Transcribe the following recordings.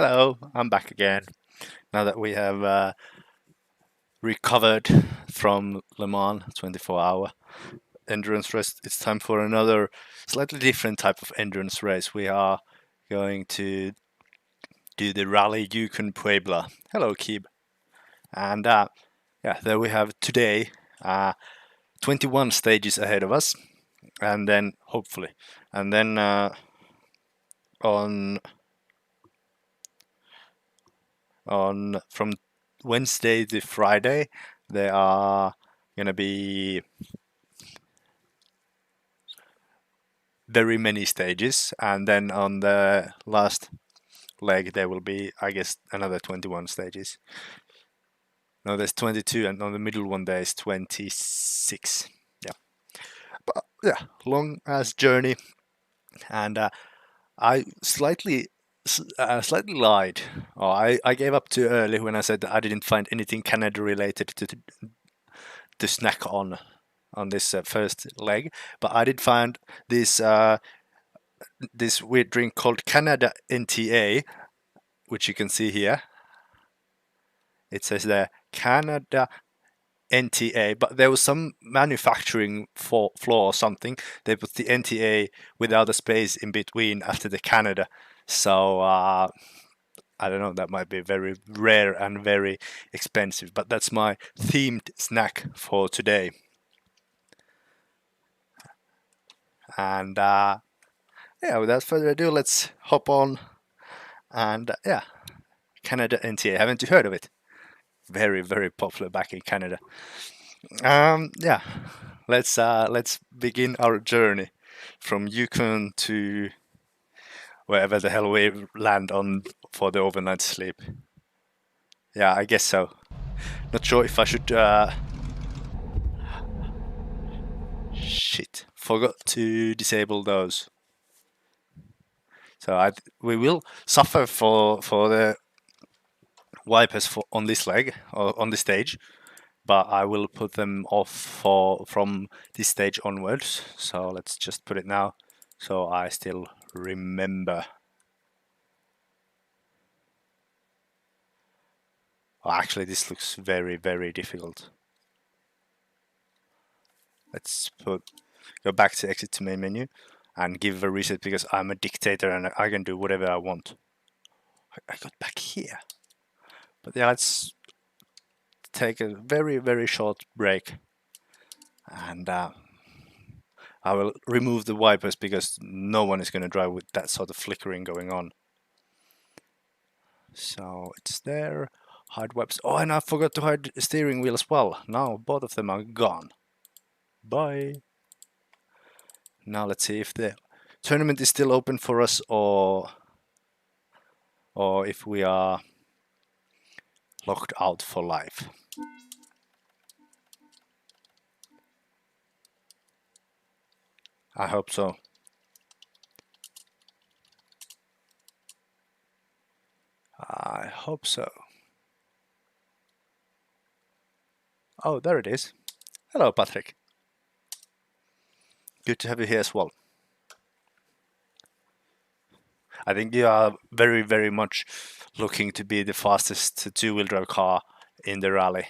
Hello, I'm back again. Now that we have recovered from Le Mans 24-hour endurance race, it's time for another slightly different type of endurance race. We are going to do the Rallye Yukon-Puebla. Hello, Keeb. And yeah, there we have today 21 stages ahead of us, and then hopefully, and then on from Wednesday to Friday, there are gonna be very many stages, and then on the last leg there will be, I guess, another 21 stages. No, there's 22, and on the middle one there is 26. Yeah, but yeah, long ass journey, and I slightly lied. Oh, I gave up too early when I said that I didn't find anything Canada related to snack on this first leg, but I did find this this weird drink called Canada NTA, which you can see here. It says there Canada NTA, but there was some manufacturing flaw or something. They put the NTA without a space in between after the Canada. So I don't know, that might be very rare and very expensive, but that's my themed snack for today. And yeah, without further ado, let's hop on. And yeah, Canada NTA, haven't you heard of it? Very, very popular back in Canada. Yeah, let's begin our journey from Yukon to wherever the hell we land on for the overnight sleep. Yeah, I guess so. Not sure if I should. Shit, forgot to disable those. So we will suffer for the wipers on this leg or on this stage, but I will put them off from this stage onwards. So let's just put it now, so I still remember. Oh, actually, this looks very, very difficult. Let's go back to exit to main menu and give a reset, because I'm a dictator and I can do whatever I want. I got back here. But yeah, let's take a very, very short break, and I will remove the wipers because no one is going to drive with that sort of flickering going on. So it's there. Hide wipers. Oh, and I forgot to hide the steering wheel as well. Now both of them are gone. Bye. Now let's see if the tournament is still open for us, or if we are locked out for life. I hope so. I hope so. Oh, there it is. Hello, Patrick. Good to have you here as well. I think you are very, very much looking to be the fastest two-wheel drive car in the rally.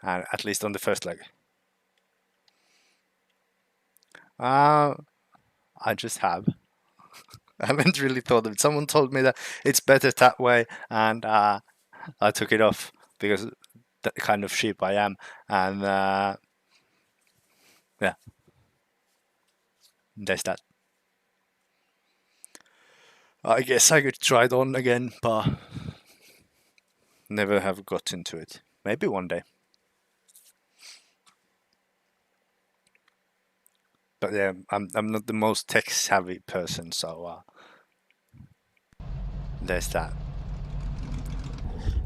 At least on the first leg. I just have. I haven't really thought of it. Someone told me that it's better that way, and I took it off because that kind of sheep I am. And yeah, there's that. I guess I could try it on again, but never have got into it. Maybe one day. But yeah, I'm not the most tech savvy person, so there's that.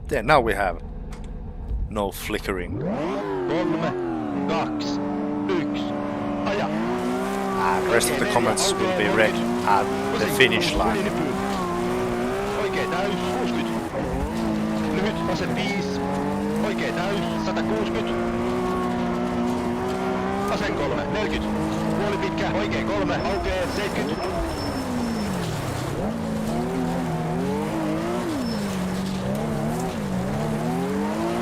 There, now we have no flickering. 3, 2, 1, aja! The rest of the comments will be read at the finish line. Oikea täys, 60. Lyhyt, vasen 5. Oikea täys, 160. Vasen 3, 40. Puoli pitkä, oikea 3, aukee 70.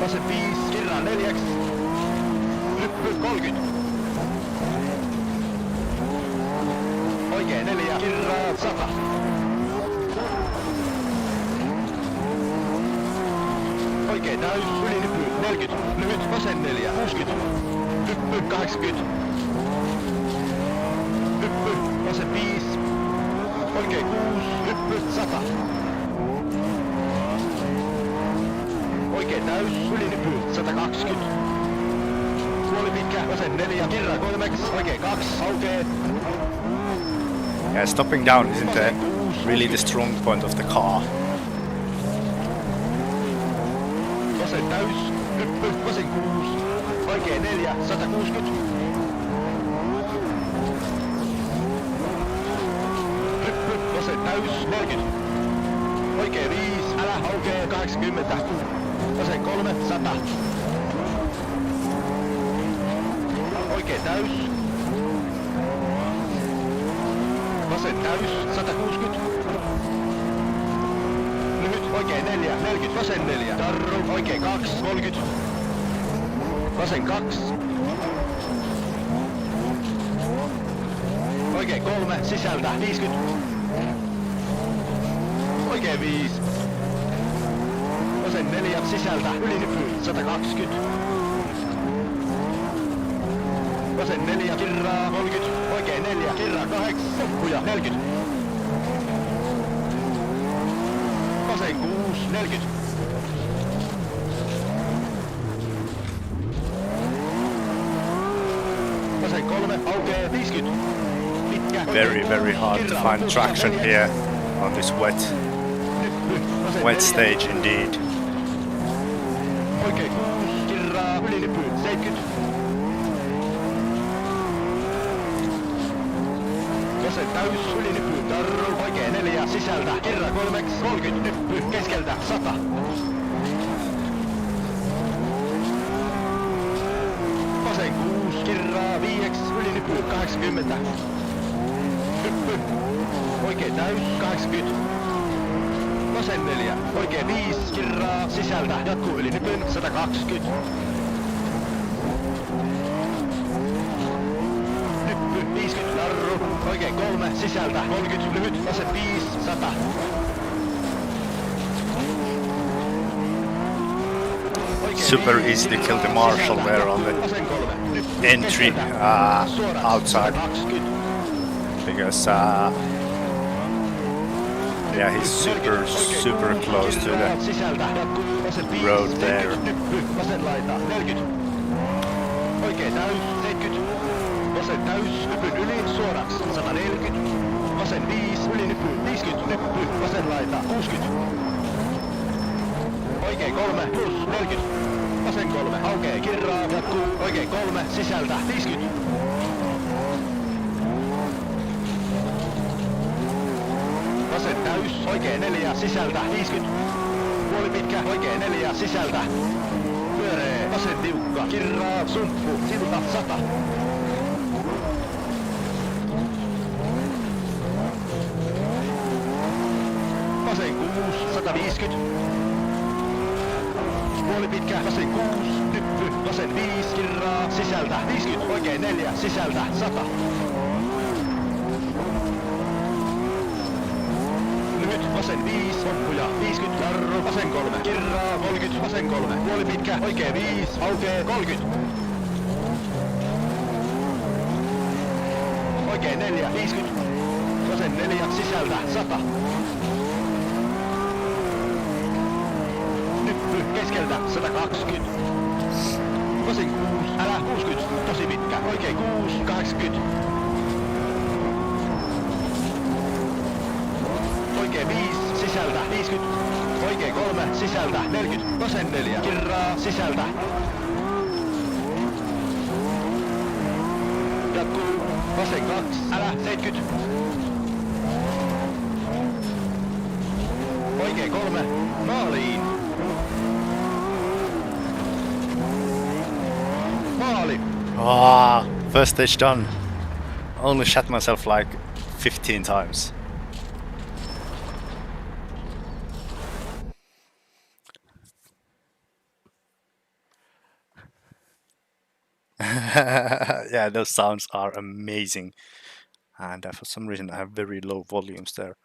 vasen 5, kirraa 4. Hyppy 30. Oikein 4, kirraa 100. Oikein täys, yli hyppy 40. Lyhyt vasen 4, 60. Hyppy 80. Hyppy vasen 5. Oikein 6, hyppy 100. Oikein täys, yli hyppy 120. Puoli pitkä, vasen 4, kirraa 3, oikein 2, aukee. Yeah, stopping down isn't really the strong point of the car. Vasen täys, hyppy, vasen 6, oikein 4, 160. Hyppy, vasen täys, 40. Oikein 5, älä aukee 80. Vasen 3, 100. Oikein täys. Vasen täys, 160. Lyhyt, oikein 4, 40, vasen 4. Jarru, oikein 2, 30. Vasen 2. Oikein 3, sisältä, 50. Oikein 5. Vasen 4, sisältä, ylihyppy, 120. Vasen 4, kirraa 30. Oikein 4, kirraa 8, loppuja 40. Vasen 6, 40. Vasen 3, aukee 50. Pitkä, Very hard to find traction here on this wet stage indeed. Oikein 6, kirraa ylihyppy 70. Vasen täys, ylinyppy, tarru, oikein 4, sisältä, kirra 3, 30, nyppy, keskeltä, 100. Vasen 6, kirraa 5, ylinyppy, 80. Nyppy, oikein täys, 80. Vasen 4, oikein 5, kirraa, sisältä, jatkuu ylinypyn, 120. Nyppy, 50, jarru, oikein 3, sisältä, 30, lyhyt, vasen 5, 100. Super easy to kill the marshal there on the entry outside, because yeah, he's super close to the road there. Oikein täys, 70. Vasen täys, nypyn yli, suoraksi, 140. Vasen 5, yli nypy, 50, nyppy, vasen laita, 60. Oikein 3, plus 40. Vasen 3, aukee, kirraa, jatkuu, oikein 3, sisältä, 50. Vasen täys, oikein 4, sisältä, 50. Puoli pitkä, oikein 4, sisältä. Pyöree, vasen tiukka, kirraa, sumppu, silta, 100. Vasen 6, 150. Puoli pitkä, vasen 6, nyppy, vasen 5, kirraa, sisältä, 50, oikein 4, sisältä, 100. Lyhyt, vasen 5, loppuja, 50, jarru, vasen 3, kirraa, 30, vasen 3, puoli pitkä, oikein 5, aukee, 30. Oikein 4, 50, vasen 4, sisältä, 100. Keskeltä 120. Vasen 6, älä 60, tosi pitkä. Oikein 6, 80. Oikein 5, sisältä 50. Oikein 3, sisältä 40. Vasen 4, kirraa, sisältä. Jatkuu. Vasen 2, älä 70. Oikein 3, maaliin. First stage done. Only shot myself like 15 times. Yeah, those sounds are amazing. And for some reason I have very low volumes there.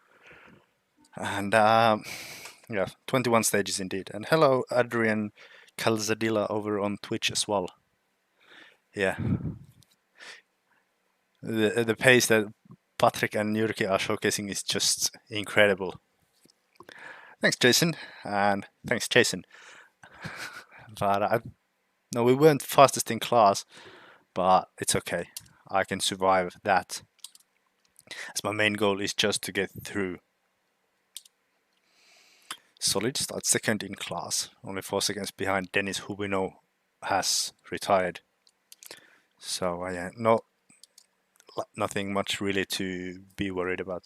And yeah, 21 stages indeed. And hello, Adrian Calzadilla over on Twitch as well. Yeah. The pace that Patrick and Jyrki are showcasing is just incredible. Thanks, Jason. And thanks, Jason. But no, we weren't fastest in class, but it's okay. I can survive that. As my main goal is just to get through. Solid starts second in class, only 4 seconds behind Dennis, who we know has retired. So yeah, nothing much really to be worried about.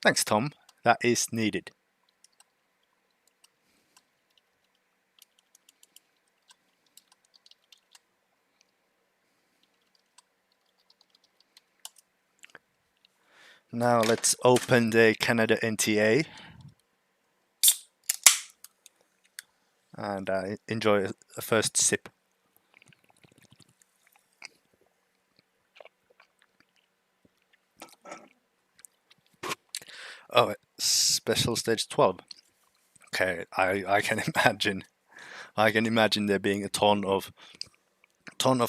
Thanks, Tom. That is needed. Now let's open the Canada NTA and enjoy a first sip. Oh, special stage 12. Okay, I can imagine. I can imagine there being a ton of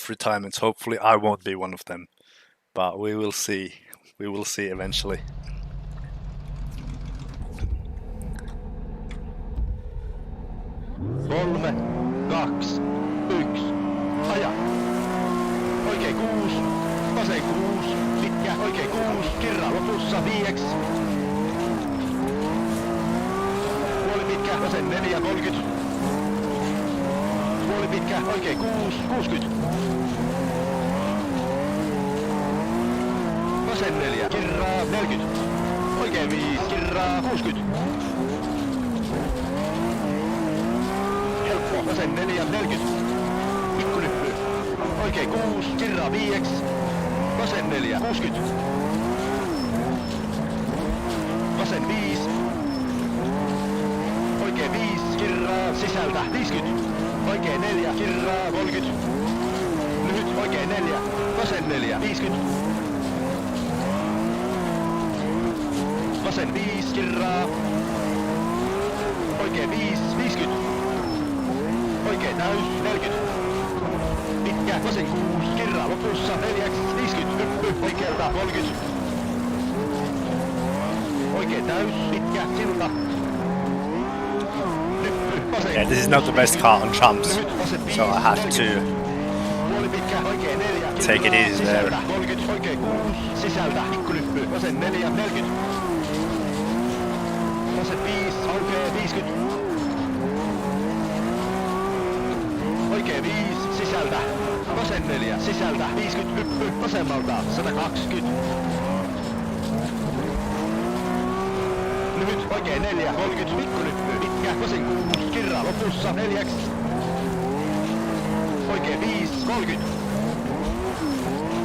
retirements. Hopefully, I won't be one of them, but we will see. We will see eventually. Kolme, 2, 1, aja. Oikein 6, vasen 6, pitkä, oikein 6, kirra lopussa 5. Puoli pitkä, vasen 4, 30. Puoli pitkä, oikein 6, 60. Vasen 4, kirraa 40. Oikein 5, kirraa 60. Helppo, vasen 4, 40. Pikkunyppy. Oikein 6, kirraa 5. Vasen 4, 60. Vasen 5. Oikein 5, kirraa sisältä 50. Oikein 4, kirraa 30. Lyhyt, oikein 4. Vasen 4, 50. Vasen 5, kirraa. Oikein 5, 50. Oikein täys, 40. Pitkä, vasen 6, kirraa lopussa 4, 50. Hyppy, oikealta 30. Oikein täys, pitkä, silta. Hyppy, vasen. Yeah, this is not the best car on jumps, so I have to Puoli pitkä, oikein 4. take it easy there. 30, oikein 6, sisältä, pikkulyppy, vasen 4, 40. Vasen 5, aukeaa 50. Oikein 5, sisältä. Vasen 4, sisältä. 50, hyppy, vasemmalta. 120. Lyhyt, oikein 4, 30, pikkulyppy. Pitkä, vasen 6, kirra lopussa 4. Oikein 5, 30.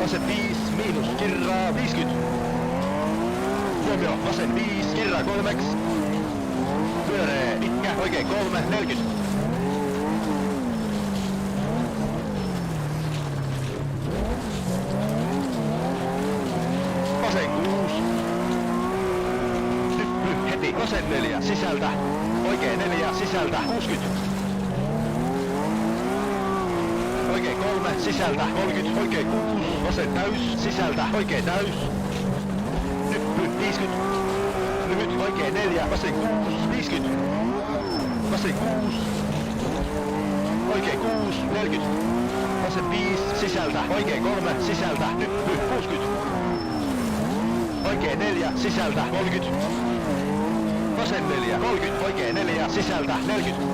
Vasen 5, miinus, kirraa 50. Huomio, vasen 5, kirraa 3. Pyöree, pitkä, oikein 3, 40. Vasen 6. Hyppy, heti, vasen 4, sisältä. Oikein 4, sisältä, 60. Oikein 3, sisältä, 30. Oikein 6, vasen täys, sisältä, oikein täys. Hyppy, 50. Lyhyt, oikein 4, vasen 6, 50. Vasen 6. Oikein 6, 40. Vasen 5, sisältä, oikein 3, sisältä, hyppy, 60. Oikein 4, sisältä, 30. Vasen 4, 30, oikein 4, sisältä, 40.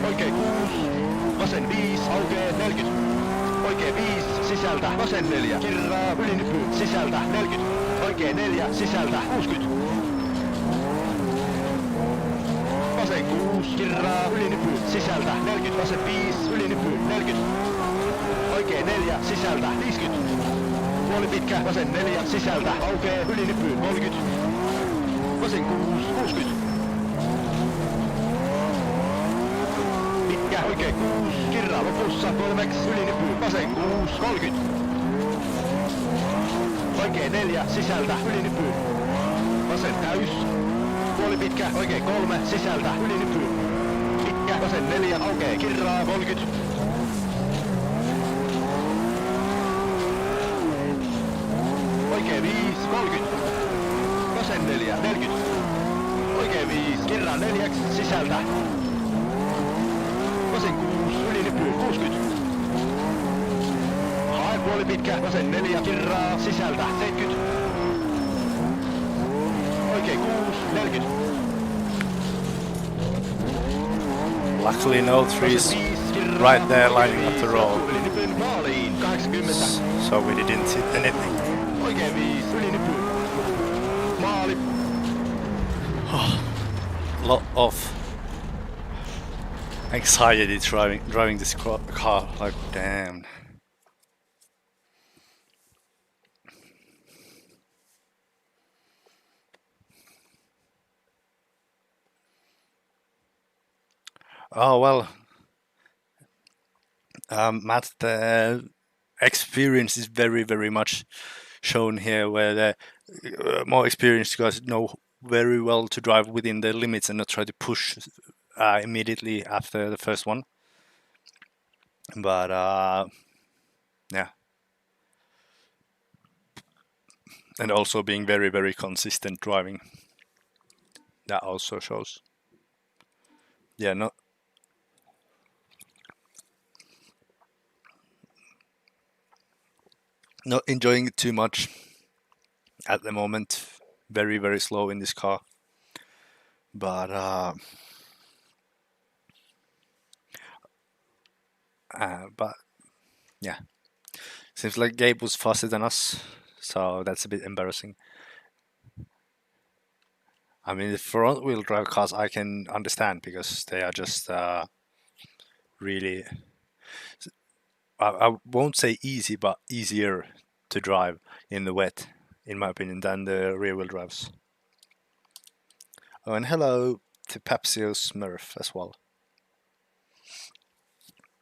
Oikein 6, vasen 5, aukee 40. Oikein 5, sisältä, vasen 4, kirraa, ylinyppy, sisältä, 40. Oikein 4, sisältä, 60. Vasen 6, kirraa, ylinyppy, sisältä, 40. Vasen 5, ylinyppy, 40. Oikein 4, sisältä, 50. Puoli pitkä, vasen 4, sisältä, aukee, ylinyppy, 30. Vasen 6, 60. oikein 6, kirraa lopussa, 3, ylinypyy, vasen 6, 30. Oikein 4, sisältä, ylinypyy, vasen täys, puoli pitkä, oikein 3, sisältä, ylinypyy, pitkä, vasen 4, aukeaa, kirraa, 30. Oikein 5, 30, vasen 4, 40. Oikein 5, kirraa 4, sisältä. Vasen 6, ylinypyy 60. Hae puoli pitkä, vasen 4, kirraa, sisältä 70. Oikein 6, 40. Luckily no trees right there lining up the road, Ylinypyn maaliin 80. so we didn't hit anything. Oikein 5, ylinypyy. Maali. Lot of anxiety driving this car, like damn. Oh well, Matt, the experience is very much shown here, where the more experienced guys know very well to drive within the limits and not try to push immediately after the first one. But yeah, and also being very consistent driving, that also shows. Yeah, not enjoying it too much at the moment. Very slow in this car, but yeah, seems like Gabe was faster than us, so that's a bit embarrassing. I mean, the front wheel drive cars I can understand, because they are just really, I won't say easy, but easier to drive in the wet, in my opinion, than the rear wheel drives. Oh, and hello to Pepsio Smurf as well.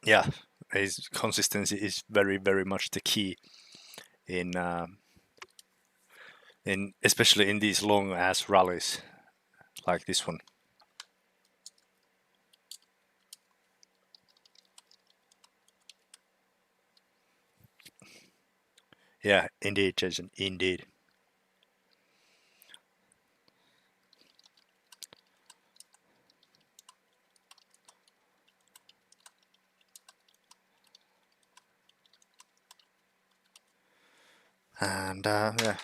Yeah, his consistency is very much the key in especially in these long ass rallies like this one. Yeah, indeed, Jason, indeed. And yeah,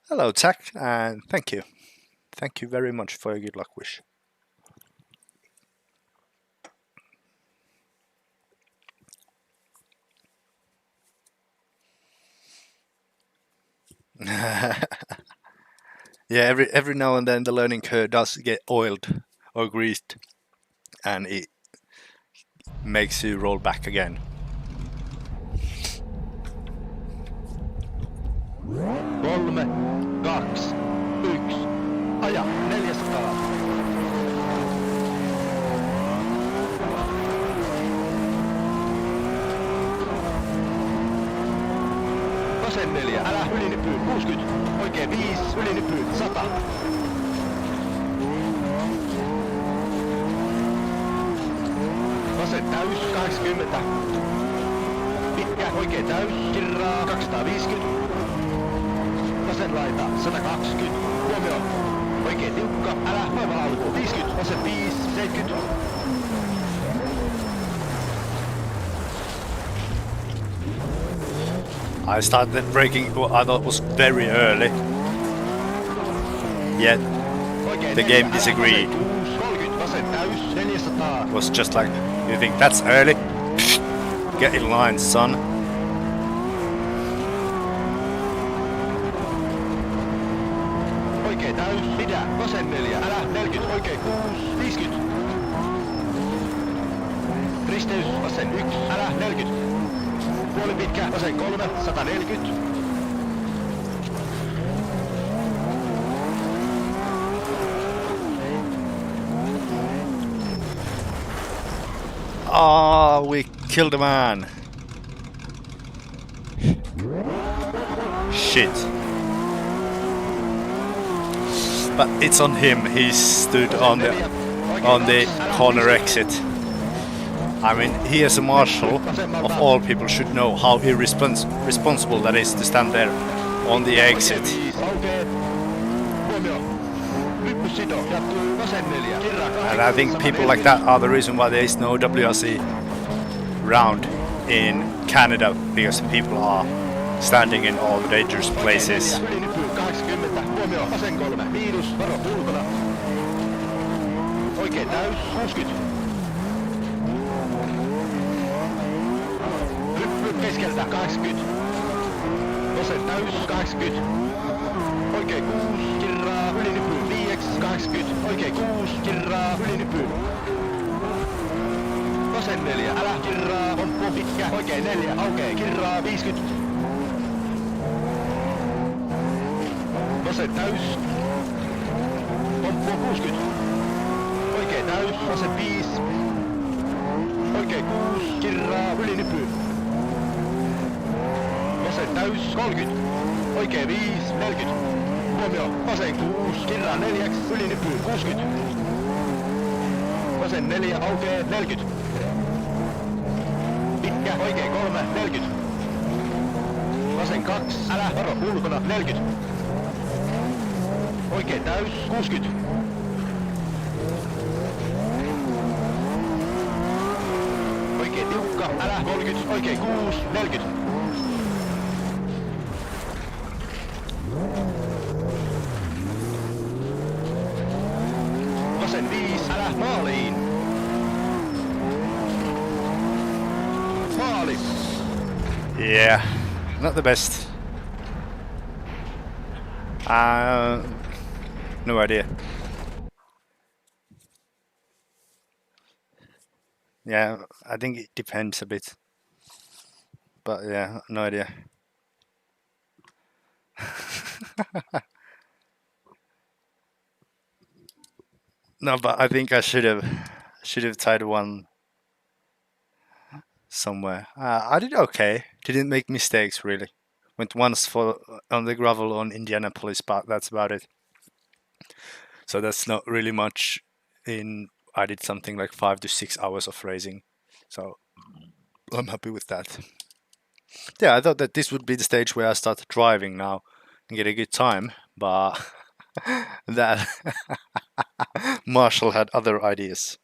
hello Zach, and thank you very much for your good luck wish. Yeah, every now and then the learning curve does get oiled or greased, and it makes you roll back again. 3, 2, 1. Aja 400. Vasen 4, älä ylinypyy 60. Oikein 5, ylinypyy 100. Vasen täys 80. Pitkä oikein täys, kirraa 250. Vasen laita 120. Huomio. Oikein tiukka. Älä vaiva alkuun. 50. Vasen 5. 70. I started braking what I thought was very early. Yet the game disagreed. It was just like, you think that's early? Get in line, son. Oikein täys, pidä, vasen 4, älä 40, oikein 6, 50. Risteys, vasen 1, älä 40. Puoli pitkä, vasen 3, 140. how we killed a man. Shit. But it's on him. He stood on the corner exit. I mean, he as a marshal of all people should know how irresponsible that is to stand there on the exit. And I think people like that are the reason why there is no WRC round in Canada, because people are standing in all the dangerous places. Oikein täys, 60. Hyppy keskeltä, 80. Vasen täys, 80. Oikein 6, kirraa, ylinypyy, 5, 80. Oikein 6, kirraa, ylinypyy. Vasen 4, älä kirraa, pomppu pitkä. Oikein 4, aukee, kirraa, 50. Vasen täys. Pomppu 60. Oikein täys, vasen 5. Oikein 6, kirraa, ylinypyy. Vasen täys, 30. Oikein 5, 40. Huomio, vasen 6, kirraa 4, ylinypyy, 60. Vasen 4, aukee, 40. Pitkä, oikein 3, 40. Vasen 2, älä varo, ulkona, 40. Oikein täys, 60. Oikein tiukka, älä 30, oikein 6, 40. Vasen 5, älä maaliin. Maali. Yeah, not the best. No idea. Yeah, I think it depends a bit. But yeah, no idea. No, but I think I should have tied one somewhere. I did okay. Didn't make mistakes really. Went once on the gravel on Indianapolis, but that's about it. So that's not really much. I did something like 5 to 6 hours of racing, so I'm happy with that. Yeah, I thought that this would be the stage where I start driving now and get a good time, but that Marshall had other ideas.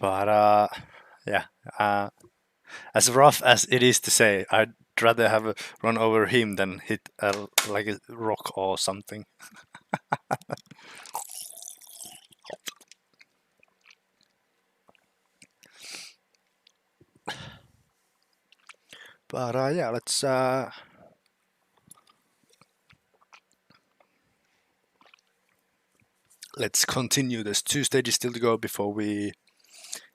But yeah, as rough as it is to say, I'd rather have a run over him than hit like a rock or something. But yeah, let's continue. There's 2 stages still to go before we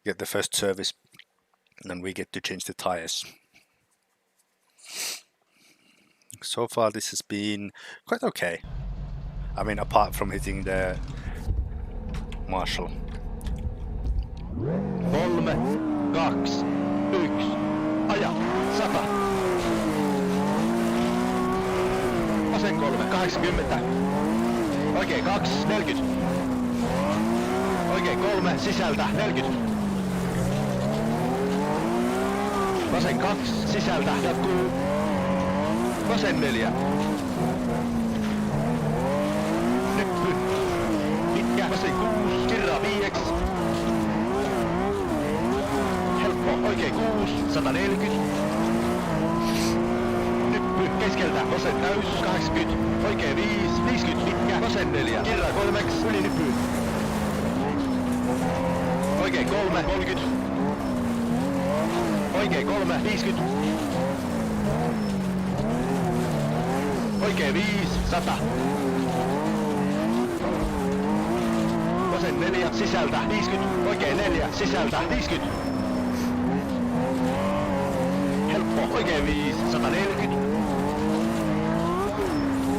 get the first service, and then we get to change the tires. So far this has been quite okay. I mean, apart from hitting the Marshall. 3, 2, 1. Aja, 100. Vasen 3, 80. Oikein 2, 40. Oikein 3, sisältä, 40. Vasen 2, sisältä, jatkuu. Vasen 4. Nyppy. Pitkä, vasen 6, kirraa 5. Helppo, oikein 6, 140. Nyppy, keskeltä, vasen täys, 80. Oikein 5, 50, pitkä, vasen 4. Kirraa 3, yli nyppy. Oikein 3, 30. Oikein 3, 50. Oikein 5, 100. Vasen 4, 4, sisältä 50, oikein 4, sisältä 50. Helppo, oikein 5, 140.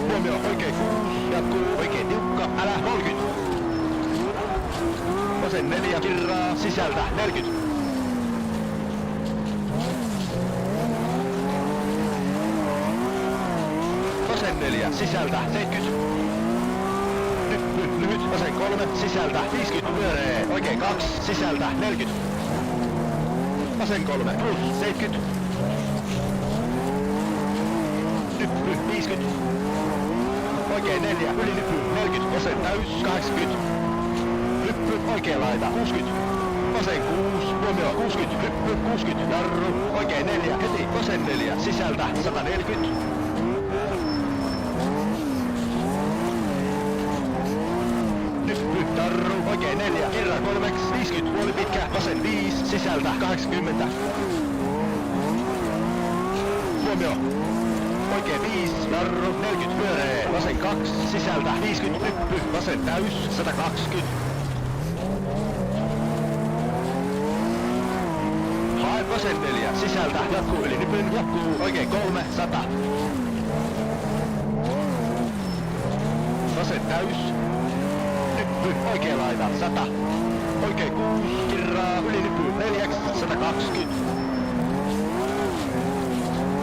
Huomio, oikein 6, jatkuu, oikein tiukka, älä 30. Vasen 4, kirraa, sisältä 40. Vasen 4, sisältä 70. Lyhyt, vasen 3, sisältä 50, pyöree, oikein 2, sisältä 40. Vasen 3, plus 70. Nyppy 50. Oikein 4, yli nyppy 40, vasen täys 80. Lyppy, oikein laita 60. Vasen 6, huomio 60, lyppy 60, jarru, oikein 4, heti vasen 4, sisältä 140. Tarru, oikein 4, kerran 3, 50, puoli pitkä, vasen 5, sisältä 80. Huomio, oikein 5, jarru, 40, pyöree, vasen 2, sisältä 50, lyppy, vasen täys, 120. Hae vasen 4, sisältä, jatkuu yli nypyn, jatkuu, oikein 3, 100. Vasen täys. Oikein laita 100. Oikein 6, kirraa, yli nyppy 4, 120.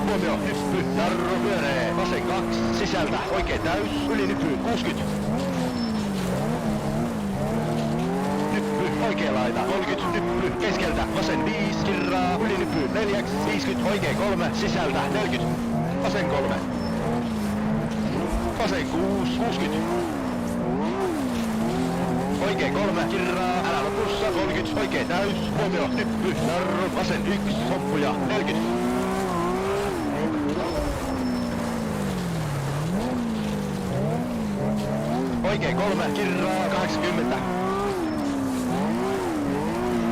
Huomio, nyppy, jarru, pyöree, vasen 2, sisältä, oikein täys, yli nyppy 60. Nyppy, oikein laita 30, nyppy, keskeltä, vasen 5, kirraa, yli nyppy 4, 50, oikein 3, sisältä 40. Vasen 3. Vasen 6, 60. Oikein 3, kirraa, älä lopussa, 30, oikein täys, huomio, nyppy, jarru, vasen 1, hoppuja, 40. Oikein 3, kirraa, 80.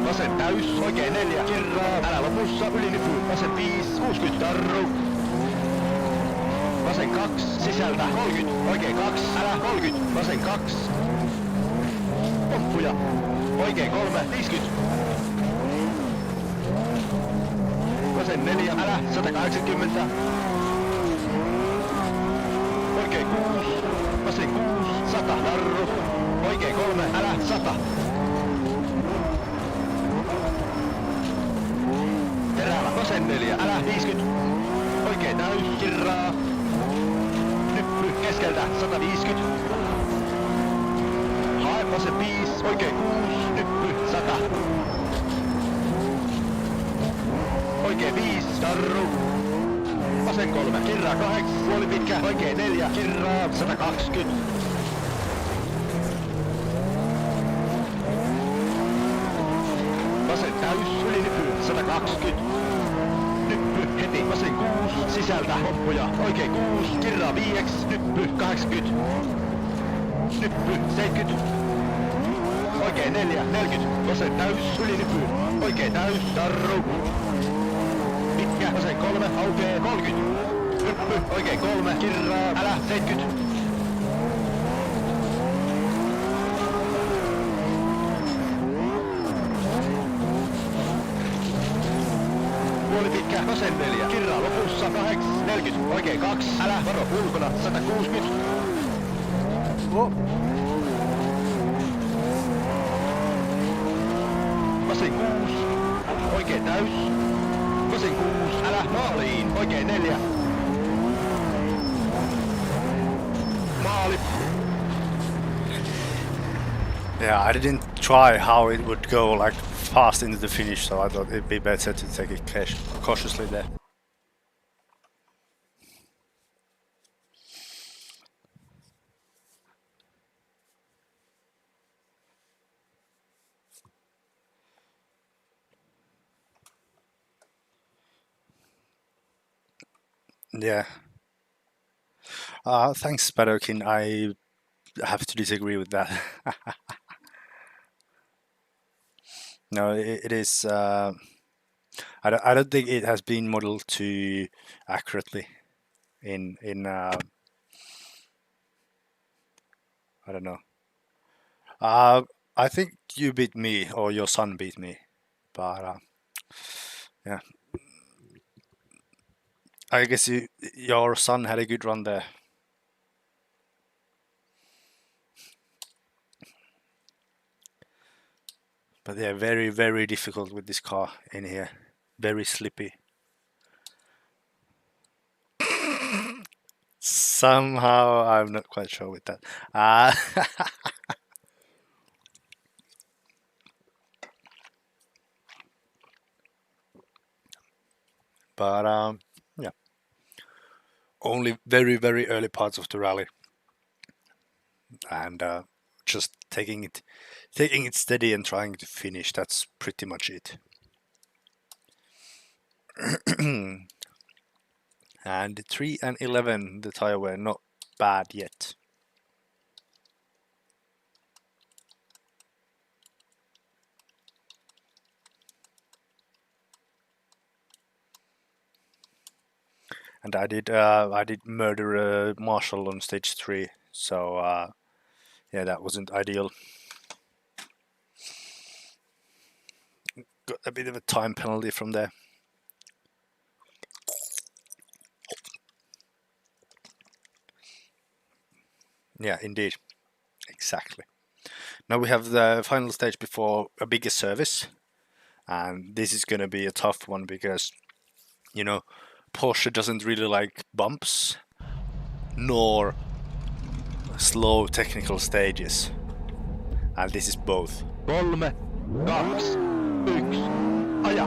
Vasen täys, oikein 4, kirraa, älä lopussa, yli nyppy, vasen 5, 60, jarru. Vasen 2, sisältä, 30, oikein 2, älä 30, vasen 2. Hoppuja. Oikein 3, 50. Vasen 4, älä, 180. Oikein 6, vasen 6, 100, jarru. Oikein 3, älä, 100. Terävä, vasen 4, älä, 50. Oikein täys, kirraa. Nyppy, keskeltä, 150. Vasen 5, oikein 6, nyppy, 100. Oikein 5, jarru. Vasen 3, kirraa 8, puoli pitkä, oikein 4, kirraa, 120. Vasen täys, yli nyppy, 120. Nyppy, heti, vasen 6, sisältä, hoppuja, oikein 6, kirraa 5, nyppy, 80. Nyppy, 70. Oikein 4, 40, vasen täys, yli nyppy, oikein täys, tarru. Pitkä, vasen 3, aukee, 30. Nyppy, oikein 3, kirraa, älä, 70. Puoli pitkä, vasen 4, kirraa lopussa, 8, 40, oikein 2, älä, varo ulkona, 160. Oh. Vasen 6, oikein täys. Vasen 6, älä maaliin, oikein 4. Maali. Yeah, I didn't try how it would go like fast into the finish, so I thought it'd be better to take it cautiously there. Yeah. Thanks, Spadokin. I have to disagree with that. No, it is. I don't think it has been modeled too accurately. I don't know. I think you beat me, or your son beat me, but yeah. I guess your son had a good run there. But they're very, very difficult with this car in here. Very slippy. Somehow, I'm not quite sure with that. But yeah, only very, very early parts of the rally, and just taking it steady and trying to finish. That's pretty much it. And 3 and 11, the tire were not bad yet. And I did murder Marshall on stage 3, so yeah, that wasn't ideal. Got a bit of a time penalty from there. Yeah, indeed, exactly. Now we have the final stage before a bigger service, and this is going to be a tough one because, you know, Porsche doesn't really like bumps nor slow technical stages, and this is both. 3, 2, 1, aja.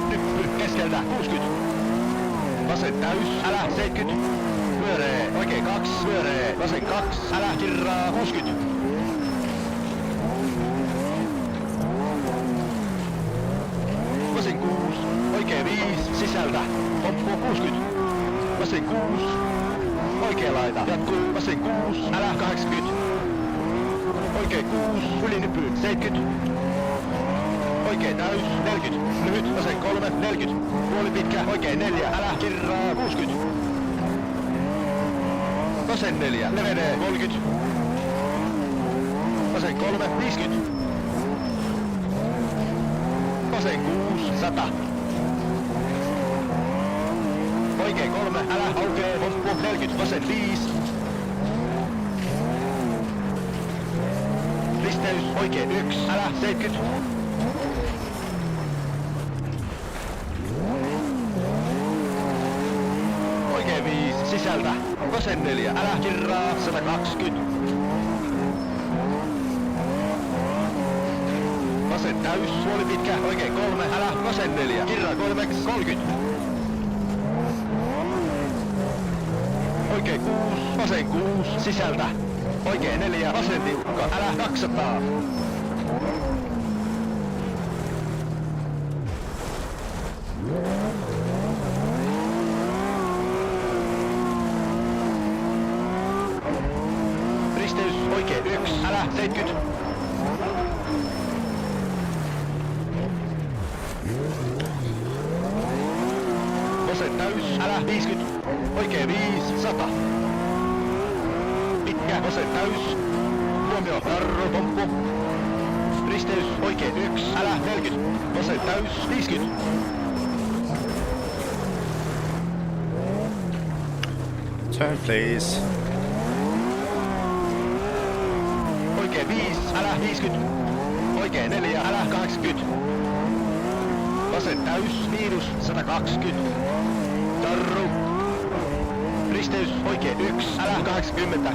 Nyppy keskeltä 60. Vasen täys, älä 70. Pyöree, oikein 2, pyöree, vasen 2, älä kirraa 60. Vasen 6, oikein 5, sisältä, pomppu 60. Vasen 6, oikea laita, jatkuu, vasen 6, älä 80. Oikein 6, yli nyppy 70. Oikein täys, 40. Lyhyt, vasen 3, 40. Puoli pitkä, oikein 4, älä kirraa 60. Vasen 4, levenee 30. Vasen 3, 50. Vasen 6, 100. Oikein 3, älä aukee, pomppu 40, vasen 5. Risteys, oikein 1, älä 70. Oikein 5, sisältä, vasen 4, älä kirraa 120. Vasen täys, puoli pitkä, oikein 3, älä vasen 4, kirraa 3, 30. Oikein 6, vasen 6, sisältä. Oikein 4, vasen tiukka, älä 200. Risteys, oikein 1, älä 70. Vasen täys, älä 50. Oikein 5, 100. Pitkä, vasen täys. Huomio, jarru, pomppu. Risteys, oikein 1, älä 40. Vasen täys, 50. Turn please. Oikein 5, älä 50. Oikein 4, älä 80. Vasen täys, miinus 120. Jarru. Risteys, oikein 1, älä 80.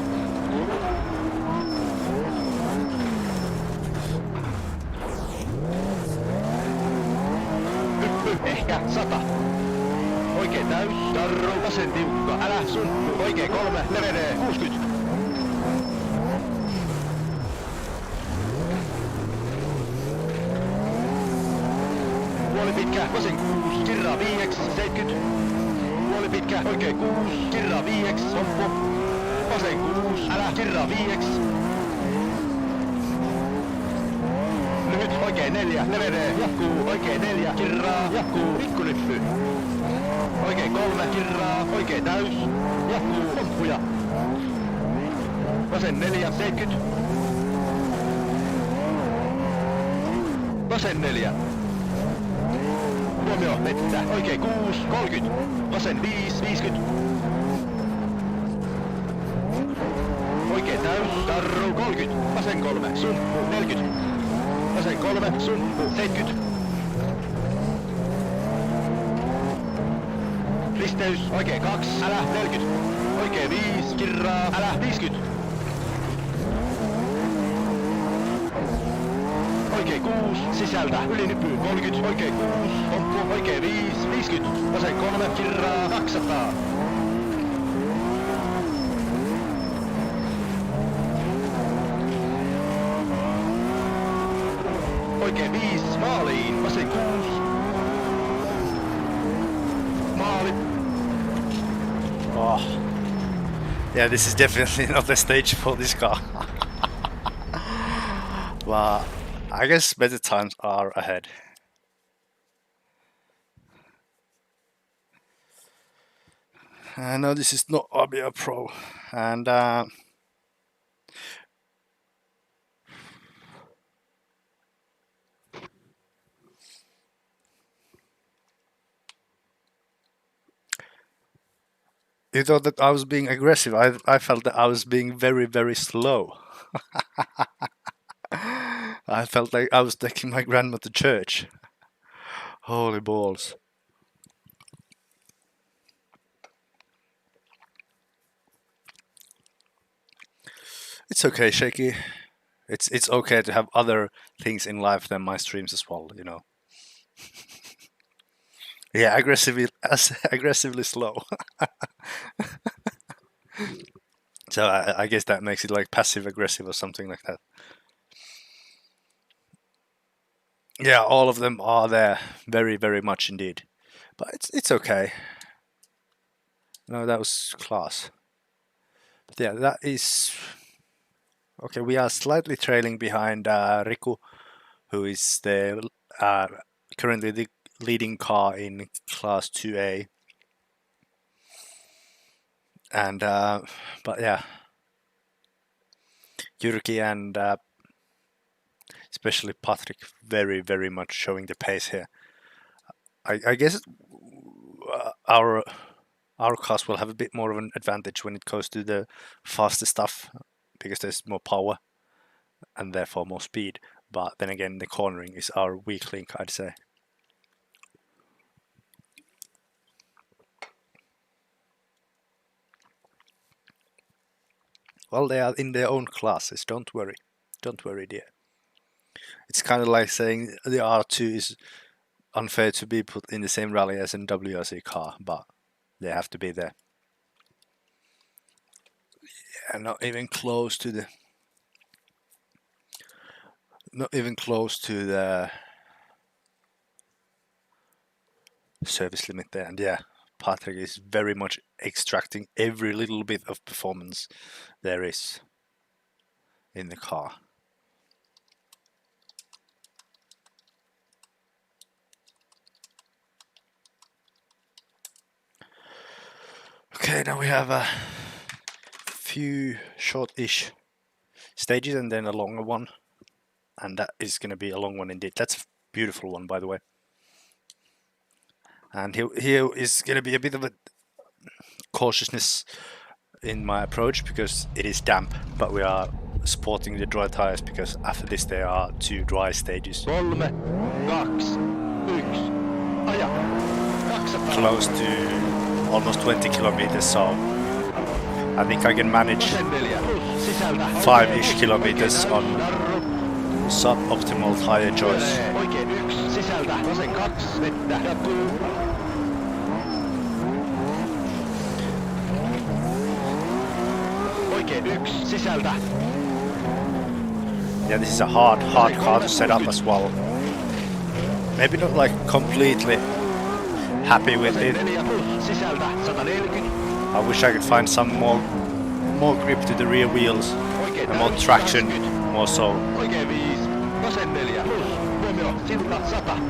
Hyppy, ehkä 100. Oikein täys, jarru, vasen tiukka, älä sumppu. Oikein 3, levenee 60. Puoli pitkä, vasen 6, kirraa 5, 70. Puoli pitkä, oikein 6, kirraa 5, pomppu. Vasen 6, älä kirraa 5. Lyhyt, oikein 4, levenee, jatkuu, oikein 4, kirraa, jatkuu, pikkunyppy. Oikein 3, kirraa, oikein täys, jatkuu, pomppuja. Vasen 4, 70. vasen 4. Huomio, vettä, oikein 6, 30. Vasen 5, 50. Oikein täys, tarru 30. Vasen 3, sumppu 40. Vasen 3, sumppu 70. Risteys, oikein 2, älä 40. Oikein 5, kirraa, älä 50. Oikein 6, sisältä, yli nypyyn 30, oikein 6, pomppu, oikein 5, 50. Vasen 3, kirraa, 200. Oikein 5, maaliin, vasen 6. Maali. Oh. Yeah, this is definitely not the stage for this car. But I guess better times are ahead. I know this is not Fabia Pro, and you thought that I was being aggressive. I felt that I was being very, very slow. I felt like I was taking my grandma to church. Holy balls. It's okay, Shaky. It's okay to have other things in life than my streams as well, you know. Yeah, aggressively slow. So I guess that makes it like passive aggressive or something like that. Yeah, all of them are there, very, very much indeed. But it's okay. No, that was class. But yeah, that is okay. We are slightly trailing behind Riku, who is the currently the leading car in Class 2A. And but yeah, Jyrki and especially Patrick very, very much showing the pace here. I guess our cars will have a bit more of an advantage when it goes to the faster stuff, because there's more power and therefore more speed. But then again, the cornering is our weak link, I'd say. Well, they are in their own classes, don't worry. Don't worry, dear. It's kind of like saying the R2 is unfair to be put in the same rally as an WRC car, but they have to be there. Yeah, not even close to the service limit there. And yeah, Patrick is very much extracting every little bit of performance there is in the car. Okay, now we have a few short-ish stages and then a longer one, and that is going to be a long one indeed. That's a beautiful one, by the way. And here is going to be a bit of a cautiousness in my approach because it is damp, but we are sporting the dry tires because after this there are 2 dry stages. 3, 2, 1, aja. 200. Close to almost 20 kilometers, so I think I can manage 5-ish kilometers on suboptimal tire choice. Oikein 1, sisältä, vasen 2, vettä, jatkuu. Oikein 1, sisältä. Yeah, this is a hard car to set up as well. Maybe not like completely happy with it. I wish I could find some more grip to the rear wheels and more traction, more so. Oikein 5, vasen 4, huomio, silta 100.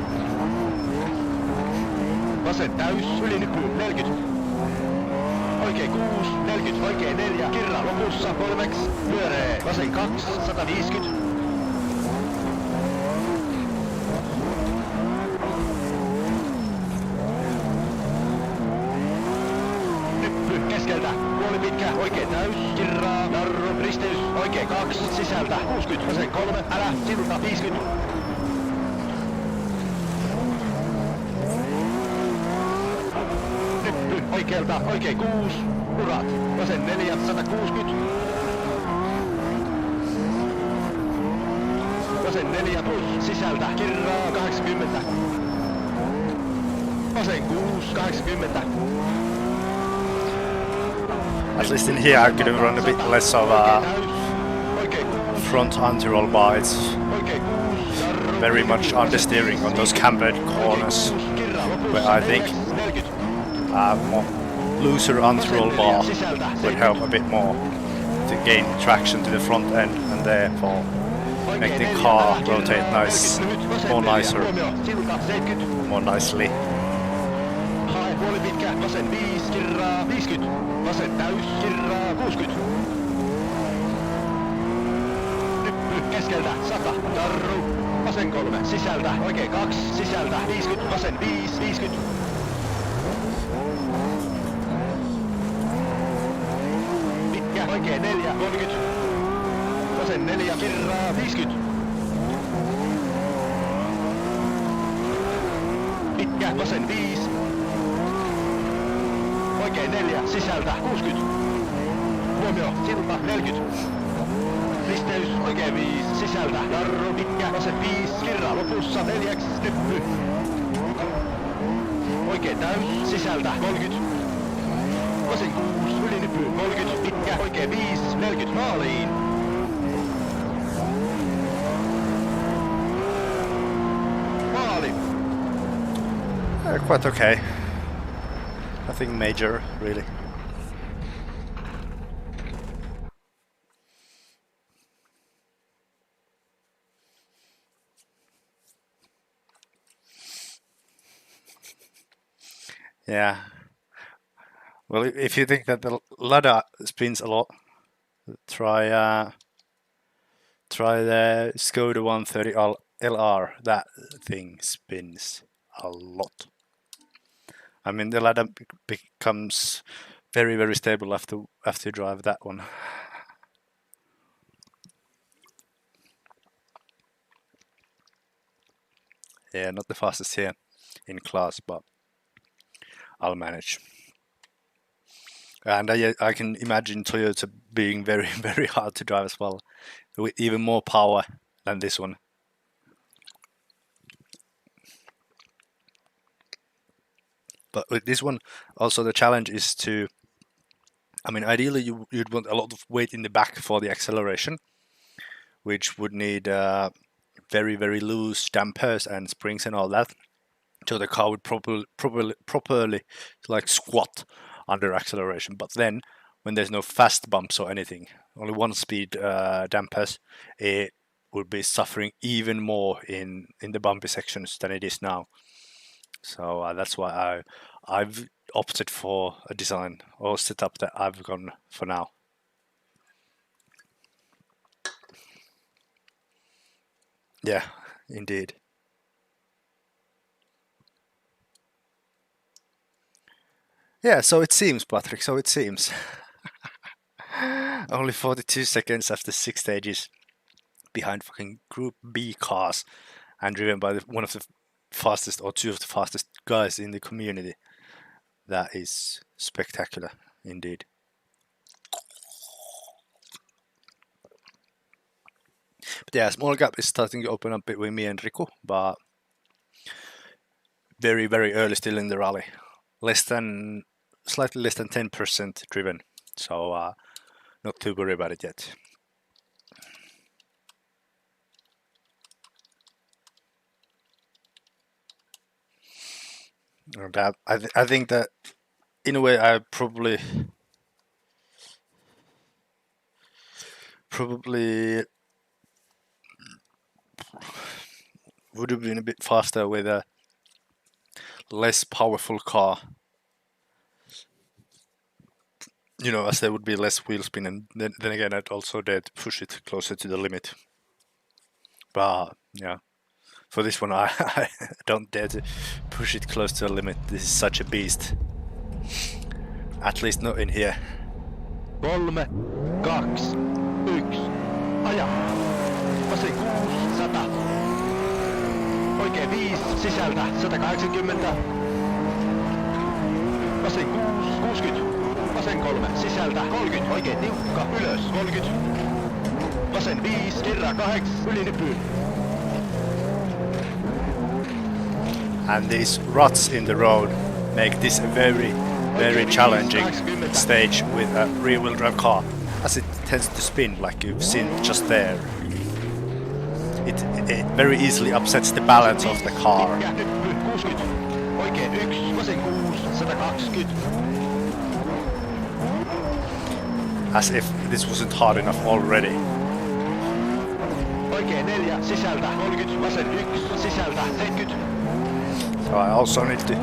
Vasen täys, yli nykyyn 40. Oikein 6, 40, oikein 4, kirra lopussa 3, pyöree, vasen 2, 150. pitkä, oikein täys, kirraa, jarru, risteys, oikein 2, sisältä, 60, vasen 3, älä, silta, 50. Nyppy, oikealta, oikein 6, urat, vasen 4, 160. Vasen 4 plus, sisältä, kirraa, 80. Vasen 6, 80. At least in here I could have run a bit less of a front anti-roll bar. It's very much understeering on those cambered corners, where I think more looser anti-roll bar would help a bit more to gain traction to the front end and therefore make the car rotate more nicely. Puoli pitkä, vasen 5, kirraa, 50. Vasen täys, kirraa, 60. Nyppy, keskeltä, 100. Jarru, vasen 3, sisältä, oikein 2, sisältä, 50. Vasen 5, 50. Pitkä, oikein 4, 30. Vasen 4, kirraa, 50. Pitkä, vasen 5. Oikein 4, sisältä, 60. Huomio, silta, 40. Risteys, oikein 5, sisältä, jarru, pitkä, vasen 5, kirraa lopussa, 4, nyppy. Oikein täys, sisältä, 30. Vasen 6, yli nyppy, 30, pitkä, oikein 5, 40, maaliin. Maali. Quite okay. Nothing major, really. Yeah. Well, if you think that the ladder spins a lot, try the Skoda 130 LR. That thing spins a lot. I mean, the ladder becomes very, very stable after you drive that one. Yeah, not the fastest here in class, but I'll manage. And I can imagine Toyota being very, very hard to drive as well, with even more power than this one. But with this one, also the challenge is to, I mean, ideally you'd want a lot of weight in the back for the acceleration, which would need very, very loose dampers and springs and all that. So the car would properly like squat under acceleration. But then when there's no fast bumps or anything, only one speed dampers, it would be suffering even more in the bumpy sections than it is now. So that's why I've opted for a design or setup that I've gone for now. Yeah, indeed. Yeah, so it seems, Patrick, so it seems. Only 42 seconds after 6 stages behind fucking Group B cars and driven by one of the fastest or two of the fastest guys in the community. That is spectacular indeed. But yeah, small gap is starting to open up between me and Riku, but very, very early still in the rally. Slightly less than 10% driven, so not too worried about it yet. And I think that in a way I probably would have been a bit faster with a less powerful car, you know, as there would be less wheel spin, and then again I'd also dare to push it closer to the limit. But yeah, for this one I don't dare to push it close to the limit. This is such a beast. At least not in here. 3, 2, 1. Aja. Vasen 6, 100. Oikein 5, sisältä 180. Vasen 6, 60. Vasen 3, sisältä 30. Oikein tiukka, ylös 30. Vasen 5, kirra 8, yli nypyyn. And these ruts in the road make this a very challenging stage with a rear-wheel drive car, as it tends to spin like you've seen just there. It very easily upsets the balance of the car. Oikein 1, vasen 6, 120. As if this wasn't hard enough already. Oikein 4, sisältä 30, vasen 1, sisältä 70. So I also need to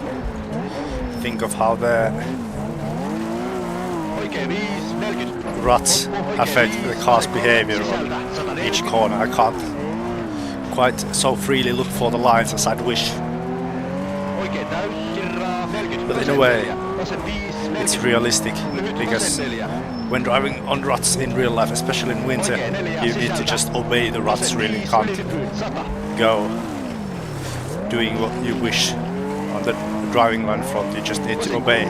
think of how the ruts affect the car's behavior on each corner. I can't quite so freely look for the lines as I'd wish. But in a way, it's realistic, because when driving on ruts in real life, especially in winter, you need to just obey the ruts really. You can't go doing what you wish on the driving line front. You just need to obey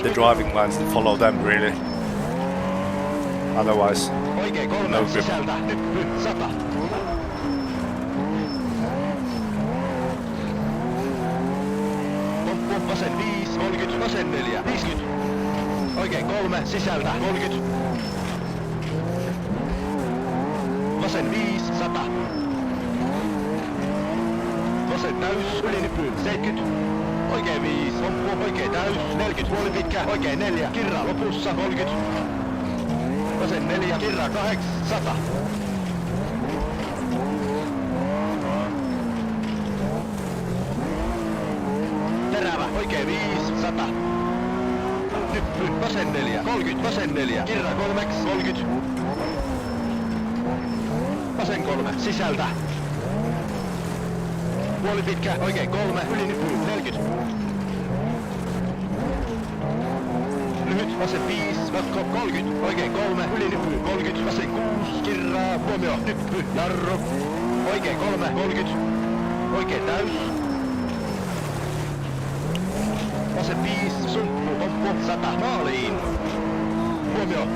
the driving lines and follow them really. Otherwise, no grip. Vasen 5, 30, vasen 4, 50. Oikein 3, sisältä 30. Vasen 5, 100. Vasen täys, yli nypyyn 70. Oikein 5, loppu, oikein täys, 40, puoli pitkä, oikein 4, kirra lopussa 30. Vasen 4, kirra 8, 100. Terävä, oikein 5, 100. Nyppy, vasen 4, 30, vasen 4, kirra 3, 30. Vasen 3, sisältä. Puoli pitkä, oikein 3, yli nypyyn 40. Lyhyt, vasen 5, notko 30, oikein 3, yli nypyyn 30, vasen 6, kirraa, huomio, nyppy, jarru. Oikein 3, 30, oikein täys. Vasen 5, sumppu, pomppu, 100, maaliin. Huomio.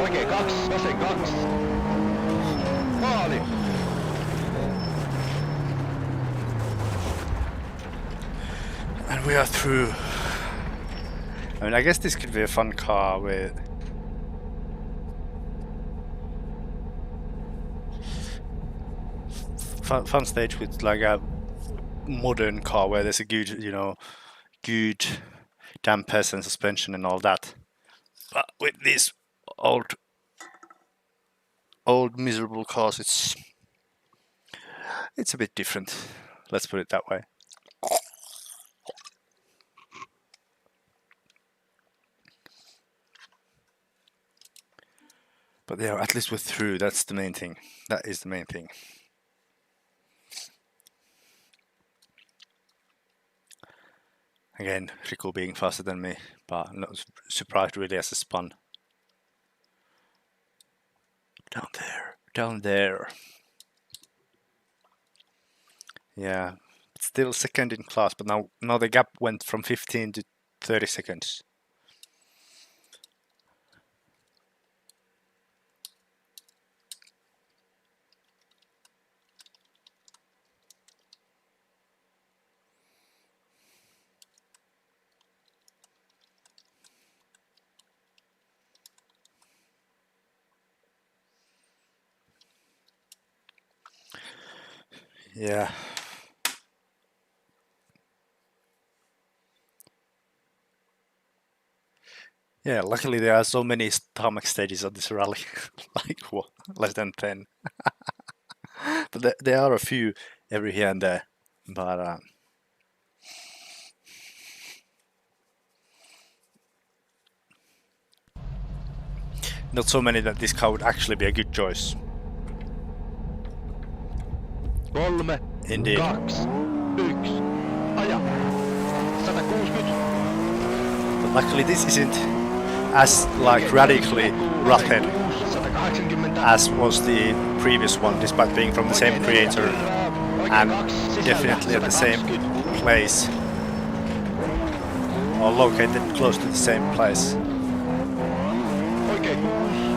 Oikein 2, vasen 2. Maali. And we are through. I mean, I guess this could be a fun car with fun stage with like a modern car where there's a good, you know, good dampers and suspension and all that. But with these old miserable cars, it's a bit different. Let's put it that way. But yeah, at least we're through. That's the main thing. That is the main thing. Again, Riku being faster than me, but not surprised really as a spun. Down there. Yeah, still second in class, but now the gap went from 15 to 30 seconds. Yeah. Yeah, luckily there are so many tarmac stages on this rally, like what, less than 10. But there are a few every here and there, but not so many that this car would actually be a good choice. 3, Indeed. 2, 1, aja. 160. But luckily this isn't as like radically roughead as was the previous one, despite being from the same creator and definitely at the same place or located close to the same place. Oikein 6,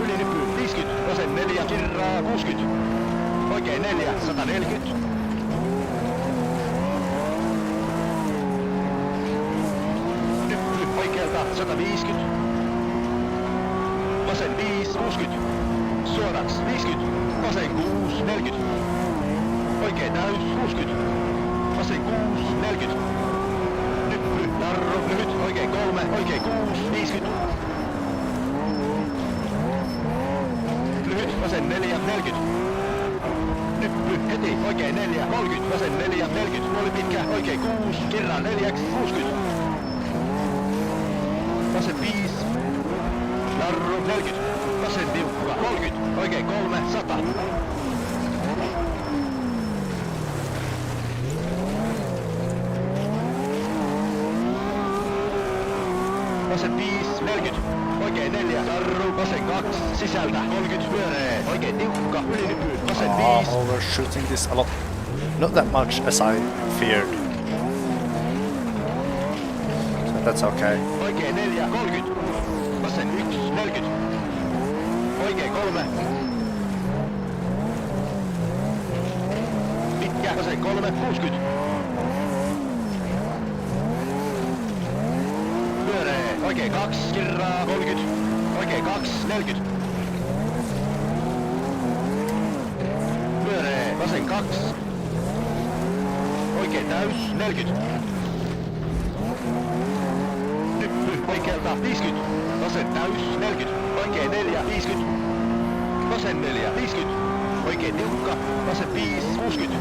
ylinypy 50, vasen 4, kirraa 60. Oikein 4, 140. Nyppy oikealta 150. Vasen 5, 60. Suoraks 50. Vasen 6, 40. Oikein täys 60. Vasen 6, 40. Nyppy, jarru, lyhyt, oikein 3, oikein 6, 50. Lyhyt, vasen 4, 40. Nyppy, heti, oikein 4, 30, vasen 4, 40. Puoli pitkä, oikein 6, kirran 4, 60. Vasen 5. Jarru 40. Vasen tiukka 30. Oikein 3, 100. Vasen 5, 40. Oikein 4, jarru, vasen 2, sisältä 30, pyöree. Oikein tiukka, ylinypy, vasen 5. Overshooting this a lot. Not that much as I feared. So that's okay. Oikein 4, 30. Vasen 1, 40. Oikein 3. Pitkä, vasen 3, 60. Pyöree, oikein 2, kirraa 30. Oikein 2, 40. Pyöree, vasen 2. Oikein täys, 40. Nyppy, oikealta 50. Vasen täys, 40. Oikein 4, 50. Vasen 4, 50. Oikein tiukka, vasen 5, 60.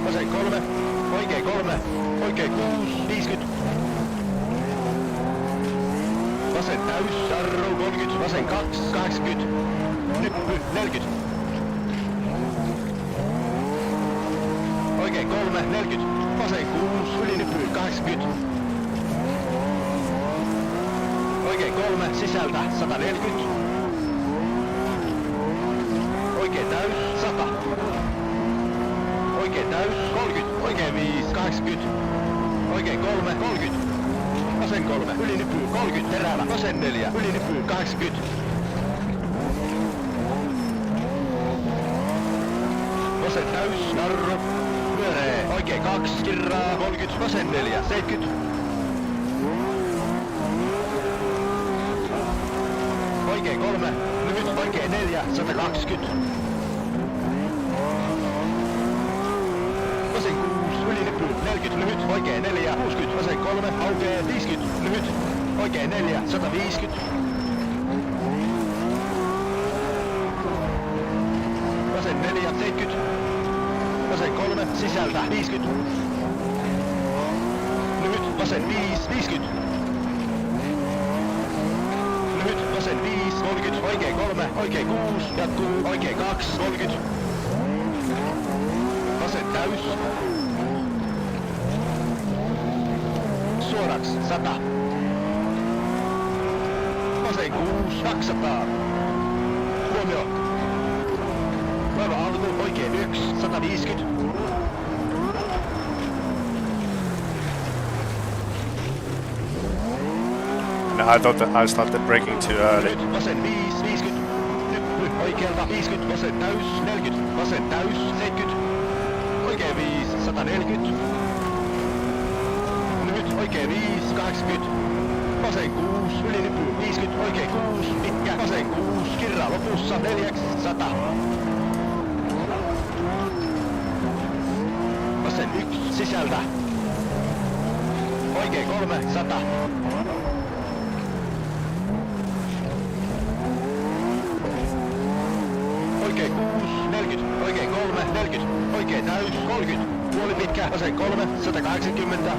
Vasen 3, oikein 3, oikein 6, 50. Vasen täys, jarru 30, vasen 2, 80. Nyppy, 40. Oikein 3, 40. Vasen 6, ylinyppy, 80. Oikein 3, sisältä, 140. Oikein täys, 100. Oikein täys, 30. Oikein 5, 80. Oikein 3, 30. Vasen 3, ylinyppy, 30. Terävä, vasen 4, ylinyppy, 80. Vasen täys, jarru. Pyöree, oikein 2, kirraa 30, vasen 4, 70. Oikein 3, lyhyt, oikein 4, 120. Vasen 6, ylinyppy, 40, lyhyt, oikein 4, 60, vasen 3, aukee 50, lyhyt, oikein 4, 150. Vasen 4, 70. Vasen 3, sisältä 50. Lyhyt, vasen 5, 50. Lyhyt, vasen 5, 30, oikein 3, oikein 6, jatkuu, oikein 2, 30. Vasen täys. Suoraks, 100. Vasen 6, 200. Huomio. Vaiva alku, oikein 1, 150. No, I thought that I started braking too early. Vasen 5, 50. Nyppy, oikealta 50, vasen täys, 40. Vasen täys, 70. Oikein 5, 140. Lyhyt, oikein 5, 80. Vasen 6, ylinyppy, 50. Oikein 6, pitkä, vasen 6, kirra lopussa, 4, 100. Vasen 1, sisältä. Oikein 3, 100. Oikein 6, 40, oikein 3, 40, oikein täys, 30, puoli pitkä, vasen 3, 180.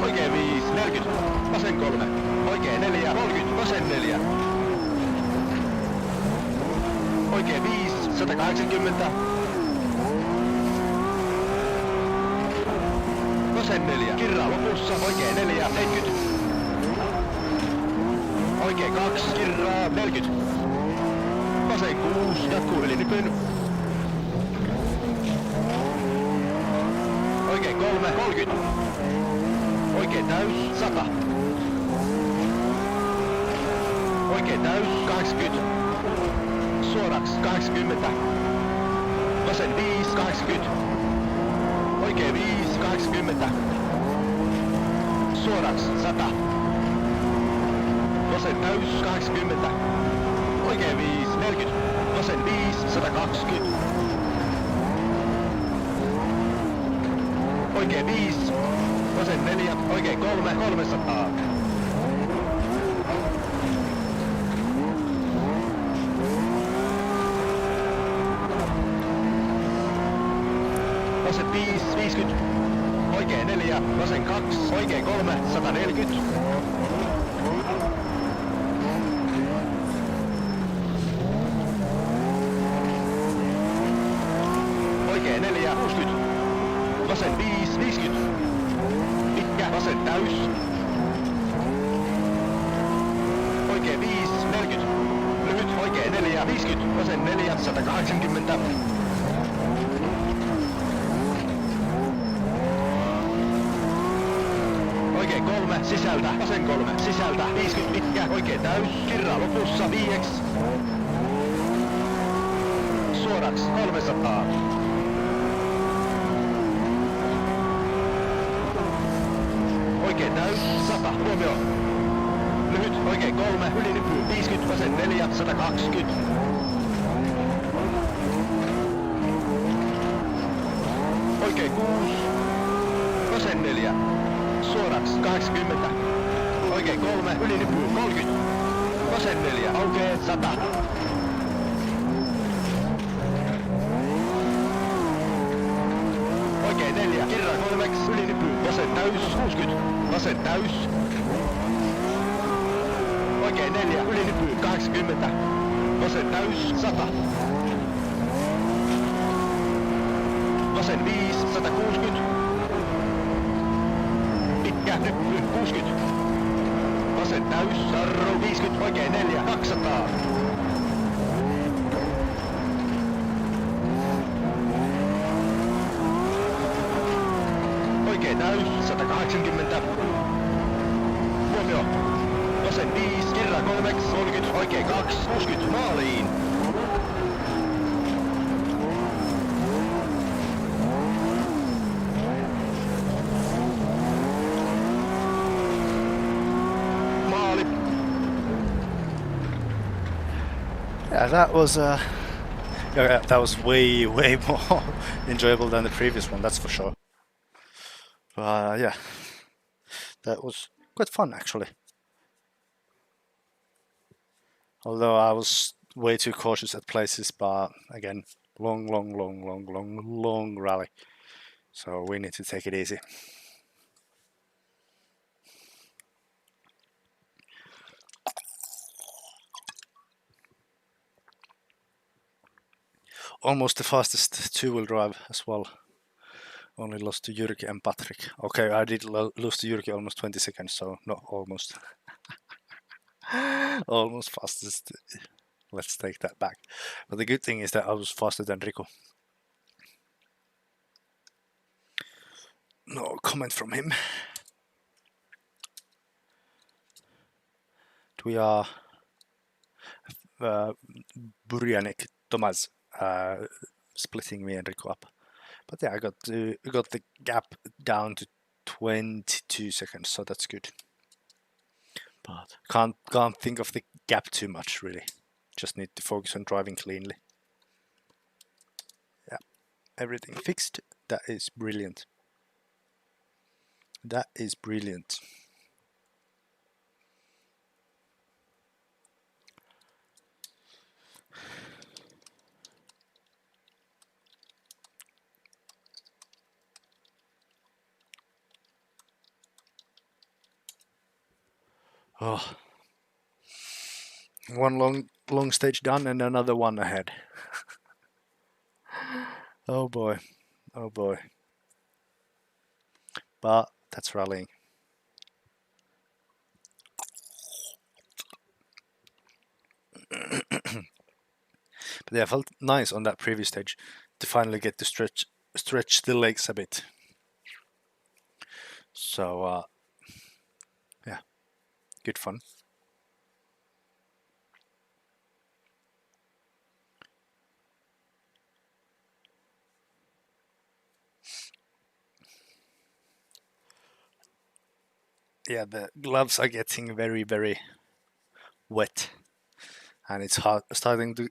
Oikein 5, 40, vasen 3, oikein 4, 30, Vasen 4. Oikein 5, 180. Vasen 4, kirraa lopussa, oikein 4, 70. Oikein 2, kirraa, 40. Vasen 6, jatkuu yli nypyn. Oikein 3, 30. Oikein täys, 100. Oikein täys, 80. Suoraks, 80. Vasen 5, 80. Oikein 5, 80. Suoraks, 100. Vasen täys, 80. Oikein 5, 40. Vasen 5, 120. Oikein 5. Vasen 4. Oikein 3, 300. Vasen 5, 50. Oikein 4. Vasen 2. Oikein 3, 140. Oikein 4, 60. Vasen 5, 50. Pitkä, vasen täys. Oikein 5, 40. Lyhyt, oikein 4, 50. Vasen 4, 180. Oikein 3, sisältä, vasen 3, sisältä, 50 pitkä, oikein täys, kirraa lopussa, 5. Suoraks, 300. Oikein täys, 100, huomio. Lyhyt, oikein 3, ylinypyy, 50, vasen 4, 120. Oikein 6, vasen 4. Suoraks, 80. Oikein 3, ylinypyy, 30. Vasen 4, aukee, 100. Oikein 4, kirraa 3, ylinypyy, vasen täys, 60. Vasen täys. Oikein 4, ylinypyy, 80. Vasen täys, 100. Vasen 5, 160. Pitkä, nyppy, 60. Vasen täys, sarro, 50. Oikein 4, 200. Oikein täys, 180. Huomio. Vasen 5, kirraa 3, 30, oikein 2, 60, maaliin. Maali. Yeah, that was way more enjoyable than the previous one, that's for sure. Yeah, that was quite fun actually. Although I was way too cautious at places, but again, long rally. So we need to take it easy. Almost the fastest two-wheel drive as well. Only lost to Jyrki and Patrick. Okay, I did lose to Jyrki almost 20 seconds, so not almost. Almost fastest. Let's take that back. But the good thing is that I was faster than Rico. No comment from him. We are Burjanek Tomas splitting me and Rico up. But yeah, I got the gap down to 22 seconds, so that's good. But can't think of the gap too much really. Just need to focus on driving cleanly. Yeah, everything fixed. That is brilliant. That is brilliant. Oh, One long stage done and another one ahead. Oh boy, oh boy. But that's rallying. But yeah, I felt nice on that previous stage to finally get to stretch the legs a bit. So yeah, good fun. Yeah, the gloves are getting very wet, and it's starting to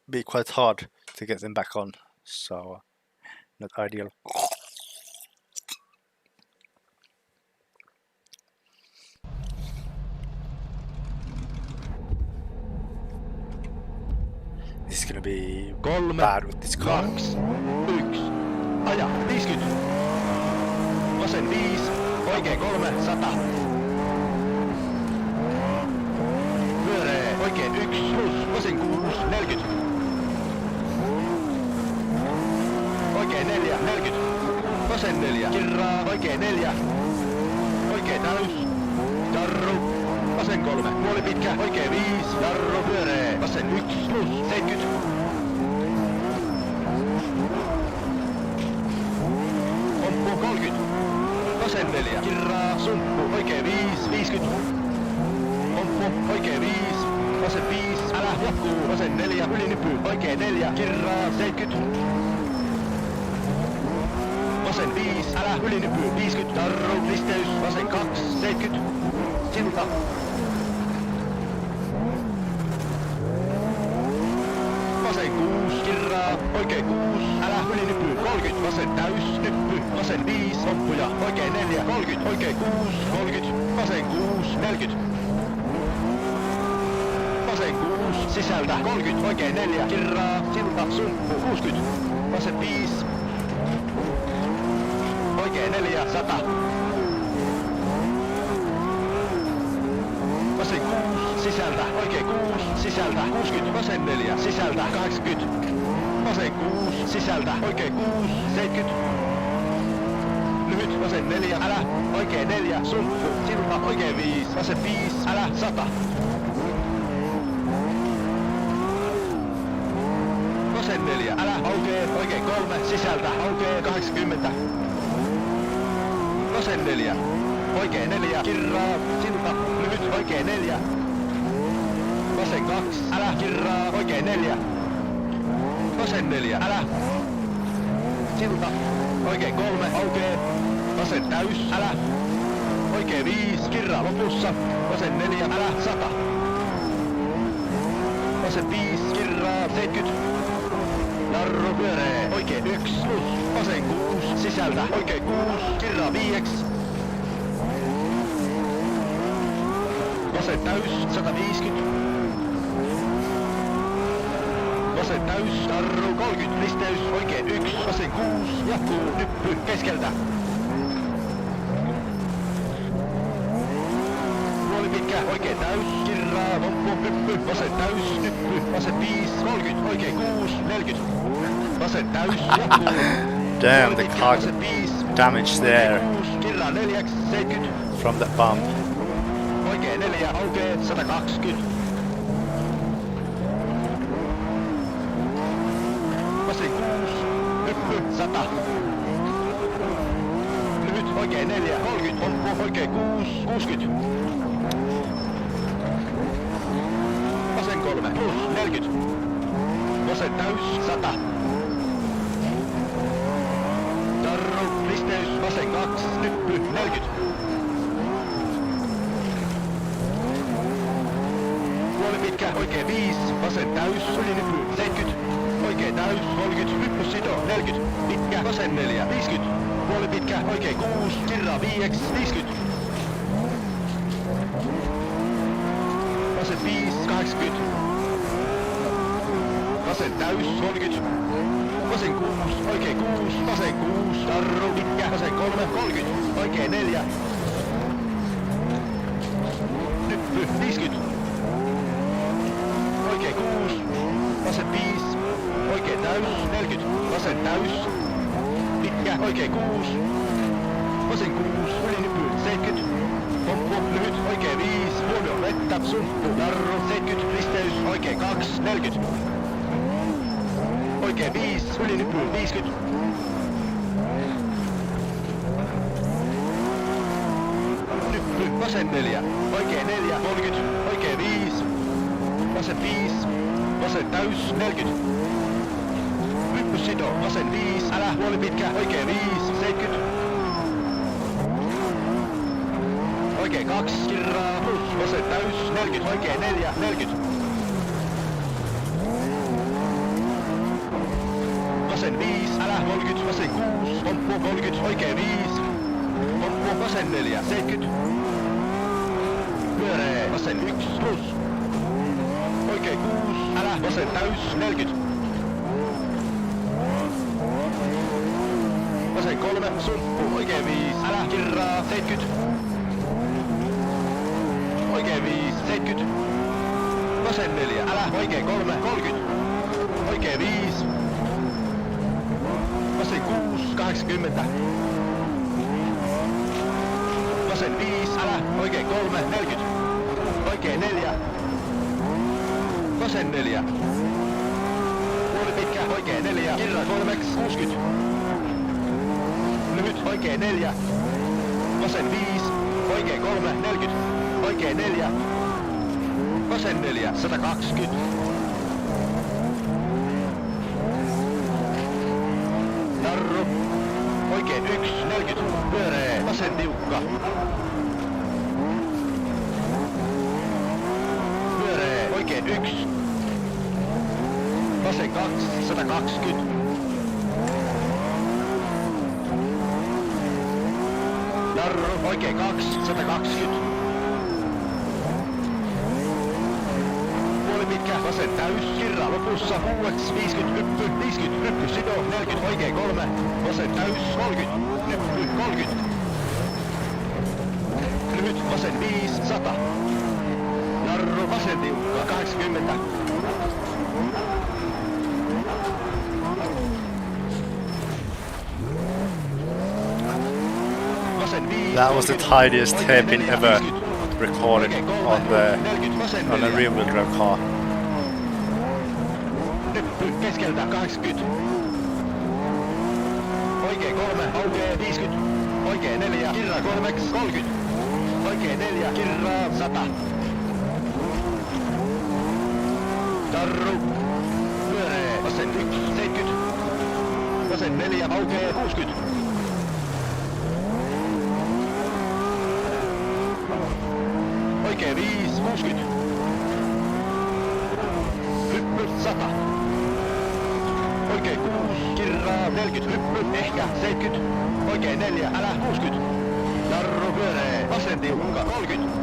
be quite hard to get them back on. So not ideal. This is gonna be bad with this car. 2, 1. Aja, 50. Vasen 5. Oikein 3, 100. Pyöree. Oikein 1 plus. Vasen 6, 40. Oikein 4, 40. Vasen 4. Kirraa. Oikein 4. Oikein täys. Jarru. Vasen 3. Puoli pitkä. Oikein 5. Jarru pyöree. Vasen 1 plus. 70. Pomppu 30. Vasen 4. Kirraa. Sumppu. Oikein 5. 50. Pomppu. Oikein 5. Vasen 5. Älä jatkuu. Vasen 4. Ylinypy. Oikein 4. Kirraa. 70. Vasen 5. Älä ylinypy. 50. Jarru. Listeys. Vasen 2. 70. Silta. Vasen 6, kirraa, oikein 6, älä ylinypy, 30, vasen täys, nyppy, vasen 5, pomppuja, oikein 4, 30, oikein 6, 30, vasen 6, 40. Vasen 6, sisältä, 30, oikein 4, kirraa, silta, sumppu, 60, vasen 5, oikein 4, 100. Vasen 6, sisältä, oikein 6, sisältä, 60, vasen 4, sisältä, 80. Vasen 6, sisältä, oikein 6, 70. Lyhyt, vasen 4, älä, oikein 4, sumppu, silta, oikein 5, vasen 5, älä, 100. Vasen 4, älä, aukee, oikein 3, sisältä, aukee, 80. Vasen 4. Oikein 4, kirraa, silta, lyhyt, oikein 4. Vasen 2, älä, kirraa, oikein 4. Vasen 4, älä. Silta, oikein 3, aukee. Vasen täys, älä. Oikein 5, kirraa lopussa. Vasen 4, älä, 100. Vasen 5, kirraa, 70. Jarru pyöree, oikein 1 plus. Vasen 6, sisältä, oikein 6, kirraa 5. Vasen täys, 150. Vasen täys, jarru 30, listeys, oikein 1, vasen 6, jatkuu, nyppy, keskeltä. Puoli pitkä, oikein täys, kirraa, pomppu, nyppy, vasen täys, nyppy, vasen 5, 30, oikein 6, 40. Vasen täys, jatkuu. Damn, the car vasen 5, damage there 6, kirraa 4, 70. from that bump. Oikein 4, aukee, 120. Vasen 6, hyppy, 100. Lyhyt, oikein 4, 30, pomppu, oikein 6, 60. Vasen 3, plus, 40. Vasen täys, 100. Jarru, listeys, vasen 2, nyppy, 40. Pitkä, oikein 5, vasen täys, ylinypy, 70, oikein täys, 30, hyppy sido, 40, pitkä, vasen 4, 50, puoli pitkä, oikein 6, kirraa 5, 50, vasen 5, 80, vasen täys, 30, vasen 6, oikein 6, vasen 6, jarru, pitkä, vasen 3, 30, oikein 4, nyppy, 50, vasen 5, oikein täys, 40, vasen täys, pitkä, oikein 6, vasen 6, yli nypyyn, 70, pomppu, lyhyt, oikein 5, huomioon vettä, sumppu, jarru, 70, risteys, oikein 2, 40, oikein 5, yli nypyyn, 50, nyppy, vasen 4, oikein 4, 30, oikein 5, vasen 5, vasen täys, 40, hyppy sito, vasen 5, älä huoli pitkä, oikein 5, 70, oikein 2, kirraa, plus, vasen täys, 40, oikein 4, 40, vasen 5, älä 30, vasen 6, pomppu, 30, oikein 5, pomppu, vasen 4, 70, pyöree, vasen 1, plus, oikein 6, älä, vasen täys, 40, vasen 3, sumppu, oikein 5, älä, kirraa, 70, oikein 5, 70, vasen 4, älä, oikein 3, 30, oikein 5, vasen 6, 80, vasen 5, älä, oikein 3, 40, oikein 4, vasen 4, puoli pitkä, oikein 4, kirra 3, 60, lyhyt, oikein 4, vasen 5, oikein 3, 40, oikein 4, vasen 4, 120, jarru, oikein 1, 40, pyöree, vasen tiukka, pyöree, oikein 1, vasen 2, 120, jarru, oikein 2, 120, puoli pitkä, vasen täys, kirra lopussa, uudeksi 50, hyppy, sito, 40, oikein 3, vasen täys, 30, nyppy, 30, lyhyt, vasen 5, 100, jarru, vasen tiukka, 80, That was the tidiest hairpin ever recorded on a rear wheel drive car. Nyppy keskeltä 80. Oikein 3, aukee 50. Oikein 4, kirraa 3, 30. Oikein 4, kirraa 100. Tarru. Pyöree. Vasen 1, 70. Vasen 4, aukee 60. Oikein 5, 60. Hyppy 100. Oikein 6, kirraa 40, hyppy, ehkä 70. Oikein 4, älä 60. Jarru pyöree, vasen tiukka 30.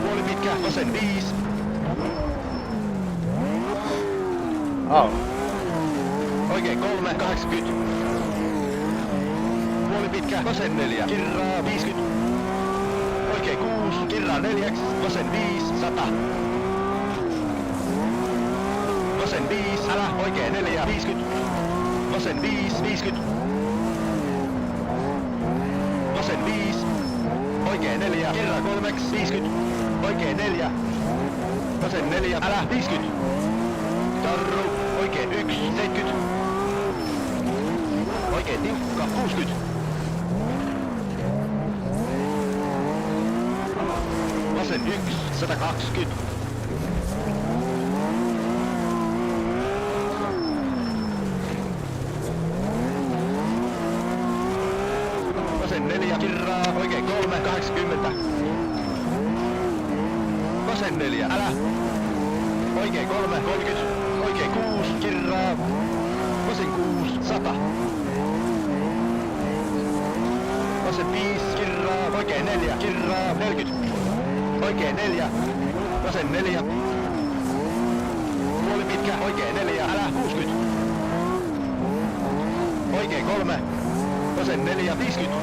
Puoli pitkä, vasen 5. Oh. Oikein 3, 80. Puoli pitkä, vasen 4, kirraa 50. Oikein 6, kirraa 4, vasen 5, 100. Vasen 5, älä, oikein 4, 50. Vasen 5, 50. Vasen 5. Oikein 4, kirraa 3, 50. Oikein 4. Vasen 4, älä, 50. Tarru, oikein 1, 70. Oikein tiukka, 60. Vasen 1, 120. Vasen 4, kirraa, oikein 3, 80. Vasen 4, älä. Oikein 3, 30. Oikein 6, kirraa. Vasen 6, 100. Vasen 5, kirraa, oikein 4, kirraa, 40. Oikein 4, vasen 4. Puoli pitkä, oikein 4, älä 60. Oikein 3, vasen 4, 50.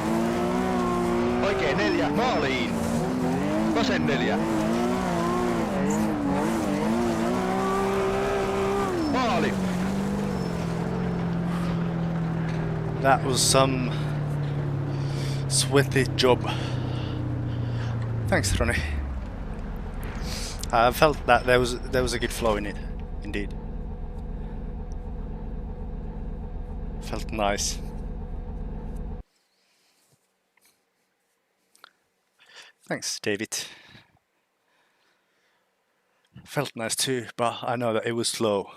Oikein 4, maaliin. Vasen 4. That was some sweaty job. Thanks, Ronnie. I felt that there was a good flow in it, indeed. Felt nice. Thanks, David. Felt nice too, but I know that it was slow.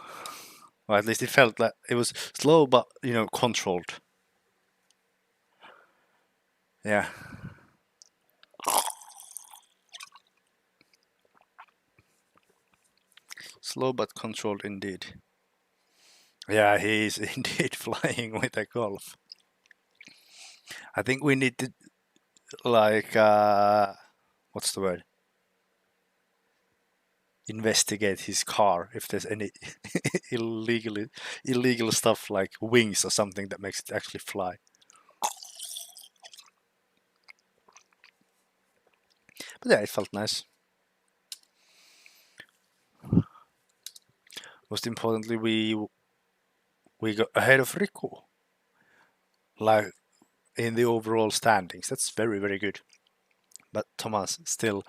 Or at least it felt that it was slow, but you know, controlled. Yeah. Slow but controlled indeed. Yeah, he's indeed flying with a Golf. I think we need to, like, what's the word? Investigate his car if there's any illegal stuff like wings or something that makes it actually fly. But yeah, it felt nice. Most importantly, we got ahead of Rico, like in the overall standings. That's very, very good. But Thomas still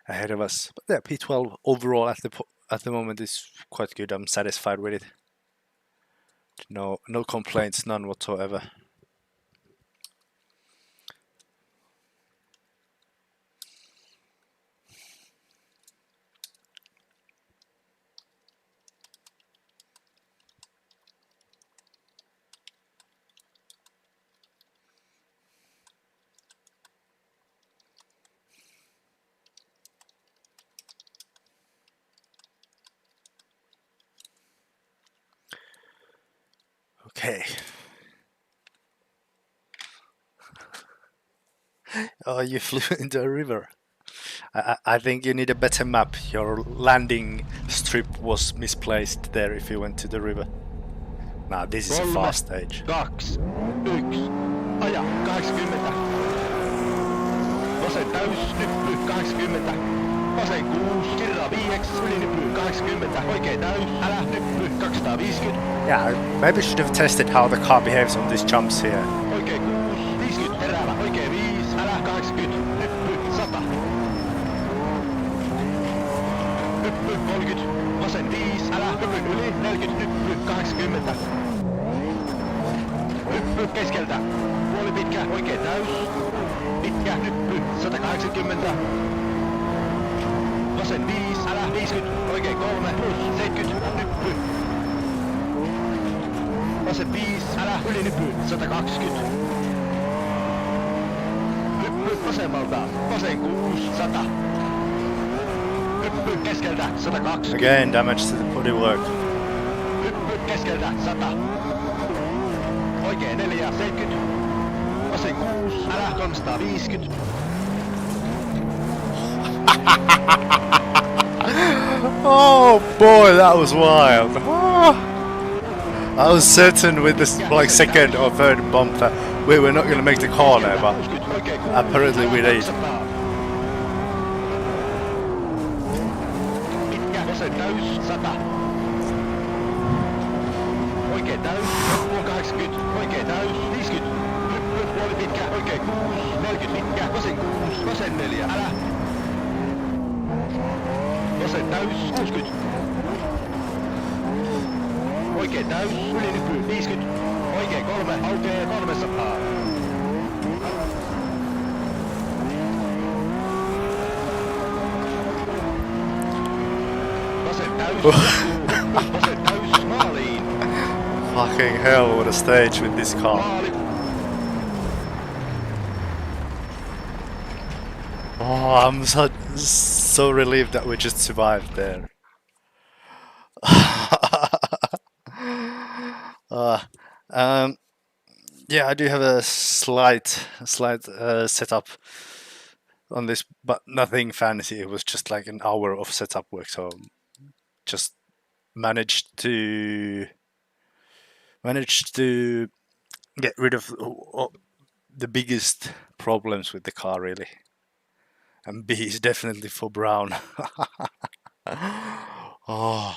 ahead of us. But yeah, P12 overall at the moment is quite good. I'm satisfied with it. No complaints, none whatsoever. Okay. Oh, you flew into a river. I think you need a better map. Your landing strip was misplaced there if you went to the river. Nah, this is a fast stage. 2, 1. Aja, 80. Vasen täys, nyppy, 80. Vasen 6, kirra 5, yli nyppy, 80. Oikein täys, älä nyppy, 250. Yeah, maybe should have tested how the car behaves on these jumps here. Oikein 6, 50, terävä, oikein 5, älä 80, nyppy, 100. Nyppy, 30, vasen 5, älä nyppy, yli 40, nyppy, 80. Nyppy, keskeltä, puoli pitkä, oikein täys. Pitkä, nyppy, 180. Vasen 5, älä 50, oikein 3, plus 70, nyppy. Vasen 5, älä yli nyppy, 120. Nyppy vasemmalta, vasen 6, 100. Nyppy keskeltä, 120. Again, damage to the bodywork. Nyppy keskeltä, 100. Oikein 4, 70. Vasen 6, älä 350. Oh boy, that was wild. Oh. I was certain with this like second or third bump that we were not going to make the corner, but apparently we did. Pitkä, vasen täys, 100. Oikein täys, 80, oikein täys, 50. Nyppy, puoli pitkä, oikein 6, 40 pitkä, vasen 6, vasen 4, älä. Vasen täys, 60. Oikein täys, yli nyppy, 50. Oikein 3, aukeaa 300. Vasen täys, vasen täys, maaliin. Fucking hell, what a stage with this car. Maali. Oh, I'm so relieved that we just survived there. Yeah, I do have a slight setup on this, but nothing fancy. It was just like an hour of setup work, so just managed to get rid of the biggest problems with the car, really. And B is definitely for brown. Oh.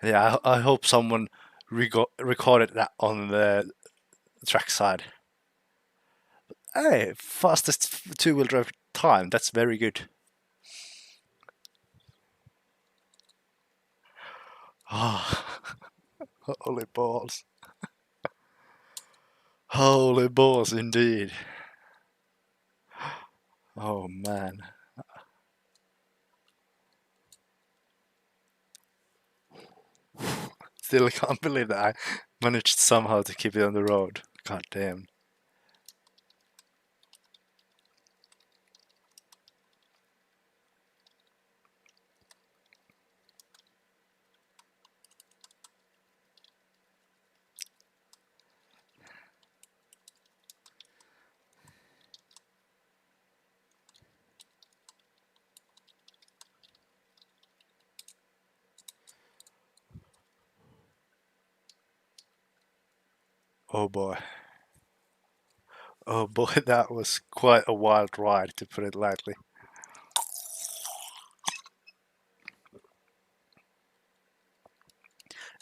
Yeah, I hope someone recorded that on the trackside. Hey, fastest two-wheel drive time. That's very good. Oh, holy balls. Holy balls indeed. Oh man. Still can't believe that I managed somehow to keep it on the road. God damn. Oh boy. Oh boy, that was quite a wild ride, to put it lightly.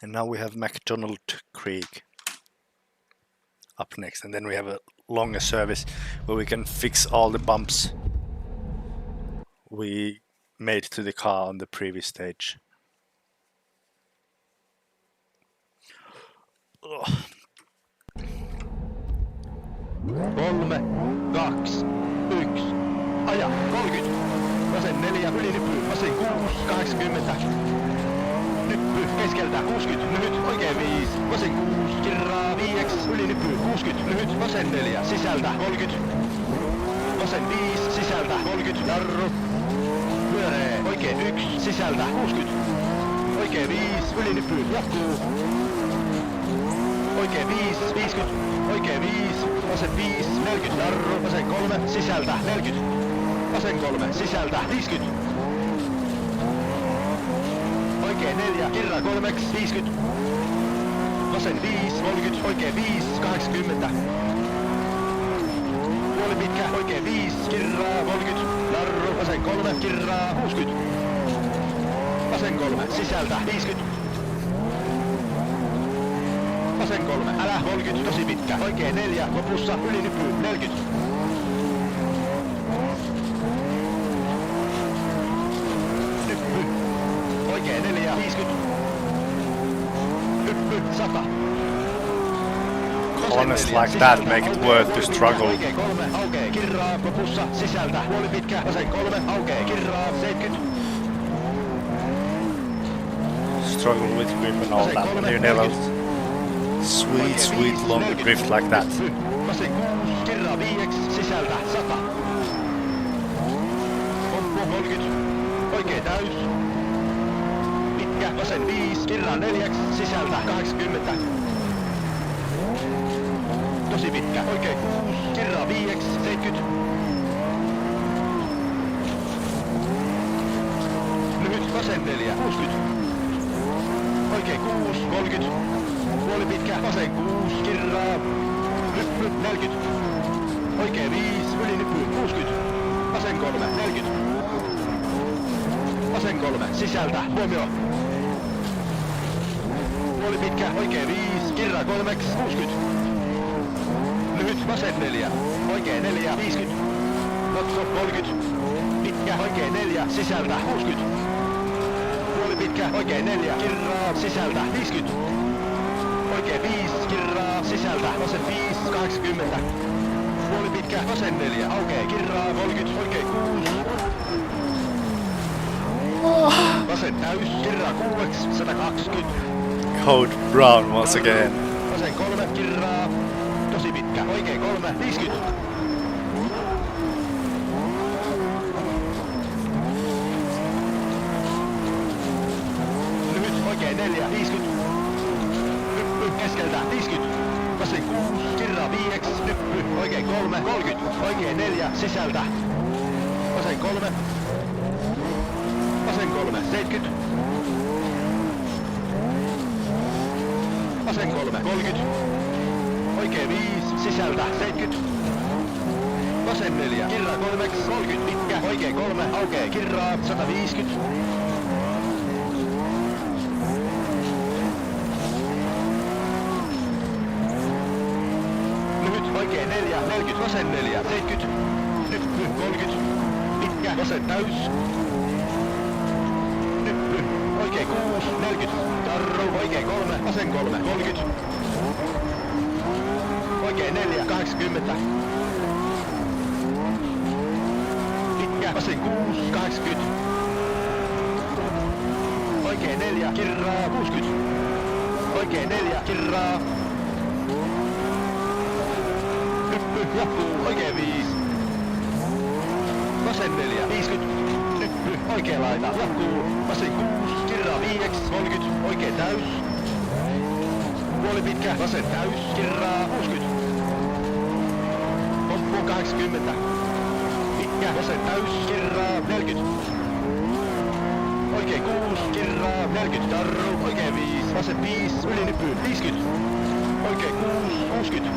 And now we have McDonald Creek up next, and then we have a longer service where we can fix all the bumps we made to the car on the previous stage. Ugh. 3, 2, 1. Aja, 30. Vasen 4, yli nyppy. Vasen 6, 80. Nyppy, keskeltä 60. Lyhyt, oikein 5. Vasen 6, kirraa 5. Yli nyppy 60. Lyhyt, vasen 4. Sisältä 30. Vasen 5, sisältä 30. Jarru. Pyöree, oikein 1. Sisältä 60. Oikein 5. Yli nyppy jatkuu. Oikein 5, 50. Oikein 5, vasen 5, 40, jarru, vasen 3, sisältä 40, vasen 3, sisältä 50. Oikein 4, kirra 3, 50. Vasen 5, 30, oikein 5, 80. Puoli pitkä, oikein 5, kirraa 30, jarru, vasen 3, kirraa 60. Vasen 3, sisältä 50. Vasen 3, älä 30, tosi pitkä. Oikein 4, lopussa yli nyppy 40. Nyppy. Oikein 4, 50. Nyppy 100. Honest like that make it worth to struggle. Oikein 3, aukee, kirraa, lopussa, sisältä, puoli pitkä. Vasen 3, aukee, kirraa, 70. Struggle with grip and all that, and you never sweet long drift like that. Vasen 6, kirraa 5, sisältä 100. Pomppu 30, oikein täys. Pitkä, vasen 5, kirraa 4, sisältä 80. Tosi pitkä, oikein 6, kirraa 5, 70. Lyhyt, vasen 4, 60. Oikein 6, 30. Puoli pitkä, vasen 6, kirraa. Nyppy 40. Oikein 5, yli nyppy 60. Vasen 3, 40. Vasen 3, sisältä, huomio. Puoli pitkä, oikein 5, kirraa 3, 60. Lyhyt, vasen 4. Oikein 4, 50. Notko 30. Pitkä, oikein 4, sisältä 60. Puoli pitkä, oikein 4, kirraa, sisältä 50. Oikein 5, kirraa, sisältä, vasen 5, 80. Puoli pitkä, vasen 4, aukee, kirraa, 30, oikein 6. Vasen täys, kirraa 6, 120. Code brown once again. Vasen 3, kirraa, tosi pitkä, oikein 3, 50. Lyhyt, oikein 4, 50. Nyppy, keskeltä, 50. Vasen 6, kirraa 5, nyppy, oikein 3, 30. Oikein 4, sisältä. Vasen 3. Vasen 3, 70. Vasen 3, 30. Oikein 5, sisältä 70. Vasen 4, kirraa 3, 30 pitkä. Oikein 3, aukee, kirraa 150. 40, vasen 4, 70, nyppy 30, pitkä, vasen täys, nyppy, oikein 6, 40, jarru, oikein 3, vasen 3, 30, oikein 4, 80, pitkä, vasen 6, 80, oikein 4, kirraa, 60, oikein 4, kirraa, nyppy, jatkuu, oikein 5, vasen 4, 50, nyppy, oikein laita, jatkuu, vasen 6, kirraa 5, 30, oikein täys, puoli pitkä, vasen täys, kirraa 60, pomppu 80, pitkä, vasen täys, kirraa 40, oikein 6, kirraa 40, jarru, oikein 5, vasen 5, yli nyppy 50, oikein 6, 60,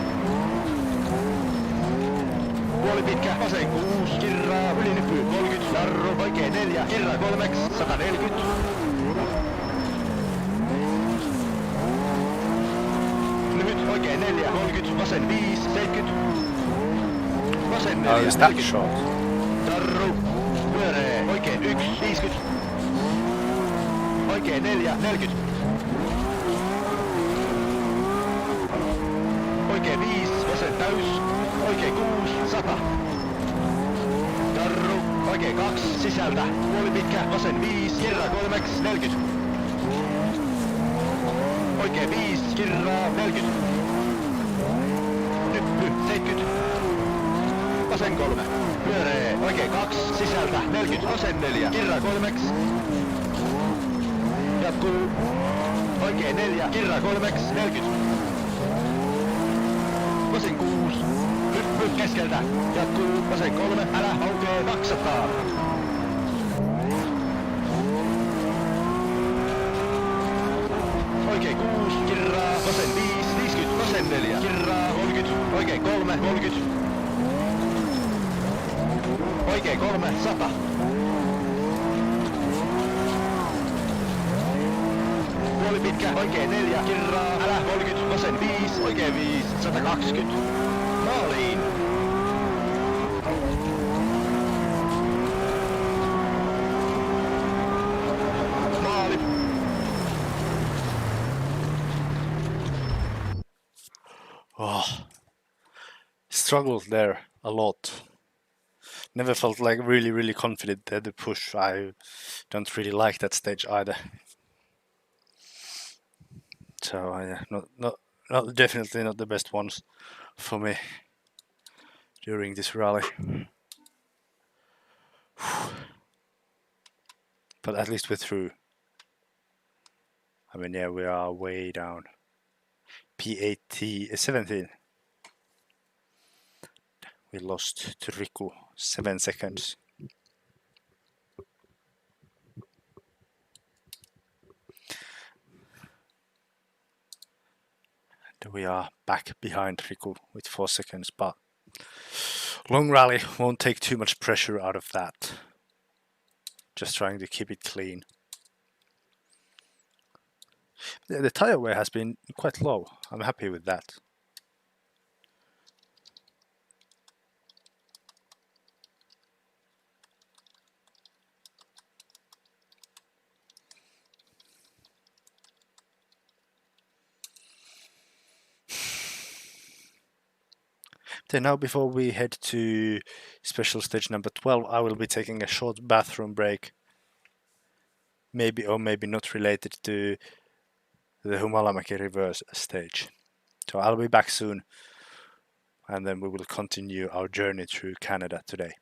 puoli pitkä, vasen 6, kirraa, yli nyppy 30, jarru, oikein 4, kirraa 3, 140. Nyt oikein 4, 30, vasen 5, 70. Vasen 4, is that 40. short? Jarru, pyöree, oikein 1, 50. Oikein 4, 40. Oikein 5, vasen täys. Oikein 6, 100. Jarru, oikein 2, sisältä. Puoli pitkä, vasen 5, kirraa 3, 40. Oikein 5, kirraa 40. Nyppy, 70. Vasen 3, pyöree, oikein 2, sisältä, 40, vasen 4, kirraa 3. Jatkuu, oikein 4, kirraa 3, 40. Vasen 6. Hyppy keskeltä. Jatkuu. Vasen 3. Älä aukee 200. Oikein 6. Kirraa. Vasen 5. 50. Vasen 4. Kirraa. 30. Oikein 3. 30. Oikein 3. 100. Puoli pitkä. Oikein 4. Kirraa. Älä 30. Vasen 5. Oikein 5. 120. Maaliin. Maali. Struggled there a lot. Never felt like really confident at the push. I don't really like that stage either. So yeah, not definitely not the best ones for me during this rally. But at least we're through. I mean, yeah, we are way down. P8T 17. We lost to Riku 7 seconds. And we are back behind Riku with 4 seconds, but long rally won't take too much pressure out of that. Just trying to keep it clean. The tire wear has been quite low. I'm happy with that. Then now, before we head to special stage number 12, I will be taking a short bathroom break. Maybe or maybe not related to the Humalamäki reverse stage. So I'll be back soon, and then we will continue our journey through Canada today.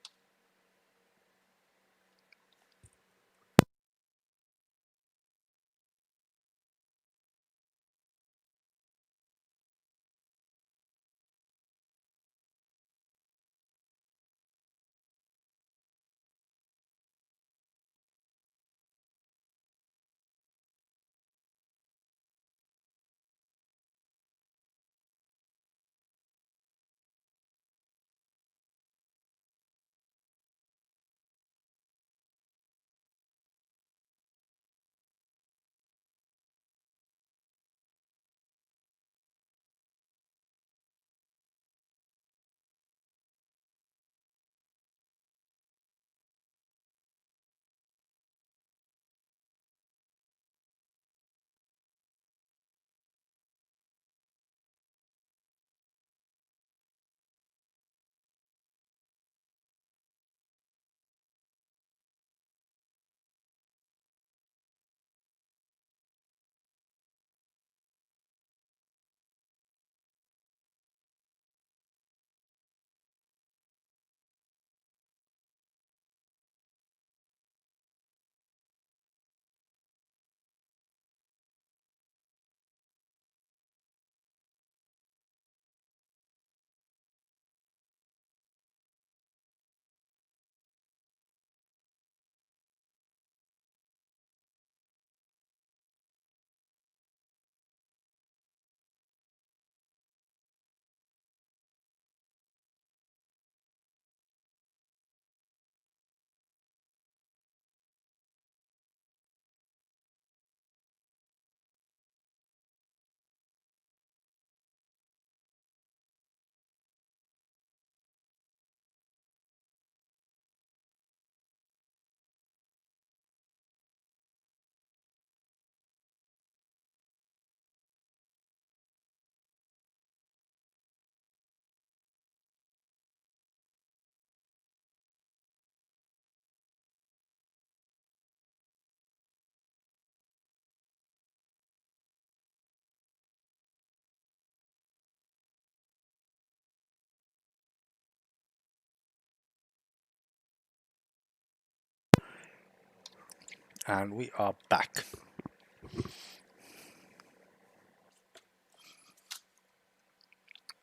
And we are back.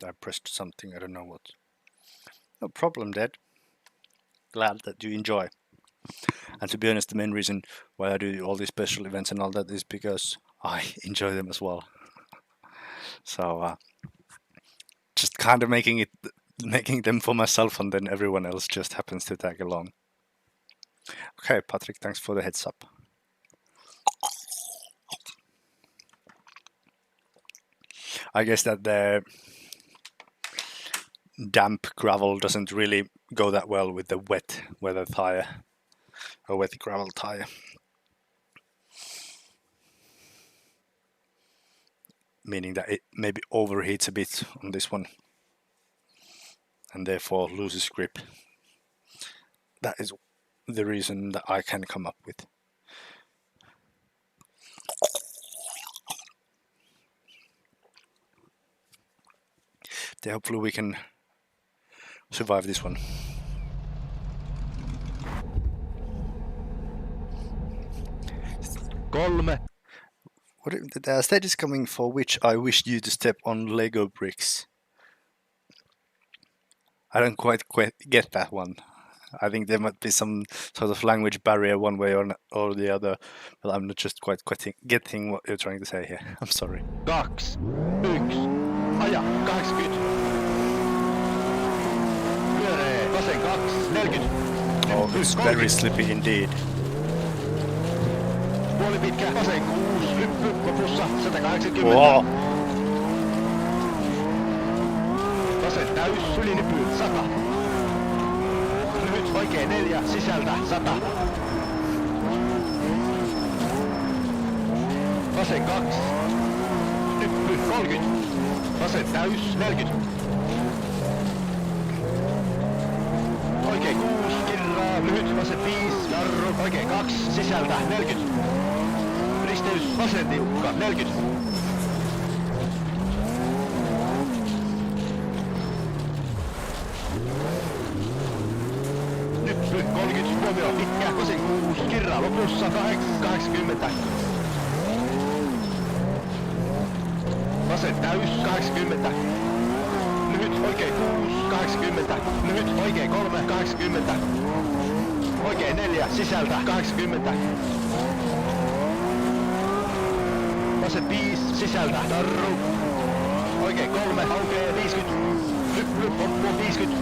I pressed something, I don't know what. No problem, Dad. Glad that you enjoy. And to be honest, the main reason why I do all these special events and all that is because I enjoy them as well. So just kind of making them for myself, and then everyone else just happens to tag along. Okay, Patrick, thanks for the heads up. I guess that the damp gravel doesn't really go that well with the wet weather tire or wet gravel tire. Meaning that it maybe overheats a bit on this one and therefore loses grip. That is the reason that I can come up with. So hopefully we can survive this one. Kolme. What the stage is coming for which I wish you to step on Lego bricks. I don't quite get that one. I think there might be some sort of language barrier one way or the other, but I'm not just quite getting what you're trying to say here. I'm sorry. 2, 1, aja, 80. Pyöree, vasen 2, 40. Oh, it's very slippy indeed. Puoli pitkä, vasen 6, hyppy, lopussa 180. Wow. Vasen täys, ylinypy 100. Lyhyt oikein 4, sisältä 100. Vasen 2. Nyppy 30. Vasen täys 40. Oikein 6, kirraa, lyhyt, vasen 5, jarru, oikein 2, sisältä 40. Risteys, vasen tiukka, 40. Nyppy 30, huomio, pitkä, vasen 6, kirraa lopussa 80. Vasen täys, 80. Lyhyt, oikein 6, 80. Lyhyt, oikein 3, 80. Oikein 4, sisältä 80. Vasen 5, sisältä, tarru. Oikein 3, aukee 50. Lyppy, pomppu 50.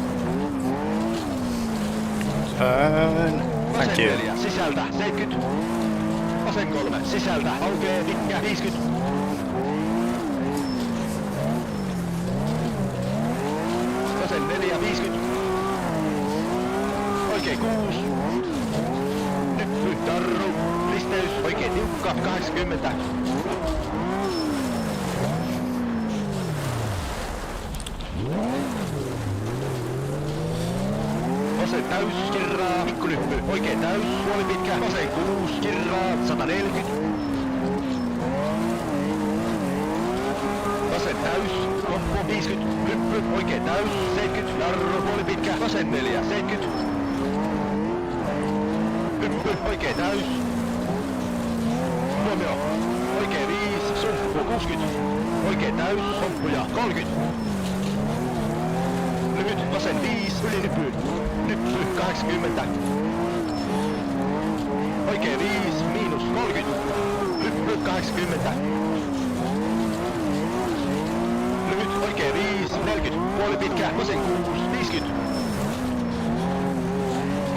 Turn. Thank Vasen you. 4, sisältä 70. Vasen 3, sisältä, aukee pitkä 50. Vasen 4, 50. Oikein 6. Nyppy, tarru. Risteys, oikein tiukka, 80. Vasen täys, kirraa, pikkulyppy, oikein täys, puoli pitkä, vasen 6, kirraa, 140. Vasen täys, loppu 50, lyppy, oikein täys, 70, jarru, puoli pitkä, vasen 4, 70. Lyppy, oikein täys. Huomio, oikein 5, sumppu 60. Oikein täys, pomppuja 30. Lyhyt, vasen 5, ylinyppy. Nyppy 80. Oikein 5, miinus 30. Lyppy 80. Lyhyt, oikein 5, 40. Puoli pitkä, vasen 6, 50.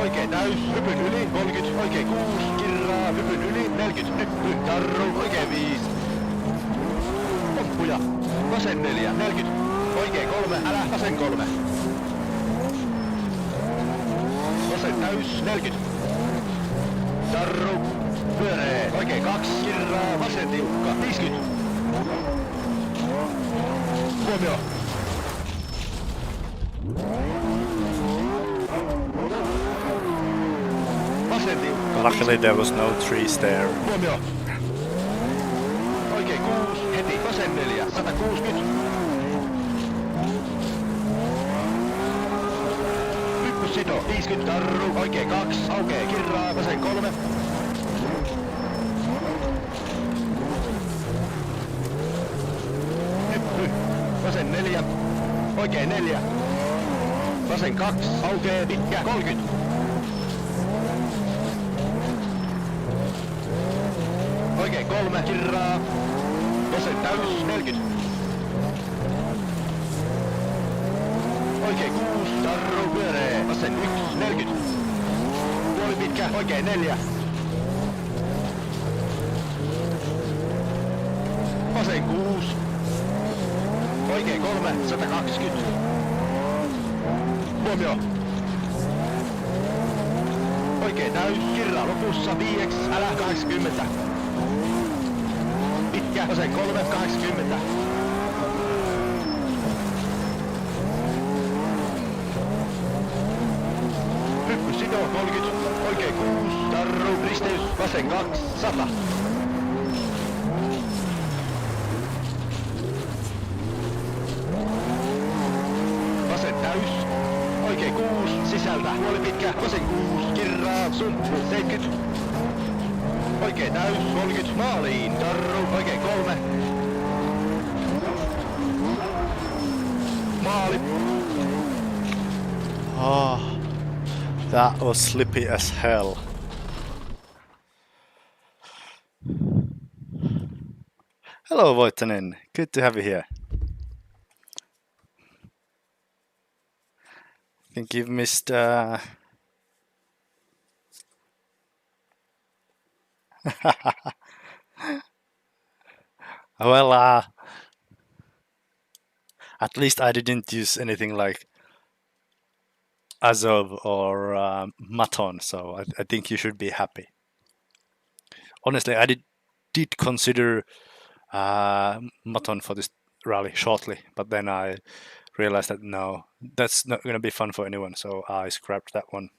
Oikein täys, hypyn yli, 30. Oikein 6, kirraa, hypyn yli, 40. Nyppy, tarru, oikein 5. Pomppuja, vasen 4, 40. Oikein 3, älä, vasen 3. Vasen täys, 40. Tarru, pyöree, oikein 2, kirraa, vasen tiukka, 50. Huomio. Vasen tiukka. Luckily there was no trees there. Huomio. Oikein 6, heti, vasen 4, 160. Hyppysito, 50, tarru, oikein 2, aukee, kirraa, vasen 3. oikein 4. Vasen 2, aukee, pitkä, 30. Oikein 3, kirraa. Vasen täys, 40. Oikein 6, tarru, pyöree. Vasen 1, 40. Puoli pitkä, oikein 4. Vasen 6. Oikein 3, 120. Huomio. Oikein täys, kirraa lopussa, 5, älä 80. Pitkä, vasen 3, 80. Hyppy sitoo, 30. Oikein 6, tarru, risteys, vasen 2, 100. Vasen täys. Oikein 6, sisältä, puoli pitkä, vasen 6, kirraa, sumppu, 70. Oikein täys, 30, maaliin, tarru, oikein 3. Maali. Oh, that was slippy as hell. Hello, Voitanen. Good to have you here. I think you've missed well, at least I didn't use anything like Azov or Maton, so I think you should be happy. Honestly, I did consider Maton for this rally shortly, but then I realized that no, that's not going to be fun for anyone, so I scrapped that one.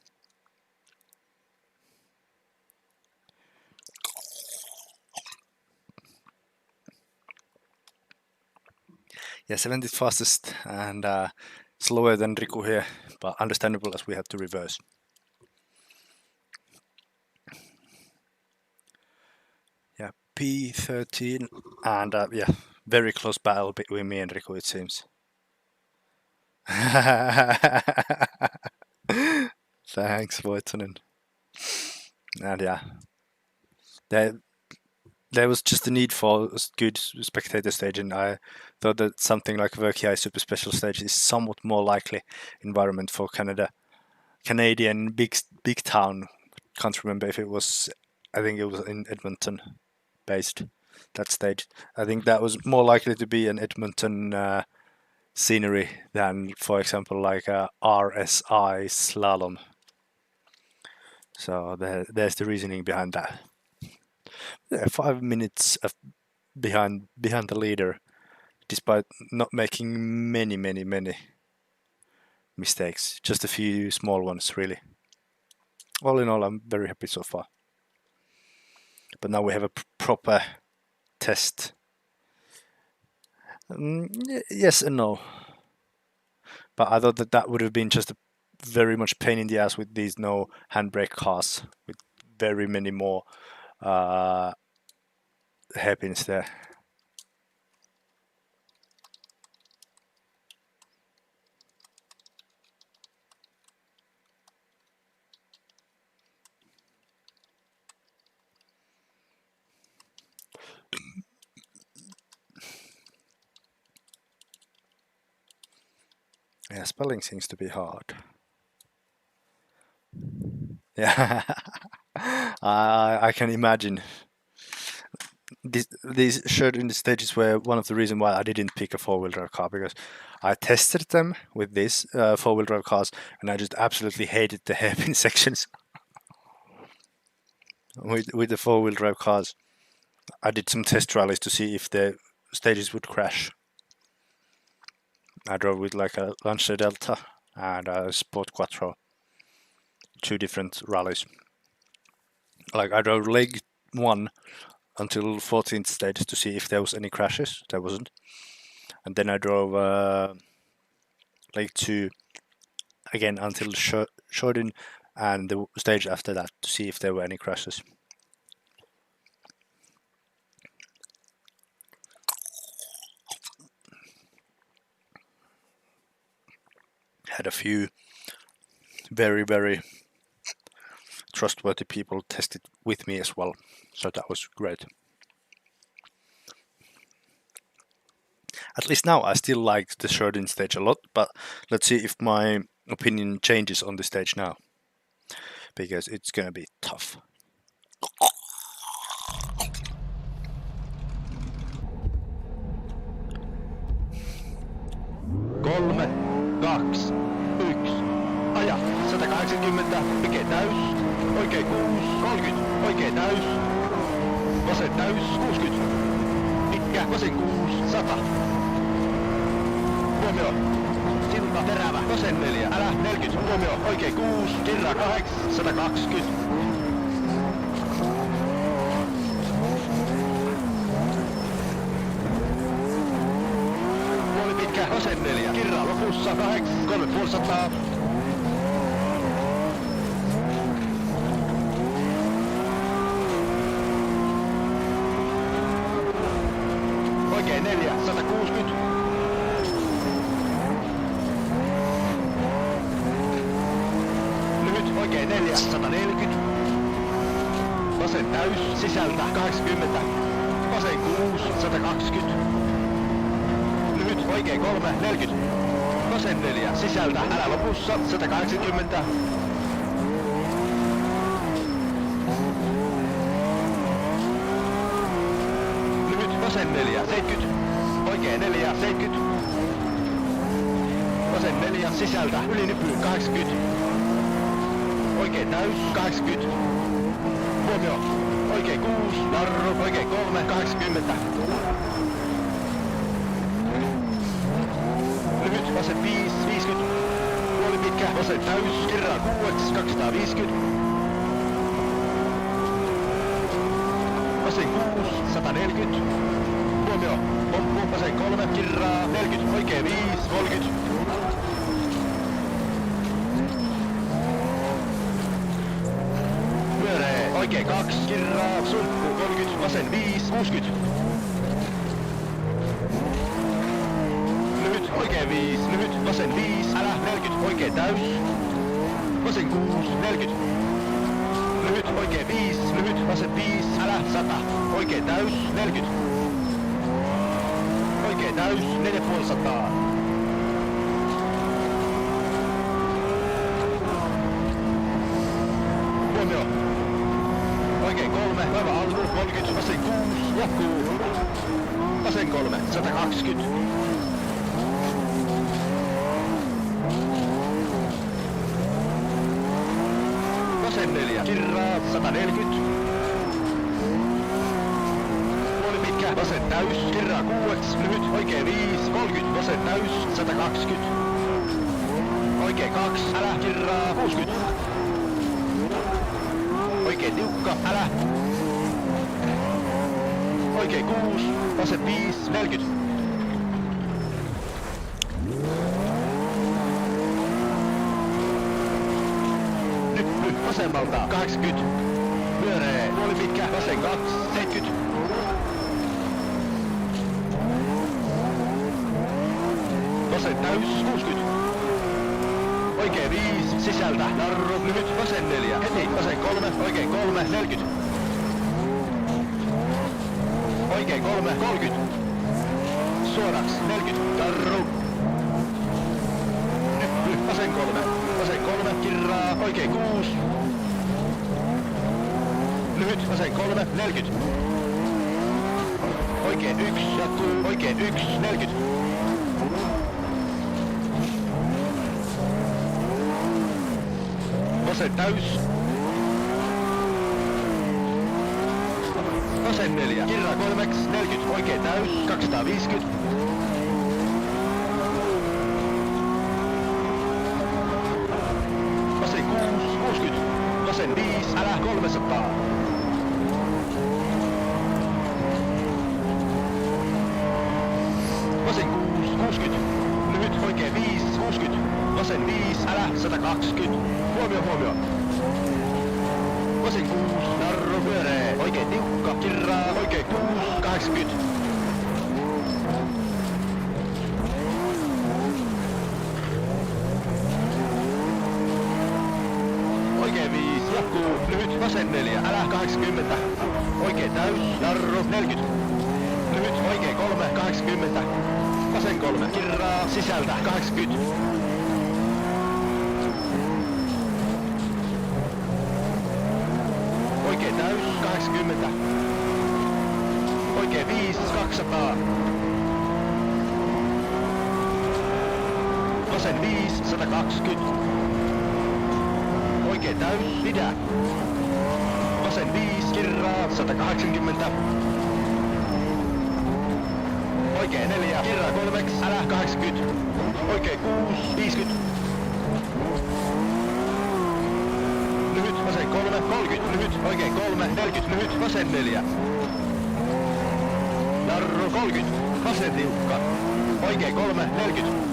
Yeah, 70th fastest and slower than Riku here, but understandable as we had to reverse. Yeah, P13 and yeah, very close battle between me and Riku, it seems. Thanks, Voitanen. And yeah, there was just a need for a good spectator stage, and I thought that something like VRCI Super Special Stage is somewhat more likely environment for Canadian big town. Can't remember if it was, I think it was in Edmonton based, that stage. I think that was more likely to be an Edmonton scenery than, for example, like a RSI slalom. So there's the reasoning behind that. Yeah, 5 minutes behind the leader, despite not making many mistakes. Just a few small ones, really. All in all, I'm very happy so far. But now we have a proper test. Yes and no. But I thought that would have been just a very much pain in the ass with these no handbrake cars, with very many more hairpins there. Yeah, spelling seems to be hard. Yeah, I can imagine. These showed in the stages were one of the reasons why I didn't pick a four-wheel drive car, because I tested them with these four-wheel drive cars and I just absolutely hated the hairpin sections. With the four-wheel drive cars, I did some test rallies to see if the stages would crash. I drove with like a Lancia Delta and a Sport Quattro, 2 different rallies. Like I drove leg 1 until 14th stage to see if there was any crashes. There wasn't. And then I drove leg 2 again until Shorten and the stage after that to see if there were any crashes. Had a few very trustworthy people test it with me as well, so that was great. At least now I still like the shortened stage a lot, but let's see if my opinion changes on the stage now, because it's gonna be tough. Kolme, 2, 1. Aja, 180, oikein täys, oikein 6, 30, oikein täys, vasen täys, 60, pitkä, vasen 6, 100. Huomio, silta terävä, vasen 4, älä 40, huomio, oikein 6, kirra 8, 120. Puoli pitkä, vasen 4, kirra lopussa 8, 350. Oikein 4, 160. Lyhyt, oikein 4, 140. Vasen täys, sisältä 80. Vasen 6, 120. Lyhyt, oikein 3, 40. Vasen 4, sisältä, älä lopussa, 180. Vasen 4, 70. Oikein 4, 70. Vasen 4, sisältä, yli nypyyn 80. Oikein täys, 80. Huomio. Oikein 6, jarru, oikein 3, 80. Lyhyt, vasen 5, 50. Puoli pitkä, vasen täys, kirraa 6, 250. Vasen 6, 140. Huomio, pomppu, vasen 3, kirraa, 40, oikein 5, 30. Pyöree, oikein 2, kirraa, sumppu, 30, vasen 5, 60. Lyhyt, oikein 5, lyhyt, vasen 5, älä, 40, oikein täys. Vasen 6, 40. Lyhyt, oikein 5, lyhyt, vasen 5, älä, 100, oikein täys, 40. Oikein täys, 450. Huomio. Oikein 3, hyvä alku, 30, vasen 6, jatkuu. Vasen 3, 120. Vasen 4, kirraa, 140. Pitkä, vasen täys, kirraa 6, lyhyt, oikein 5, 30, vasen täys, 120. Oikein 2, älä, kirraa, 60. Oikein tiukka, älä. Oikein 6, vasen 5, 40. Nyppy, vasemmalta, 80. Pyöree, puoli pitkä, vasen 2, 70. Vasen täys, 60. Oikein 5, sisältä, jarru, lyhyt, vasen 4. Heti, vasen 3, oikein 3, 40. Oikein 3, 30. Suoraks, 40, jarru. Nyppy, vasen 3, kirraa, oikein 6. Lyhyt, vasen 3, 40. Oikein 1, jatkuu, oikein 1, 40. Vasen täys. Vasen 4, kirraa 3, 40, oikein täys, 250. Vasen 6, 60. Vasen 5, älä, 300. Vasen 6, 60. Lyhyt, oikein 5, 60. Vasen 5, älä, 120. Huomio. Vasen 6, jarru, pyöree, oikein tiukka, kirraa, oikein 6, 80. Jatkuu, lyhyt, vasen 4, älä 80. Oikein täys, jarru, 40. Lyhyt, oikein 3, 80. Vasen 3, kirraa, sisältä, 80. Oikein täys, 80. Oikein 5, 200. Vasen 5, 120. Oikein täys, pidä. Vasen 5, kirraa, 180. Oikein 4, kirraa 3, älä 80. Oikein 6, 50. Lyhyt, vasen 3, 30. Lyhyt, oikein 3, 40. Lyhyt, vasen 4. Jarru 30. Vasen tiukka. Oikein 3, 40.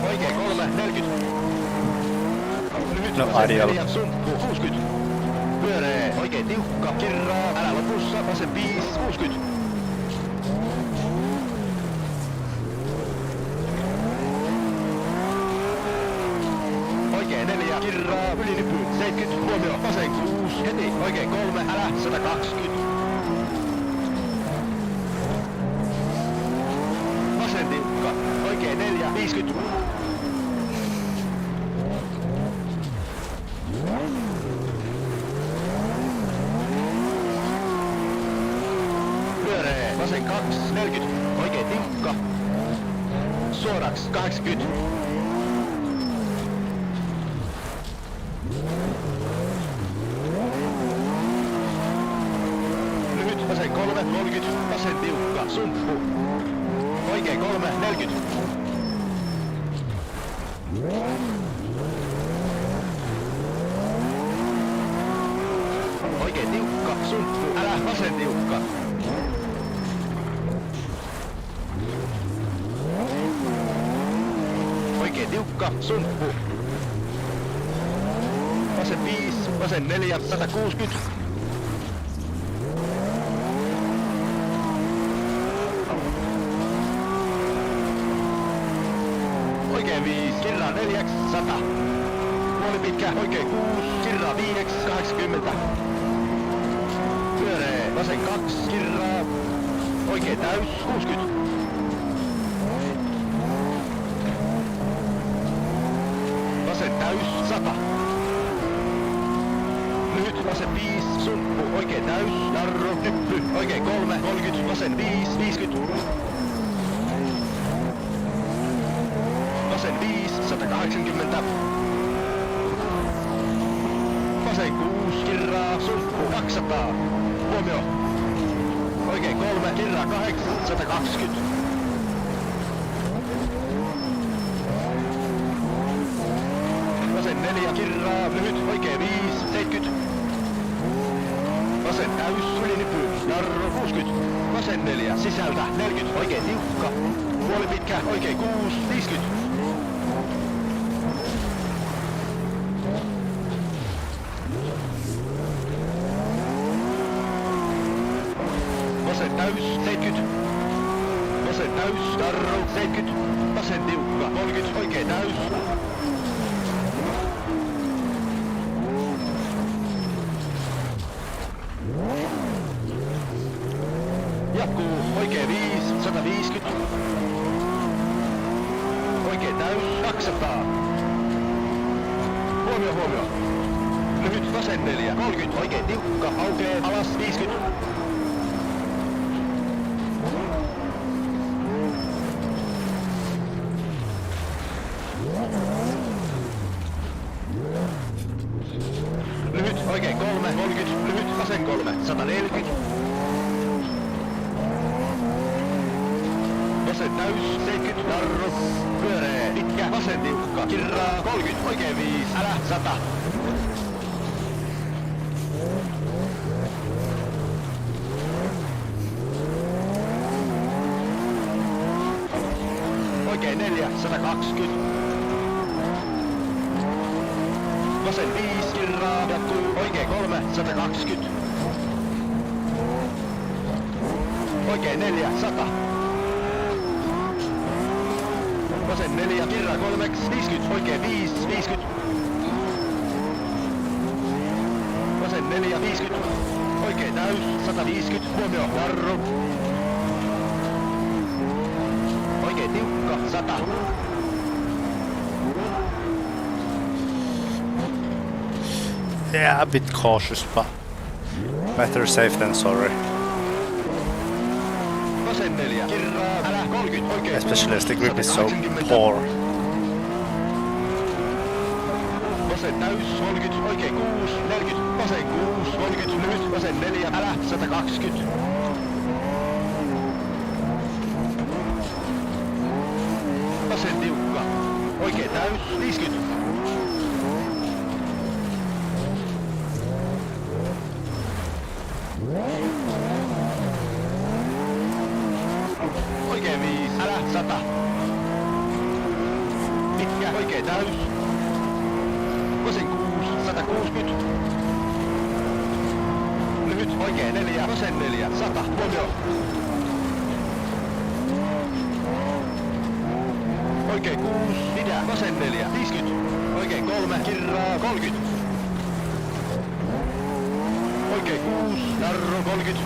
Oikein 3, 40. Lyhyt, No, vasen adios. 4, sumppu, 60. Pyöree, oikein tiukka, kirraa, älä lopussa, vasen 5, 60. Oikein 4, kirraa, ylinypy, 70, huomio, vasen 6, heti, oikein 3, älä, 120. Vasen tiukka, oikein 4, 50. Pyöree, vasen 2, 40, oikein tiukka. Suoraks, 80. Lyhyt, vasen 3, 30, vasen tiukka, sumppu. Oikein 3, 40. Oikein tiukka, sumppu, älä vasen tiukka. Oikein tiukka, sumppu. Vasen 5, vasen 4, 160. Oikein 5, kirraa 4, 100. Puoli pitkä, oikein 6, kirraa 5, 80. Pyöree, vasen 2, kirraa. Oikein täys, 60. Vasen täys, 100. Lyhyt, vasen 5, sumppu, oikein täys, jarru, hyppy, oikein 3, 30, vasen 5, 50. Vasen 5, 180. Vasen 6, kirraa, sumppu, 200. Huomio. Oikein 3, kirraa 8, 120. Vasen 4, kirraa, lyhyt, oikein 5, 70. Vasen täys, ylinypy, jarru, 60. Vasen 4, sisältä, 40, oikein tiukka. Puoli pitkä, oikein 6, 50. Vasen täys, 70. Vasen täys, jarru, 70. Vasen tiukka, 30, oikein täys. Jatkuu, oikein 5, 150. Oikein täys, 200. Huomio, huomio. Lyhyt, vasen 4, 30, oikein tiukka, aukee, alas, 50. Lyhyt, oikein 3, 30, lyhyt, vasen 3, 140. Vasen täys, 70, jarru, pyöree, pitkä, vasen tiukka, kirraa, 30, oikein 5, älä, 100. Oikein 4, 120. Vasen 5, kirraa, jatkuu, oikein 3, 120. oikein 4, 100. Vasen 4, kirraa 3, 50, oikein 5, 50. Vasen 4, 50. Oikein täys, 150, huomio, jarru. Oikein tiukka, 100. Yeah, a bit cautious, but better safe than sorry. Vasen 4, kirraa, älä 30, oikein. Especially as the grip is so poor. Vasen täys, 30, oikein 6, 40, vasen 6, 30, lyhyt, vasen 4, älä, 120. Vasen tiukka, oikein täys, 50. Oikein 5, älä, 100. Pitkä, oikein täys. Vasen 6, 160. Lyhyt, oikein 4, vasen 4, 100, huomio. Oikein 6, pidä, vasen 4, 50. Oikein 3, kirraa, 30. Oikein 6, jarru, 30.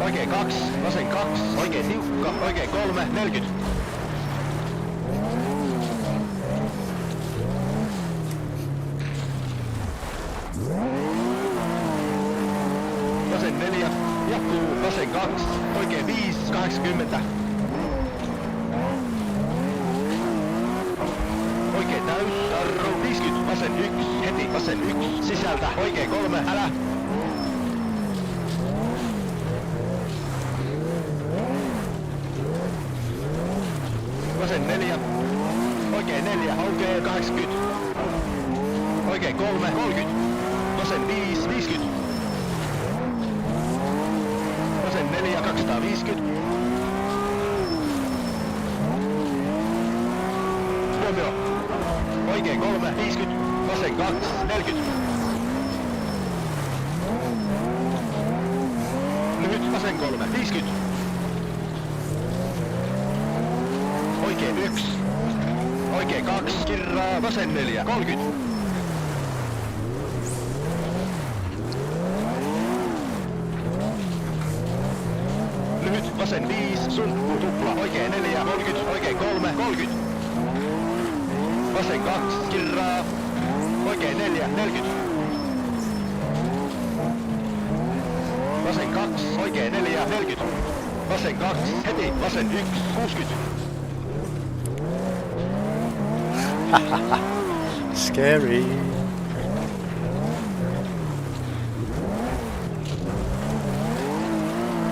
Oikein 2, vasen 2, oikein tiukka, oikein 3, 40. Vasen 4, jatkuu, vasen 2, oikein 5, 80. Oikein täys, jarru, 50, vasen 1, heti, vasen 1, sisältä, oikein 3, älä. Vasen 4, oikein 4, aukeaa 80. Oikein 3, 30. Vasen 5, 50. Vasen 4, 250. Huomio. Oikein 3, 50. Vasen 2, 40. Lyhyt, vasen 3, 50. Oikein 1. Oikein 2. Kirraa. Vasen 4. 30. Lyhyt. Vasen 5. Sumppu. Tupla. Oikein 4. 30. Oikein 3. 30. Vasen 2. Kirraa. Oikein 4. 40. Vasen 2. Oikein 4. 40. Vasen 2. Heti. Vasen 1. 60. Scary.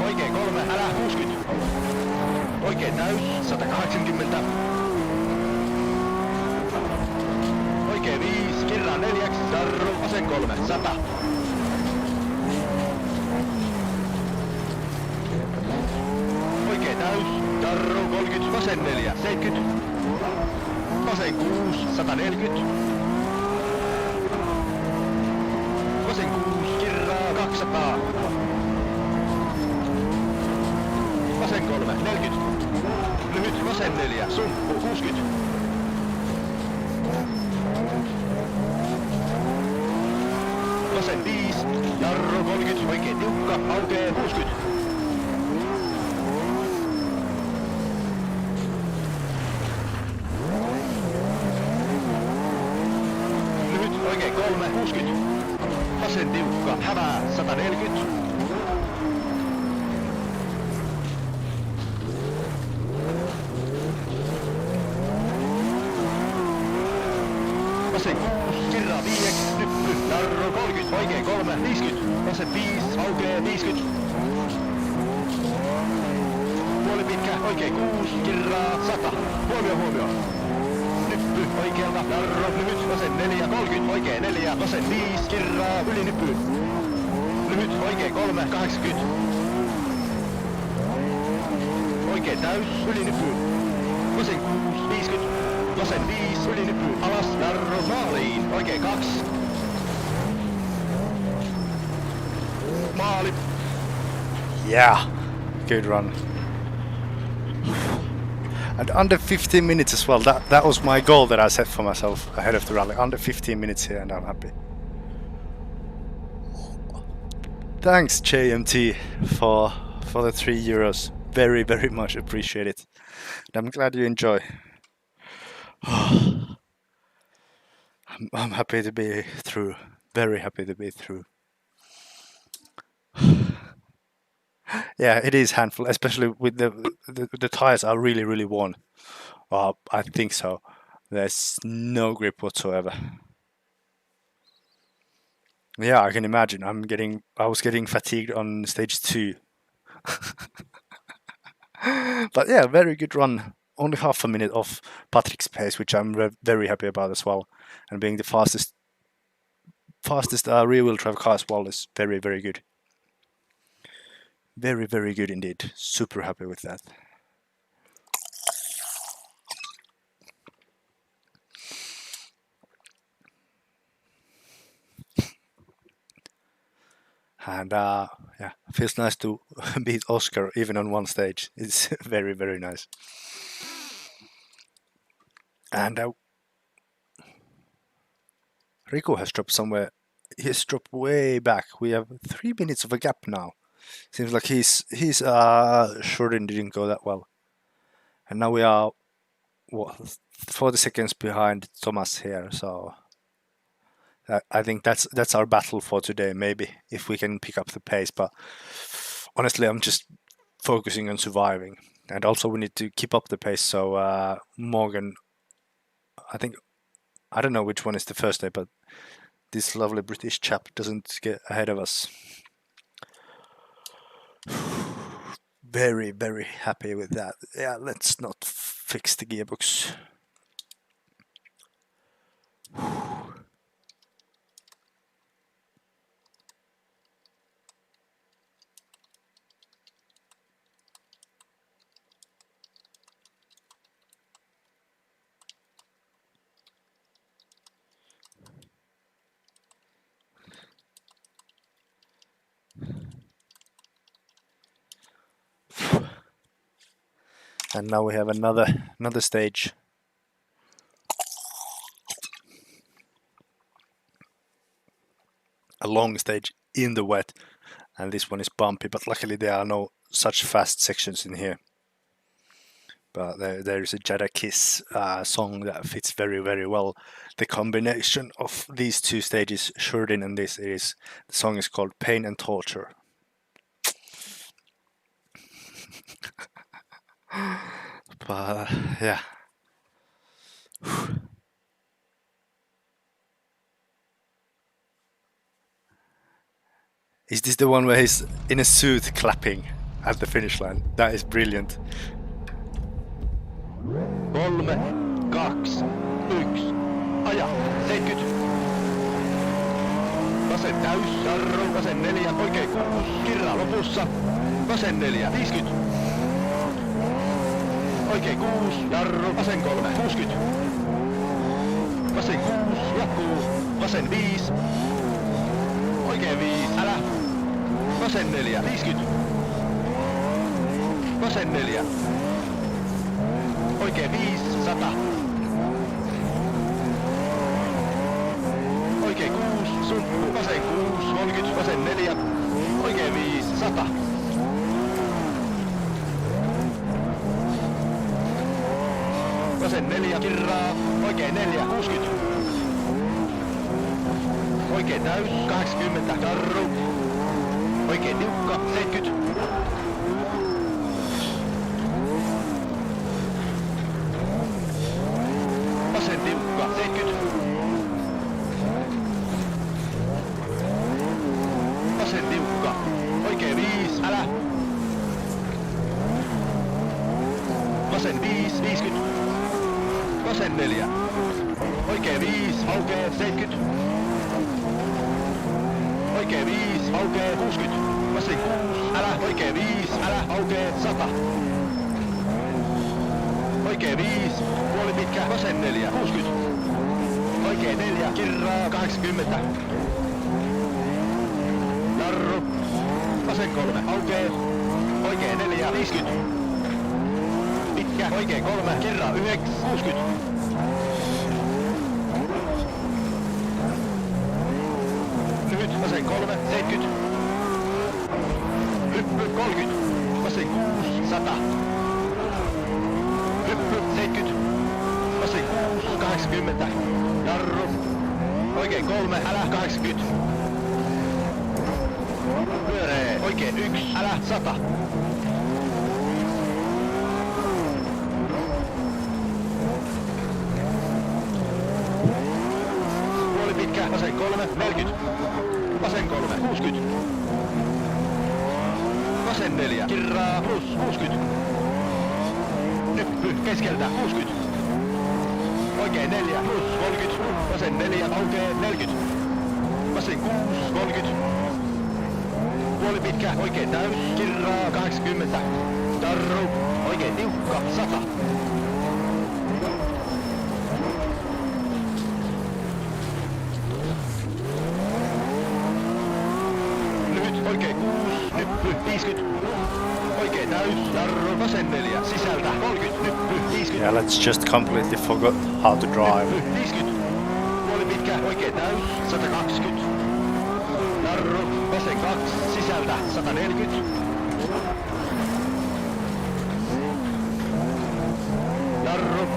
Oikein 3, älä 60. Oikein täys, 180. Oikein 5, kirraa 4, jarru, vasen 3, 100. Oikein täys, jarru, 30, vasen 4, 70. Vasen 6, 140. Vasen 6, kirraa 200. Vasen 3, 40. Lyhyt, vasen 4, sumppu 60. Vasen 5, jarru 30, oikein tiukka, aukee 60. Oikein 3, 60. Vasen tiukka, hävää 140. Vasen 6, kirraa 5, nyppy, jarru 30. Oikein 3, 50. Vasen 5, aukee 50. Puoli pitkä, oikein 6, kirraa 100. Huomio. Nyppy, oikealta, jarru, lyhyt, vasen 4, 30, oikein 4, vasen 5, kirraa, yli nyppy. Lyhyt, oikein 3, 80. Oikein täys, yli nyppy. Vasen 6, 50. Vasen 5, yli nyppy. Alas, jarru, maaliin. Oikein 2. Maali. Yeah. good run. And under 15 minutes as well. That was my goal that I set for myself ahead of the rally. Under 15 minutes here, and I'm happy. Thanks JMT for the €3. Very, very much appreciate it. And I'm glad you enjoy. I'm happy to be through. Very happy to be through. Yeah, it is handful, especially with the tires are really, really worn. I think so. There's no grip whatsoever. Yeah, I can imagine. I was getting fatigued on stage 2. But yeah, very good run. Only half a minute off Patrick's pace, which I'm very happy about as well. And being the fastest rear-wheel drive car as well is very, very good. Very, very good indeed. Super happy with that. And yeah, feels nice to beat Oscar even on one stage. It's very, very nice. And Rico has dropped somewhere. He's dropped way back. We have 3 minutes of a gap now. Seems like his shorting didn't go that well. And now we are 40 seconds behind Thomas here. So I think that's our battle for today. Maybe if we can pick up the pace. But honestly, I'm just focusing on surviving. And also we need to keep up the pace. So Morgan, I don't know which one is the first day, but this lovely British chap doesn't get ahead of us. Very, very happy with that. Yeah, let's not fix the gearbox. And now we have another stage. A long stage in the wet, and this one is bumpy, but luckily there are no such fast sections in here. But there is a Jada Kiss song that fits very, very well. The combination of these two stages, Sheridan and this, the song is called Pain and Torture. But yeah. Is this the one where he's in a suit clapping at the finish line? That is brilliant. 3, 2, 1. Aja, 70. Vasen täys, jarru, vasen 4, oikein 6, kirra lopussa. Vasen 4, 50. Oikein 6, jarru, vasen 3, 60. Vasen 6, jatkuu, vasen 5. Oikein 5, älä. Vasen 4, 50. Vasen 4. Oikein 5, 100. Oikein 6, sumppu, vasen 6, 30, vasen 4. Oikein 5, 100. Vasen 4, kirraa. Oikein 4, 60. Oikein täys, 80, jarru. Oikein tiukka, 70. Vasen tiukka, 70. Vasen tiukka. Oikein 5, älä. Vasen 5, 50. Vasen 4. Oikein 5, aukee, 70. Oikein 5, aukee, 60. Vasen 6, älä. Oikein 5, älä. Aukee, 100. Oikein 5, puoli pitkä. Vasen 4, 60. Oikein 4, kirraa, 80. Jarru. Vasen 3, aukee. oikee 4, 50. Pitkä, oikee 3, kirra 9, 60. Lyhyt, vasen 3, 70. Hyppy 30, vasen 6, 100. Hyppy 70, vasen 6, 80. Jarru, oikein 3, älä 80. Pyöree, oikein 1, älä 100. Puoli pitkä, vasen 3, 40. Vasen 3, 60. Vasen 4, kirraa plus 60. Nyppy keskeltä 60. Oikein 4 plus 30. Vasen 4 aukee 40. Vasen 6 30. Puoli pitkä oikein täys. Kirraa 80. Tarru oikein tiukka 100. Lyhyt oikein 6. Nyppy 50. Oikein täys, jarru, vasen 4, sisältä 30, nyppy 50. Yeah, let's just completely forgot how to drive. Nyppy 50. Puoli pitkä, oikein täys, 120. Jarru, vasen 2, sisältä 140. Jarru,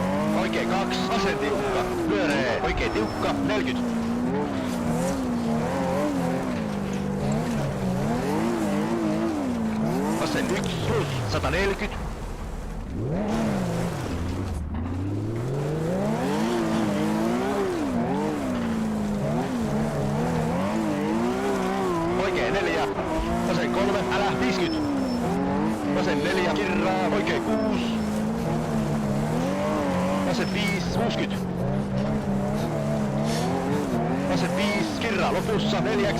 oikein 2, vasen tiukka, pyöree, oikein tiukka, 40. Vasen 1 plus 140. Oikein 4. Vasen 3, älä 50. Vasen 4, kirraa, oikein 6. Vasen 5, 60. Vasen 5, kirraa lopussa 4.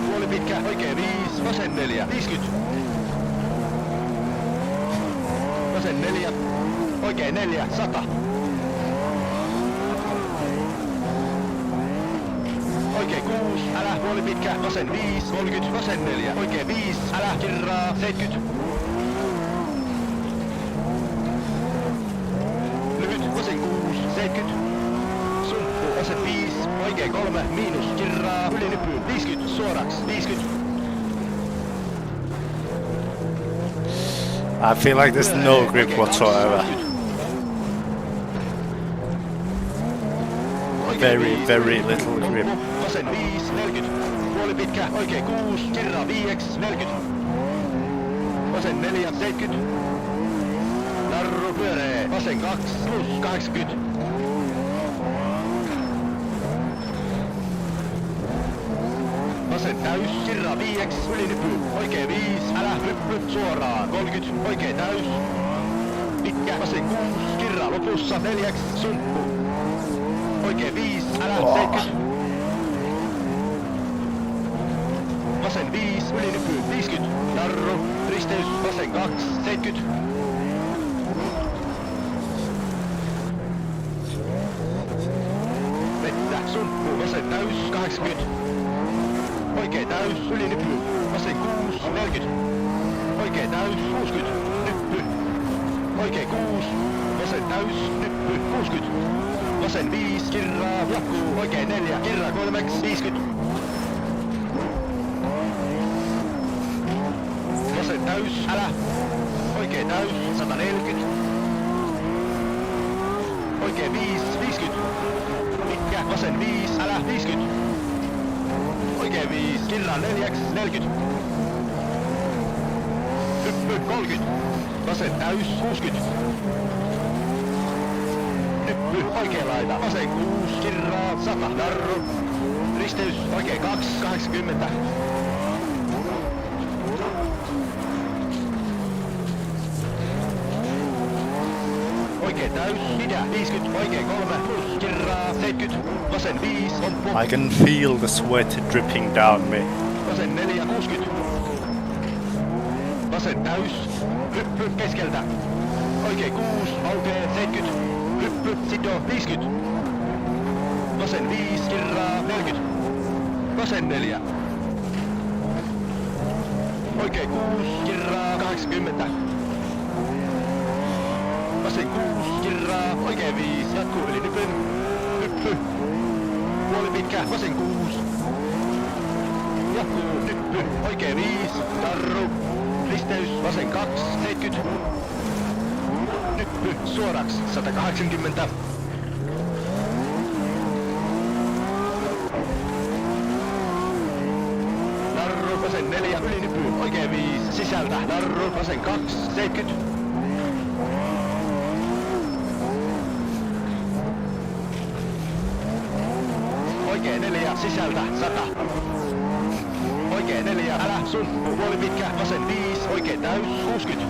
Puoli pitkä, oikein 5. Vasen 4, 50. Vasen 4, oikein 4, 100. Oikein 6, älä puoli pitkä, vasen 5, 30, vasen 4, oikein 5, älä kirraa 70. Lyhyt, vasen 6, 70. Sumppu, vasen 5, oikein 3, miinus, kirraa, yli nypyyn, 50, suoraks, 50. I feel like there's no grip whatsoever. Very little grip. Vasen 5, 40. Puoli pitkä, oikein 6, kirraa 5, 40. Vasen 4, 70. Jarru pyöree, vasen 2, plus 80. Vasen täys, kirraa 5, yli nypy, oikein 5, älä hyppy suoraan, 30, oikein täys. Pitkä, vasen 6, kirraa lopussa 4, sumppu. Oikein 5, älä 70. Vasen 5, yli nypy, 50. Jarru, risteys, vasen 2, 70. Vettä, sumppu, vasen täys, 80. Oikein täys, yli nyppy, vasen 6, 40. Oikein täys, 60, nyppy. Oikein 6, vasen täys, nyppy, 60. Vasen 5, kirraa, jatkuu, oikein 4, kirraa 3, 50. Vasen täys, älä. Oikein täys, 140. Oikein 5, 50. Pitkä, vasen 5, älä, 50. Oikein 5, kirraa 4, 40. Hyppy 30. Vasen täys 60. Nyppy oikein laita. Vasen 6, kirraa 100. Jarru. Risteys oikein 2, 80. Oikein täys, pidä 50, oikein 3, plus kirraa 70, vasen 5, on pump. I can feel the sweat dripping down me. Vasen 4, 60. Vasen täys, hyppy keskeltä. Oikein 6, aukee 70, hyppy, sido 50. Vasen 5, kirraa 40. Vasen 4. Oikein 6, kirraa 20. Vasen 6, kirraa, oikein 5, jatkuu yli nypyn. Nyppy. Puoli pitkä, vasen 6. Jatkuu, nyppy, oikein 5, tarru. Risteys, vasen 2, 70. Nyppy, suoraks, 180. Narru, vasen 4, yli nyppy, oikein 5, sisältä. Narru, vasen 2, 70. Oikein 4, sisältä, 100. Oikein 4, älä sumppu, puoli pitkä, vasen 5, oikein täys, 60.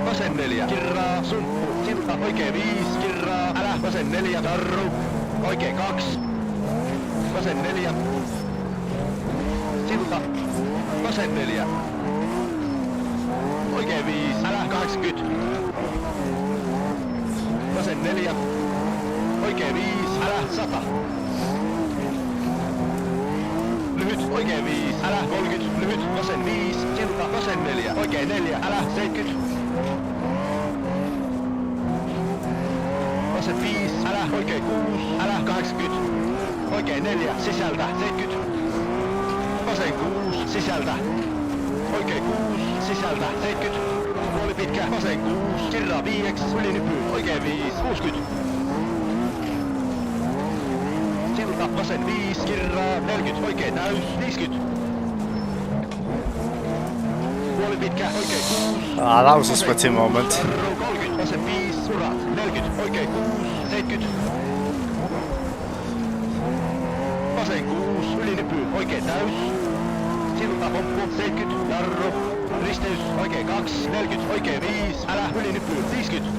Vasen 4, kirraa, sumppu, silta, oikein 5, kirraa, älä, vasen 4, tarru, oikein 2. Vasen 4. Silta, vasen 4. Oikein 5, älä, 80. Vasen 4. Oikein 5, älä, 100. Lyhyt, oikein 5, älä, 30. Lyhyt, vasen 5, silta, vasen 4. Oikein 4, älä, 70. Vasen 5, älä, oikein 6, älä, 80. Oikein 4, sisältä, 70. Vasen 6, sisältä. Oikein 6, sisältä, 70. Puoli pitkä, vasen 6, kirraa 5, yli nypy, oikein 5, 60. Silta, vasen 5, kirraa, 40, oikein täys, 50. Puoli pitkä, oikein 6. That was a sweaty moment. 30, vasen 5, surat, 40, oikein 6, 70. Vasen 6, yli nypy, oikein täys. Silta, pomppu, 70, jarru. Risteys, oikein 2, 40, oikein 5, älä, yli nypy, 50.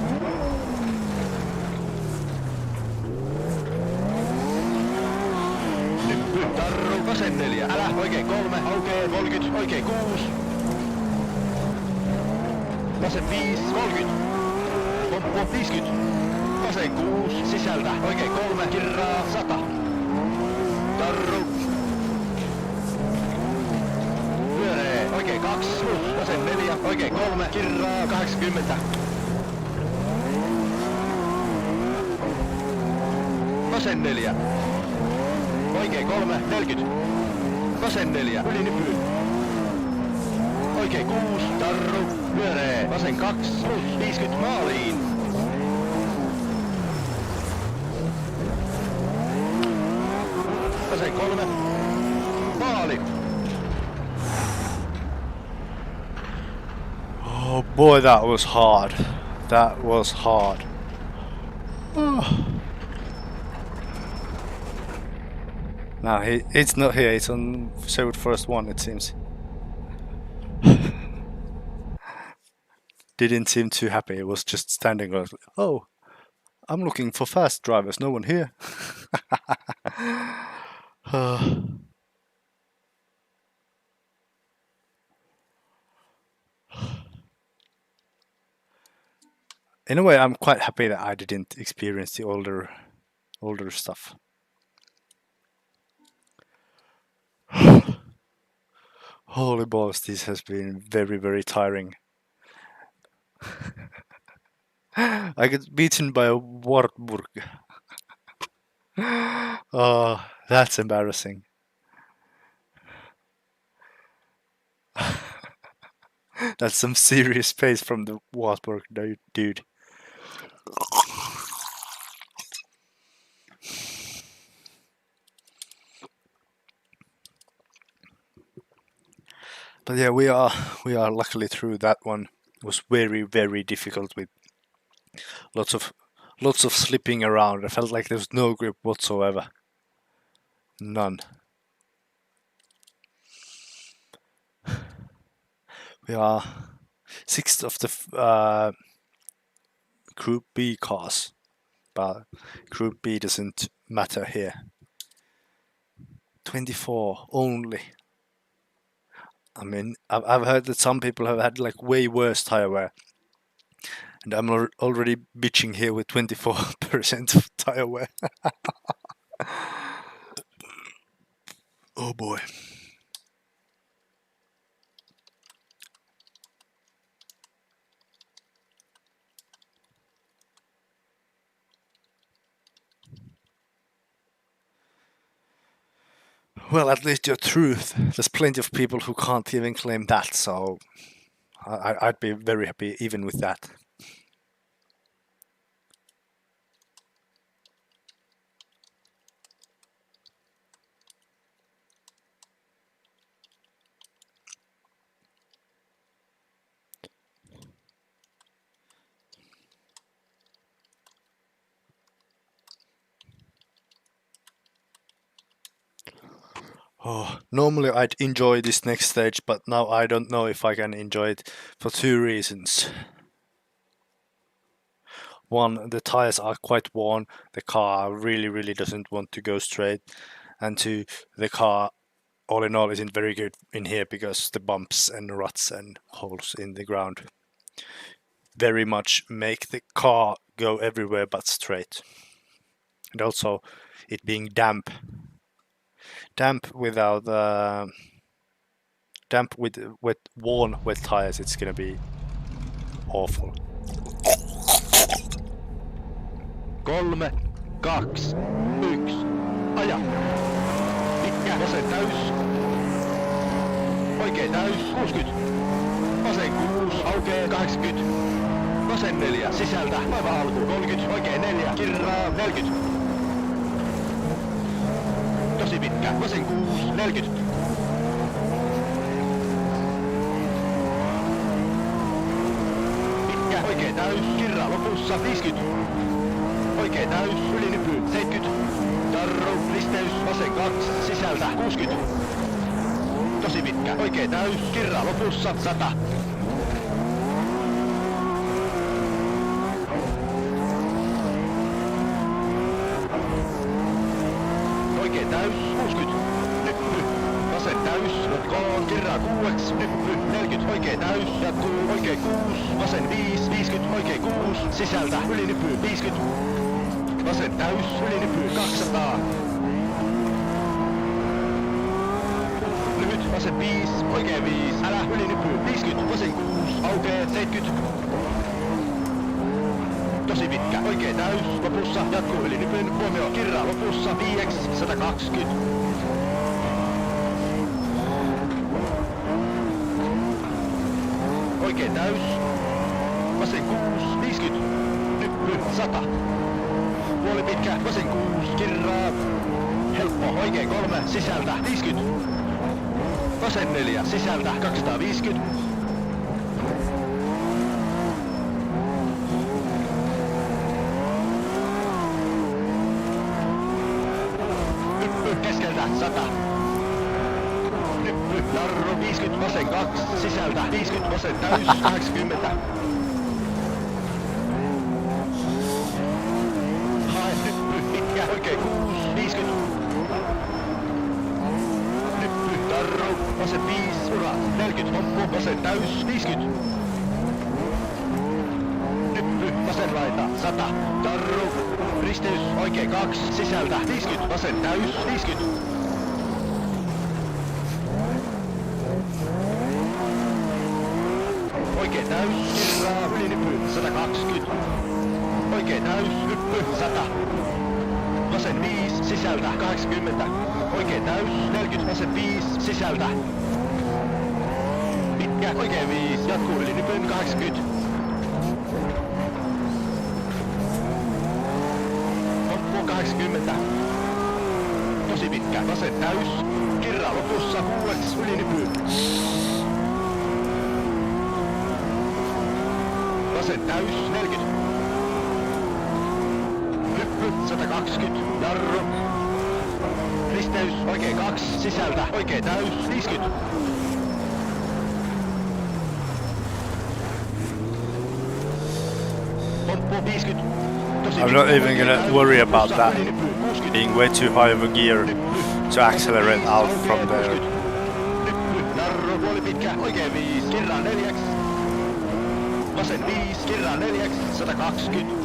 Tarru, vasen 4, älä, oikein 3, aukee, 30, oikein 6. Vasen 5, 30. Pomppu, 50. Vasen 6, sisältä, oikein 3, kirraa, 100. Tarru. Pyöree, oikein 2, vasen 4, oikein 3, kirraa, 80. Vasen 4. Oikein 3, 40. Vasen 4, yli nypy. Oikein 6, tarru. Pyöree, vasen 2, 50 maaliin. Vasen 3, maali. Oh boy, that was hard. That was hard. Now it's not here, it's on Seoul First One, it seems. Didn't seem too happy, it was just standing there. Oh, I'm looking for fast drivers, no one here. In a way, I'm quite happy that I didn't experience the older stuff. Holy balls, this has been very, very tiring. I get beaten by a Wartburg. Oh, that's embarrassing. That's some serious pace from the Wartburg, dude. But yeah, we are luckily through that one. It was very, very difficult with lots of slipping around. I felt like there was no grip whatsoever. None. We are 6th of the Group B cars, but Group B doesn't matter here. 24 only. I mean, I've heard that some people have had like way worse tire wear, and I'm already bitching here with 24% of tire wear. Oh boy. Well, at least your truth. There's plenty of people who can't even claim that, so I'd be very happy even with that. Oh, normally I'd enjoy this next stage, but now I don't know if I can enjoy it for two reasons. One, the tires are quite worn, the car really doesn't want to go straight, and two, the car all in all isn't very good in here because the bumps and ruts and holes in the ground very much make the car go everywhere but straight. And also it being damp without damp with worn wet tires, it's gonna be awful. 3, 2, 1. Aja. Pitkä vasen täys. Oikein täys. 60. Vasen 6. Aukee 80. Vasen 4. Sisältä. Vaiva alku. 30. Oikein 4. Kirraa 40. Tosi pitkä. Vasen 6. 40. Pitkä. Oikein täys. Kirraa lopussa 50. Oikein täys, ylinypy 70. Jarru, risteys, vasen 2, sisältä 60. Tosi pitkä, oikein täys, kirraa lopussa 100. Oikein täys, 60. Nyppy, vasen täys, jatkoon, kirraa 6, nyppy 40. Oikein täys, jatkuu, oikein 6, vasen 5, 50. Oikein 6, sisältä, ylinypy 50. Vasen täys, ylinypy 200. Lyhyt, vasen 5, oikein 5, älä ylinypy 50, vasen 6, aukee 70. Tosi pitkä, oikein täys, lopussa, jatkuu ylinypyn, huomio, kirraa lopussa, VX 120. Oikein täys, vasen 6, 50, nyppy 100. Puoli pitkä, vasen 6, kirraa. Helppo, oikein 3, sisältä 50. Vasen 4, sisältä 250. Nyppy keskeltä 100. Nyppy, jarru 50, vasen 2, sisältä 50, vasen täys 80. Oikein 6, 50. Nyppy, tarru, vasen 5, ura, 40, hoppu, vasen täys, 50. Nyppy, vasen raita, 100, tarru, risteys, oikein 2, sisältä, 50, vasen täys, 50. Oikein täys, kirraa, ylinyppy, 120. Oikein täys, nyppy, 100. Vasen 5, sisältä 80. Oikein täys, 40, vasen 5, sisältä. Pitkä, oikein 5, jatkuu ylinypyn 80. Hoppu 80. Tosi pitkä, vasen täys, kirraa lopussa, 6, ylinypy. Vasen täys, 40. 120, jarru. Risteys, oikein 2, sisältä, oikein täys, 50. Pomppu 50. I'm not even gonna worry about that being way too high of a gear to accelerate out from there. Jarru, puoli pitkä, oikein 5, kirraa 4. Vasen 5, kirraa 4, 120.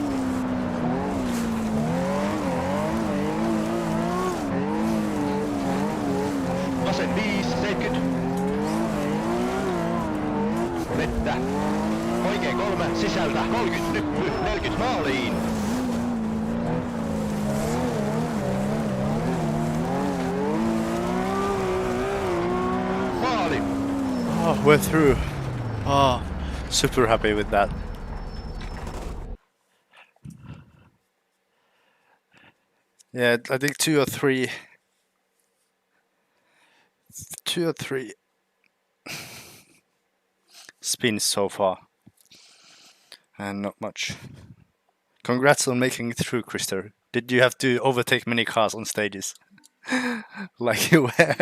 Vasen 5, 70. Vettä. Oikein 3, sisältä 30, nyppy, 40 maaliin. we're through. Oh, super happy with that. Yeah, I think two or three spins so far, and not much. Congrats on making it through, Krister. Did you have to overtake many cars on stages? Like you were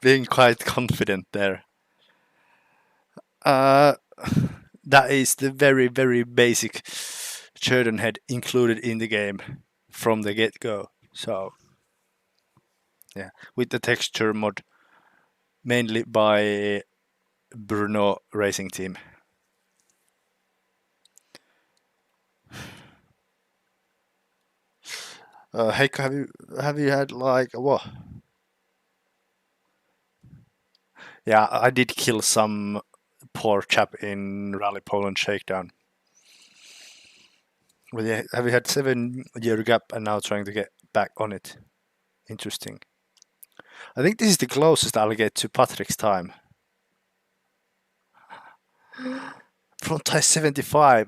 being quite confident there. That is the very, very basic Jordan head included in the game from the get-go. So, yeah, with the texture mod, mainly by Bruno Racing Team. Heikko, have you had like what? Yeah, I did kill some poor chap in Rally Poland Shakedown. Well, yeah, have you had 7-year gap and now trying to get back on it? Interesting. I think this is the closest I'll get to Patrick's time. Front tire 75.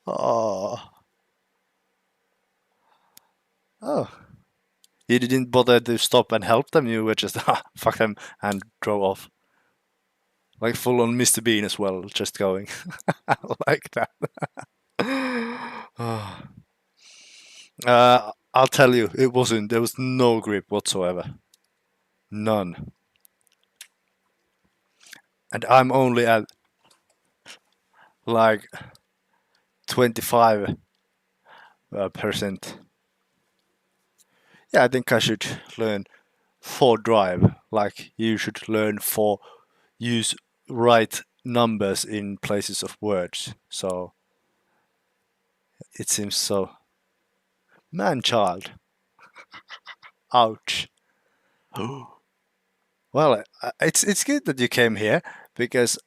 Oh. Oh. You didn't bother to stop and help them, you were just fuck them and drove off. Like full on Mr. Bean as well, just going. Like that. I'll tell you, it wasn't. There was no grip whatsoever. None. And I'm only at like 25%. Yeah, I think I should learn for drive. Like you should learn for use right numbers in places of words. So it seems so. Man-child. Ouch. Well, it's good that you came here because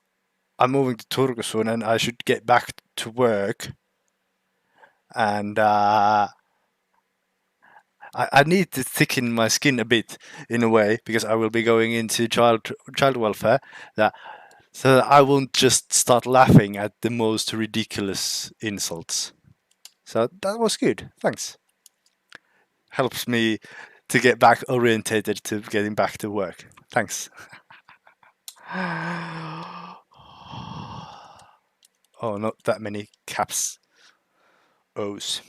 I'm moving to Turku soon and I should get back to work. And I need to thicken my skin a bit in a way because I will be going into child welfare. So that I won't just start laughing at the most ridiculous insults. So that was good. Thanks. Helps me to get back orientated to getting back to work. Thanks. Oh, not that many caps. O's.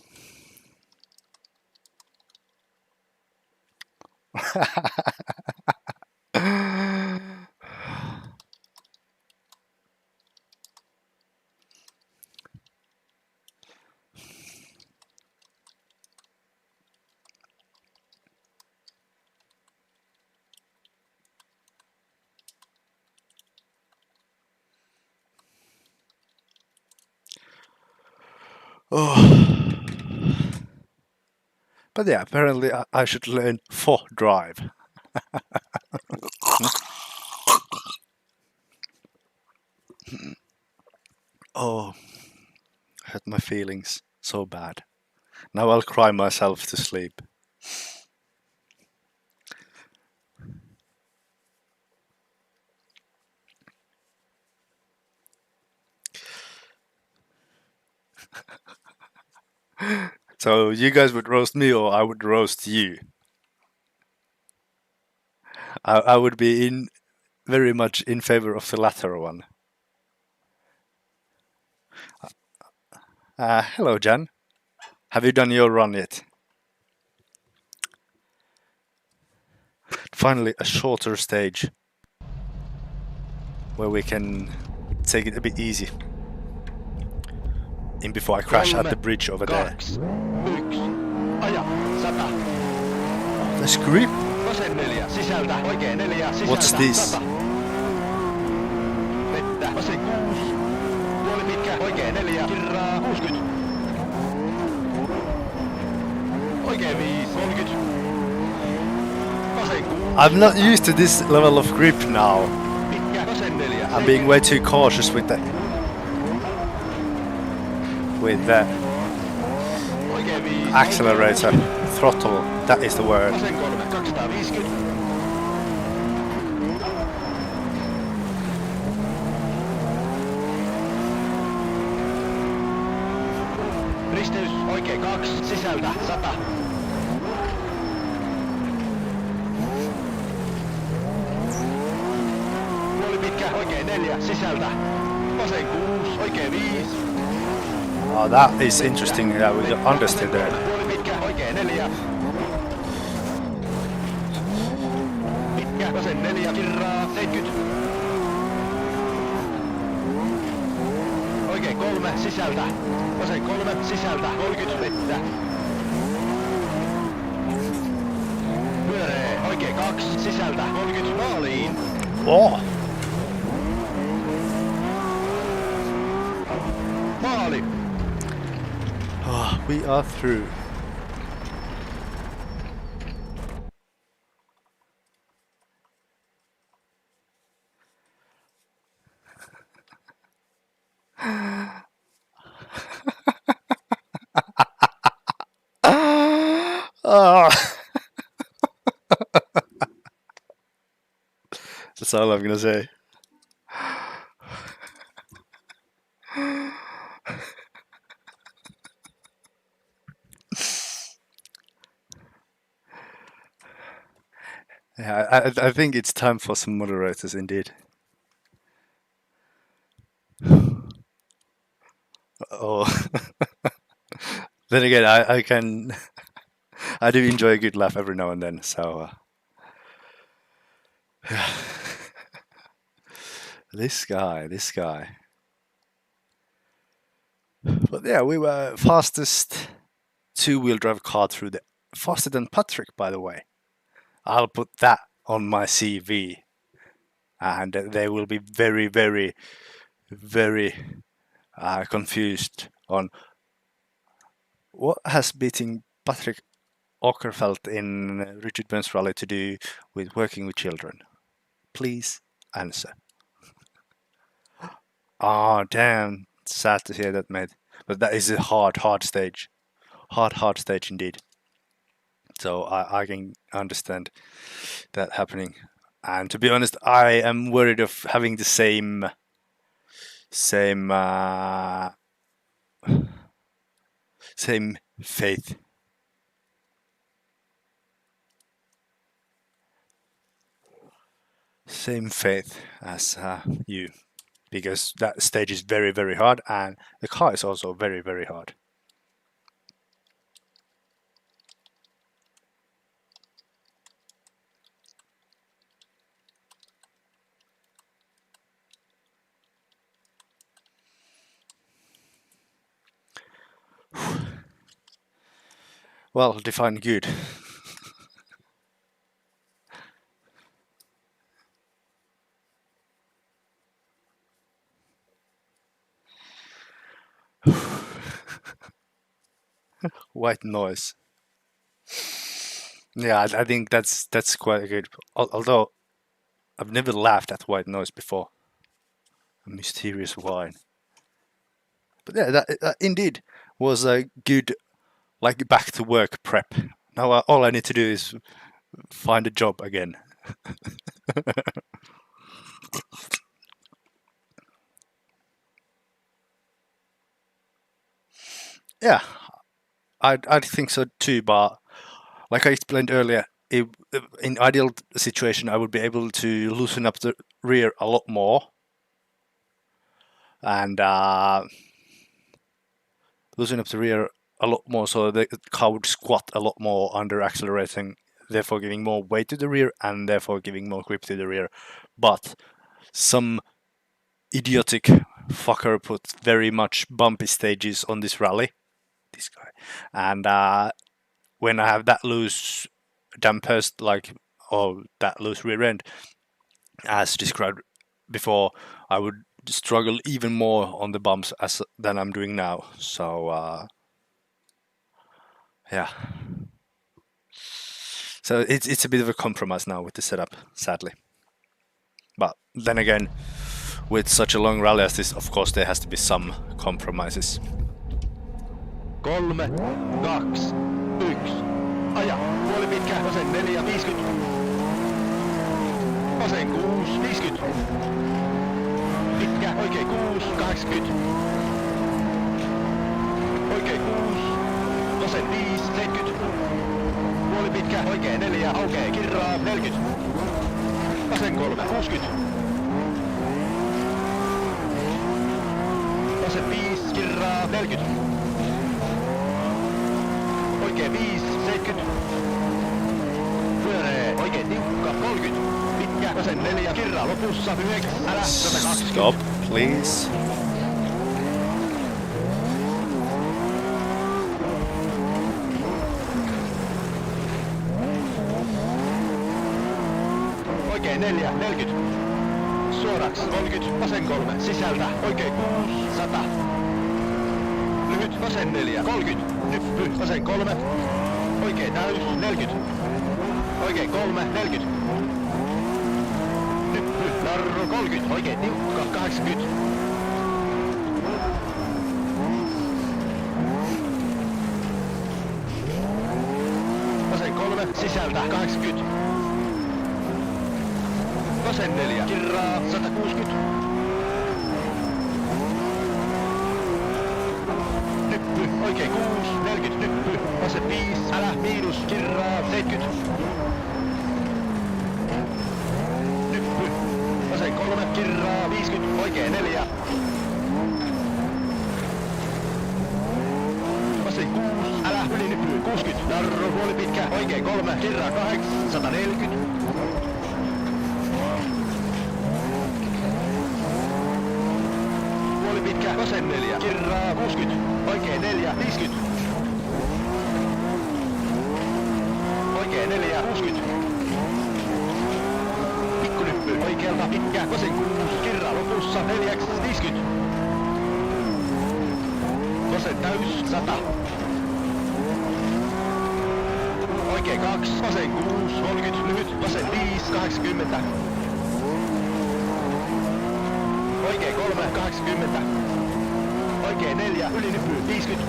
Oh. But yeah, apparently I should learn for drive. Oh, hurt my feelings so bad. Now I'll cry myself to sleep. So you guys would roast me or I would roast you? I would be very much in favor of the latter one. Hello, Jan. Have you done your run yet? Finally, a shorter stage where we can take it a bit easy. In before I crash at the bridge over there. There's grip. What's this? I'm not used to this level of grip now. I'm being way too cautious with the accelerator, throttle, that is the word. Risteys, oikein 2, sisältä, 100. Puoli pitkä, oikein 4, sisältä. Vasen 6, oikein 5. Oh, that is interesting. Yeah, with the understeer there. Puoli pitkä, oikein 4. Pitkä, vasen 4, virraa, 70. Oikein 3, sisältä. Vasen 3, sisältä, 30 vettä. Pyöree, oikein 2, sisältä, 30 maaliin. Oh! Maali. Oh, we are through. Oh. That's all I'm gonna say. Yeah, I think it's time for some moderators indeed. Oh, then again, I can, I do enjoy a good laugh every now and then. So, yeah. This guy. But yeah, we were fastest two-wheel drive car through the faster than Patrick, by the way. I'll put that on my CV, and they will be very, very, very confused on what has beating Patrick Åkerfeldt in Richard Burns Rallye to do with working with children. Please answer. Oh, damn. Sad to hear that, mate. But that is a hard stage. Hard stage indeed. So I can understand that happening. And to be honest, I am worried of having the same faith. Same faith as you. Because that stage is very, very hard, and the car is also very, very hard. Well, define good. White noise. Yeah, I think that's quite good. Although I've never laughed at white noise before. A mysterious whine. But yeah, that indeed was a good, like, back to work prep. Now all I need to do is find a job again. Yeah, I'd think so too, but like I explained earlier, in ideal situation, I would be able to loosen up the rear a lot more, and loosen up the rear a lot more so the car would squat a lot more under accelerating, therefore giving more weight to the rear and therefore giving more grip to the rear. But some idiotic fucker put very much bumpy stages on this rally, this guy, and when I have that loose dampers, or that loose rear end, as described before, I would struggle even more on the bumps than I'm doing now. So yeah, so it's a bit of a compromise now with the setup, sadly. But then again, with such a long rally as this, of course there has to be some compromises. 3, 2, 1. Aja, puoli pitkä, vasen 4, 50. Vasen 6, 50. Pitkä, oikein 6, 80. oikein 6. Vasen 5, 70. Puoli pitkä, oikein 4, aukee, kirraa, 40. Vasen 3, 60. Vasen 5, kirraa, 40. Oikein 5, 70. Pyöree, oikein tiukka, 30. Pitkä, vasen 4, kirraa lopussa, 9, älä, 120. Stop, please. Oikein 4, 40. Suoraksi 30, vasen 3, sisältä, oikein 6, 100. Lyhyt, vasen 4, 30. Nyppy, vasen 3. Oikein täys, 40. Oikein 3, 40. Nyppy, narru, 30. Oikein tiukka, 80. Vasen 3, sisältä, 80. Vasen 4, kirraa, 160. Nyppy, oikein 6, 40, nyppy. Vasen 5, älä, miinus, kirraa, 70. Nyppy, vasen 3, kirraa, 50, oikein 4. Vasen 6, älä, yli nyppy, 60. Narru, puoli pitkä, oikein 3, kirraa, 8, 140. Pitkä, vasen 4, kirraa, 60, oikein 4, 50. Oikein 4, 60. Pikkunyppy, oikealta, pitkä, vasen 6, kirraa lopussa, 4, 50. Vasen täys, 100. Oikein 2, vasen 6, 30, lyhyt, vasen 5, 80. Oikein 3, 80. Oikein 4, ylinyppy, 50.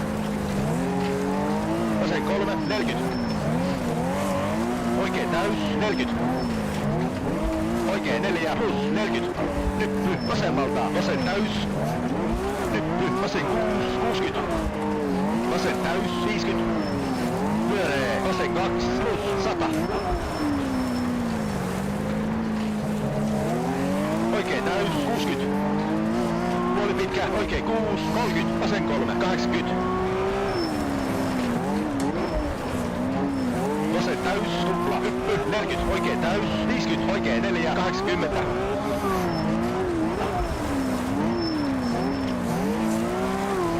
Vasen 3, 40. Oikein täys, 40. Oikein 4, plus 40. Nyppy, vasemmalta, vasen täys. Nyppy, vasen 6, 60. Vasen täys, 50. Pyöree, vasen 2, plus 100. Oikein täys, 60. Puoli pitkä, oikein 6, 30, vasen 3, 80. Vasen täys, tupla, hyppy, 40, oikein täys, 50, oikein 4, 80.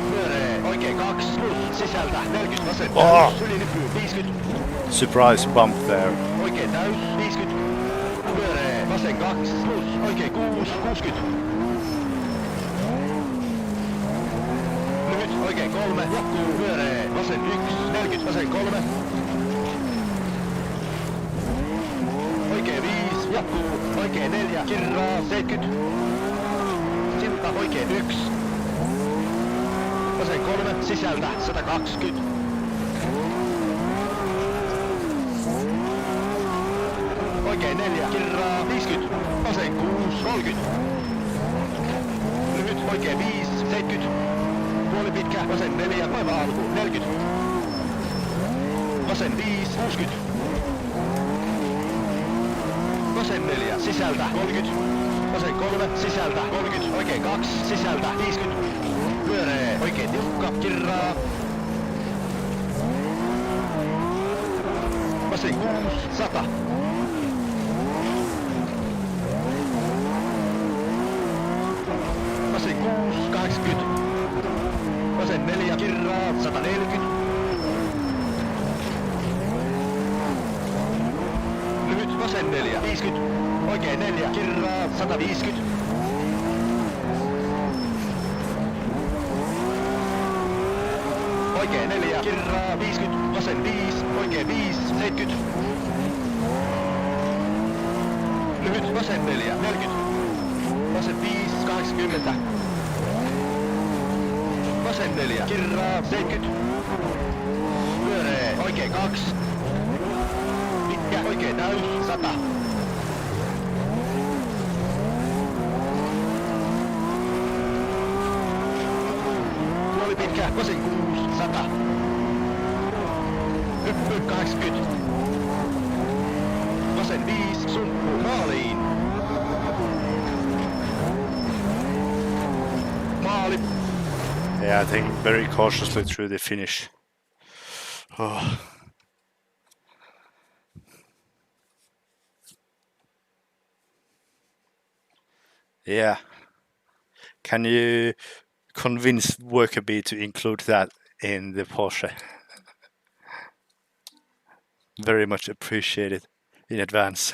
Pyöree, oikein 2, plus, sisältä, 40, vasen täys, ylinyppy, 50. Surprise bump there. Oikein täys, 50. Pyöree, vasen 2, plus, oikein 6, 60. Oikein 3, jatkuu, pyöree, vasen 1, 40, vasen 3. Oikein 5, jatkuu, oikein 4, kirraa, 70. Silta, oikein 1. Vasen 3, sisältä, 120. Oikein 4, kirraa, 50. Vasen 6, 30. Lyhyt, oikein 5, 70. Puoli pitkä, vasen 4, vaiva alku, 40. Vasen 5, 60. Vasen 4, sisältä, 30. Vasen 3, sisältä, 30. Oikein 2, sisältä, 50. Pyöree, oikein tiukka, kirraa. Vasen 6, 100. Vasen 6, 80. Vasen 4, kirraa, 140. Lyhyt, vasen 4, 50. Oikein 4, kirraa, 150. Oikein 4, kirraa, 50. Vasen 5, oikein 5, 70. Lyhyt, vasen 4, 40. Vasen 5, 80. Vasen 4, kirraa, 70. Pyöree, oikein 2. Pitkä, oikein täys, 100. Puoli pitkä, vasen 6, 100. Hyppy 80. Vasen 5, sumppu maaliin. Maali. Yeah, I think very cautiously through the finish. Oh. Yeah. Can you convince Worker Bee to include that in the Porsche? Very much appreciated in advance.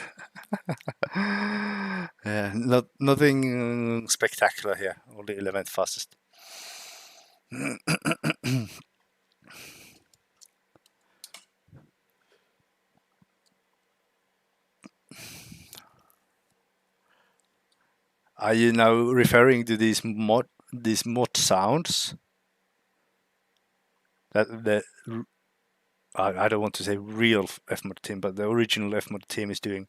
Yeah, nothing spectacular here. Only 11th fastest. Are you now referring to these mod sounds? That the I don't want to say real F-Mod team, but the original F-Mod team is doing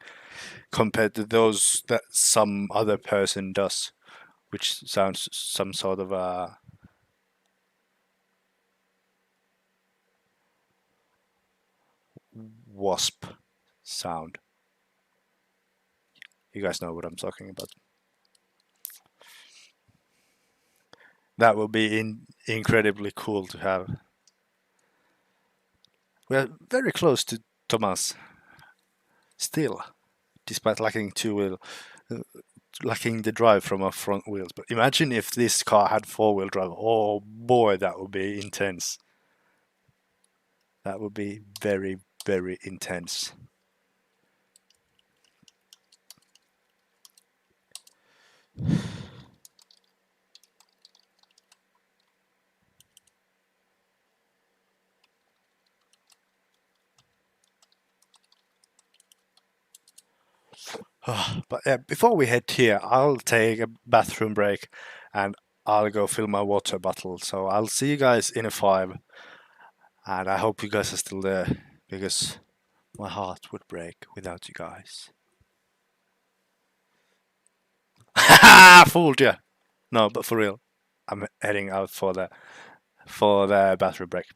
compared to those that some other person does, which sounds some sort of a wasp sound. You guys know what I'm talking about. That would be incredibly cool to have. We're very close to Thomas still, despite lacking lacking the drive from our front wheels. But imagine if this car had four-wheel drive. Oh boy, that would be intense. That would be very, very intense. But before we head here, I'll take a bathroom break and I'll go fill my water bottle. So I'll see you guys in a 5. And I hope you guys are still there because my heart would break without you guys. Fooled you. No, but for real, I'm heading out for the bathroom break.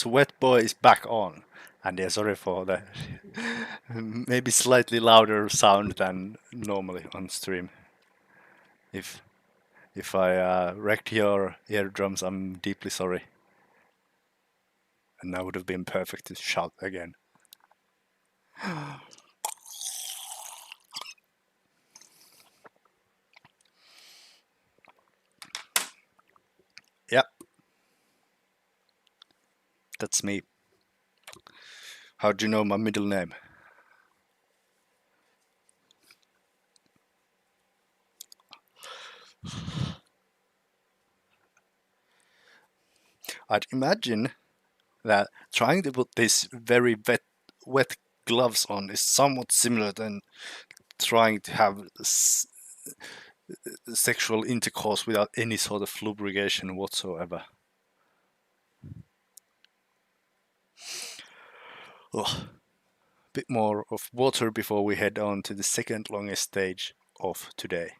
Sweat Boy is back on. And yeah, sorry for the maybe slightly louder sound than normally on stream. If I wrecked your eardrums, I'm deeply sorry. And that would have been perfect to shout again. Yep, that's me. How'd you know my middle name? I'd imagine that trying to put these very wet gloves on is somewhat similar than trying to have sexual intercourse without any sort of lubrication whatsoever. Ugh. Bit more of water before we head on to the second longest stage of today.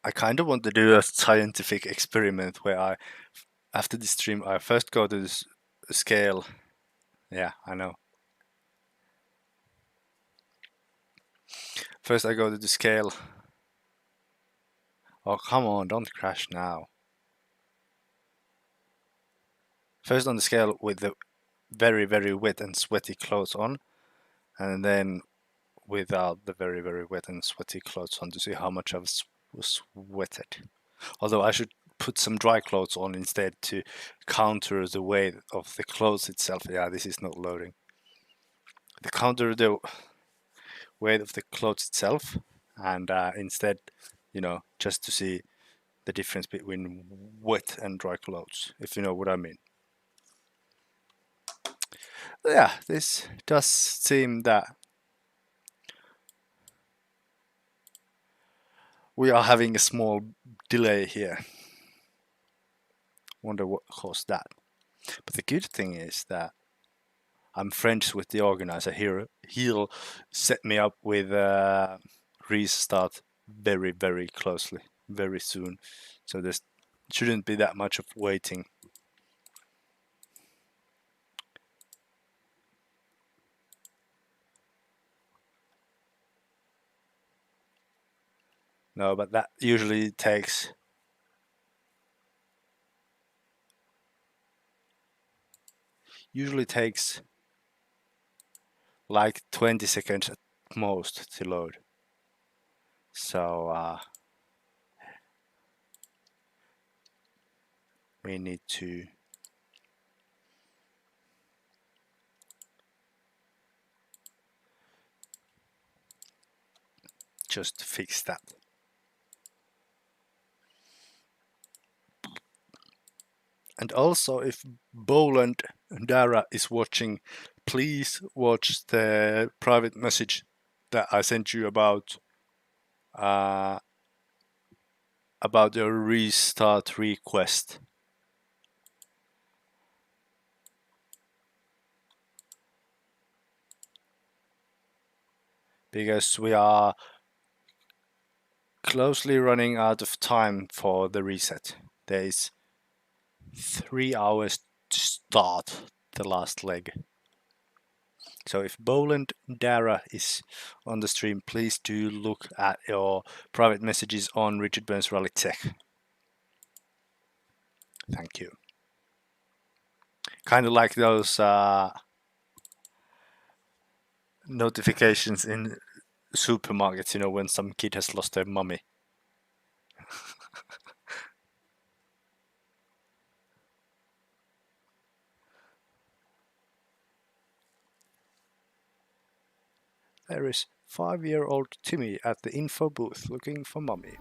I kind of want to do a scientific experiment where after this stream, I first go to this scale. Yeah, I know. First I go to the scale. Oh, come on, don't crash now. First on the scale with the very, very wet and sweaty clothes on, and then without the very, very wet and sweaty clothes on to see how much I've sweated. Although I should put some dry clothes on instead to counter the weight of the clothes itself. Yeah, this is not loading. To counter the weight of the clothes itself, and instead, just to see the difference between wet and dry clothes, if you know what I mean. Yeah, this does seem that we are having a small delay here. Wonder what caused that. But the good thing is that I'm friends with the organizer here. He'll set me up with a restart very, very closely, very soon. So there shouldn't be that much of waiting. No, but that usually takes like 20 seconds at most to load. So we need to just fix that. And also, if Boland Dara is watching, please watch the private message that I sent you about your restart request. Because we are closely running out of time for the reset. There is 3 hours to start the last leg. So if Boland Dara is on the stream, please do look at your private messages on Richard Burns Rally Tech. Thank you. Kind of like those notifications in supermarkets, when some kid has lost their mummy. There is 5-year-old Timmy at the info booth looking for mummy.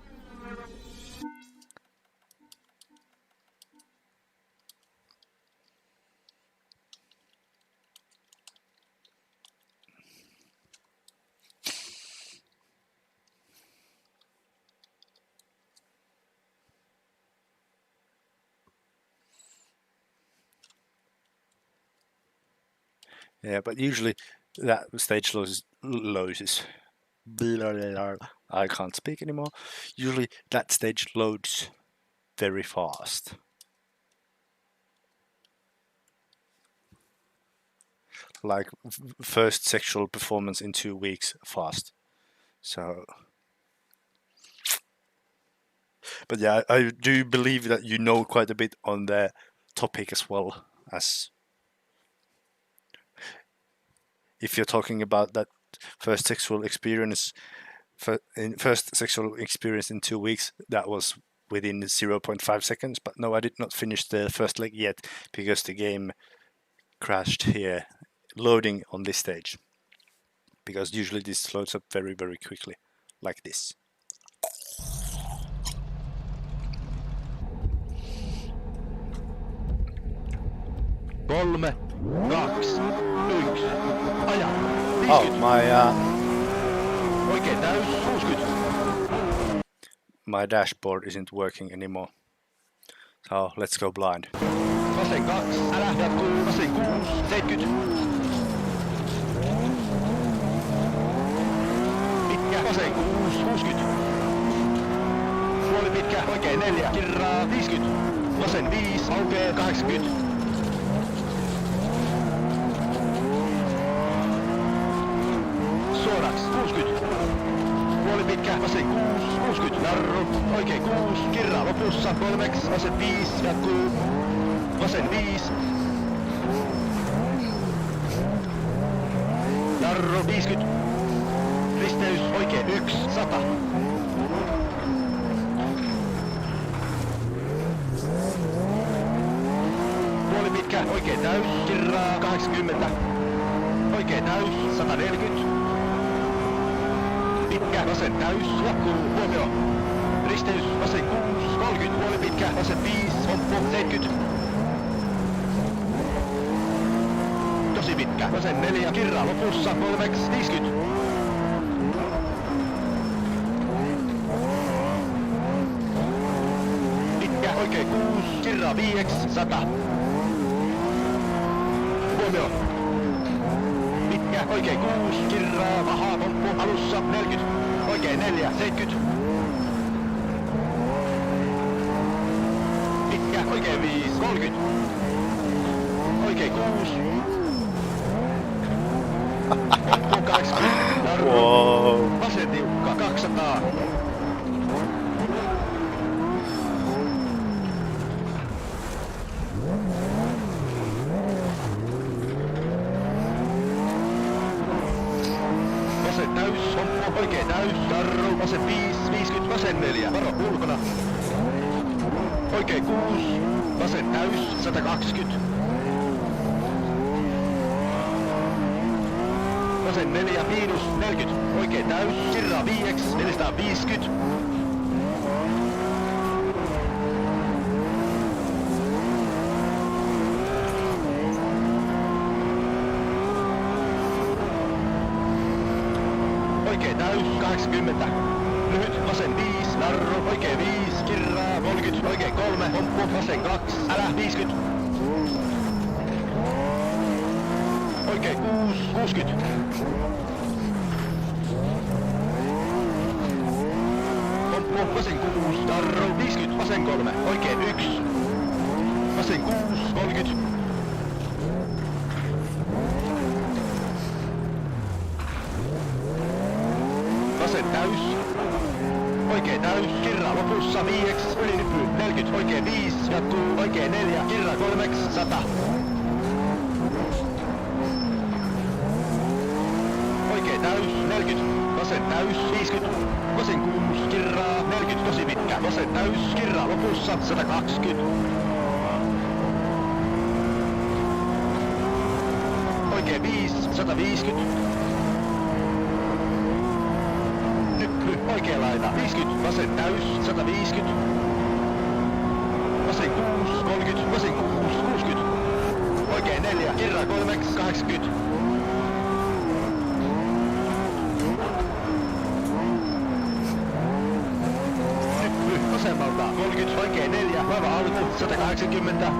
Yeah, but usually that stage loads. I can't speak anymore. Usually that stage loads very fast. Like first sexual performance in 2 weeks fast. So, but yeah, I do believe that you know quite a bit on the topic as well, as if you're talking about that first sexual experience, first sexual experience in 2 weeks, that was within 0.5 seconds. But no, I did not finish the first leg yet because the game crashed here, loading on this stage. Because usually this loads up very, very quickly, like this. Kolme, 2, 1, aja. 50. Oh, Oikein täys, 60. my dashboard isn't working anymore. So let's go blind. Vasen 2, älä jatkuu, vasen 6, 70. Pitkä, vasen 6, 60. Puoli pitkä, oikein 4, kirraa 50. Vasen 5, aukee 80. Suoraksi 60. Puoli pitkä, vasen 6, 60. Jarru, oikein 6, kirraa lopussa 3, vasen 5, jatkuu. Vasen 5. Jarru 50. Risteys oikein 1, 100. Puoli pitkä, oikein täys, kirraa 80. Oikein täys, 140. Pitkä, vasen täys, jatkuu, huomio. Risteys, vasen 6, 30. Puoli pitkä, vasen 5, pomppu 70. Tosi pitkä, vasen 4, kirraa lopussa 3, 50. Pitkä, oikein 6, kirraa 5, 100. Huomio. Pitkä, oikein 6, kirraa, vahaa, pomppu, alussa 40. Oikein 4, 70. Pitkä, oikein 5, 30. Oikein 6. Pomppu 80. Jarru. Wow. Vasen tiukka, 200. Vasen täys, pomppu, oikein täys, jarru, vasen 5, 50, vasen 4, varo ulkona. Oikein 6, vasen täys, 120. Vasen 4, miinus 40, oikein täys, kirraa 5, 450. Oikein täys, 80. Lyhyt, vasen 5, narru, oikein 5, kirraa, 30, oikein 3, pomppu, vasen 2, älä 50. Oikein 6, 60. Pomppu, vasen 6, narru, 50, vasen 3, oikein 1. Vasen 6, 30. Vasen täys. Oikein täys, kirraa lopussa 5, yli nyppy 40, oikein 5, jatkuu, oikein 4, kirraa 3, 100. Oikein täys, 40, vasen täys, 50, vasen 6, kirraa 40, tosi pitkä, vasen täys, kirraa lopussa 120. Oikein 5, 150. Oikein laita 50, vasen täys, 150. Vasen 6, 30, vasen 6, 60. Oikein 4, kirraa 3, 80. Nyppy vasemmalta 30, oikein 4, vaiva alku 180.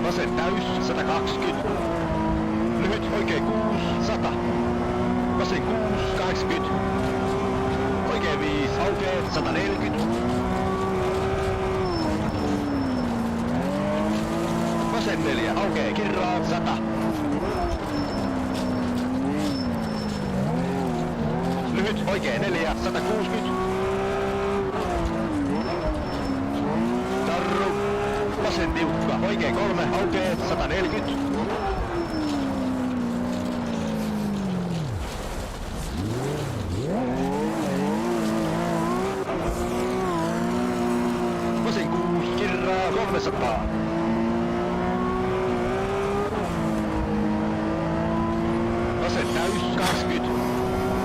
vasen täys, 120. Lyhyt, oikein 6, 100. Vasen 6, 80. Oikein 5, aukeet, 140. Vasen 4, aukee, kirraa, 100. Lyhyt, oikein 4, 160. Tarru. Vasen tiukka, oikein 3, aukee, 140. Vasen 6, kirraa, 300. Vasen täys, 20.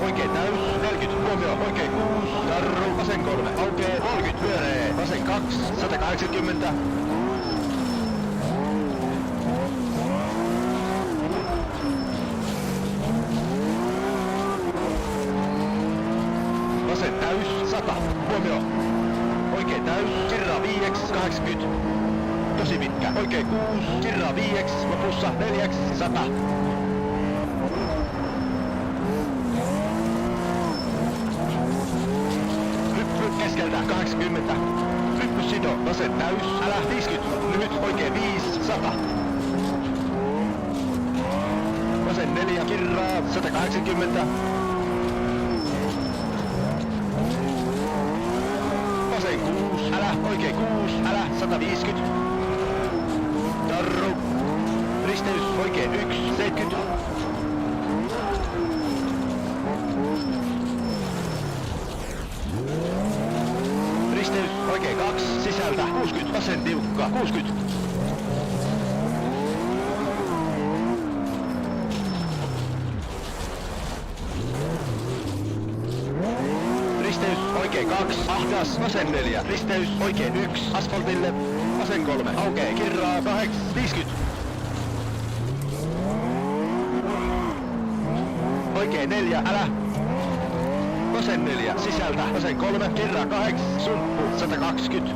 Oikein täys, 40. Huomio, oikein 6. Jarru, vasen 3. Aukee, 30. Pyöree. Vasen 2, 180. Vasen täys, 100. Huomio. Oikein täys, kirraa 5, 80. Tosi pitkä. Oikein 6, kirraa 5, lopussa 4, 100. Keskeltä 80. Hyppy sido, vasen täys, älä 50. Lyhyt, oikein 5, 100. Vasen 4, kirraa, 180. Vasen 6, älä, oikein 6, älä, 150. Jarru. Risteys, oikein 1, 70. Risteys, oikein 2, sisältä, 60, vasen tiukka, 60. Risteys, oikein 2, ahdas, vasen 4, risteys, oikein 1, asfaltille, vasen 3, aukee, kirraa, 8, 50. Oikein 4, älä. Vasen 4, sisältä, vasen 3, kirraa 8, sumppu, 120.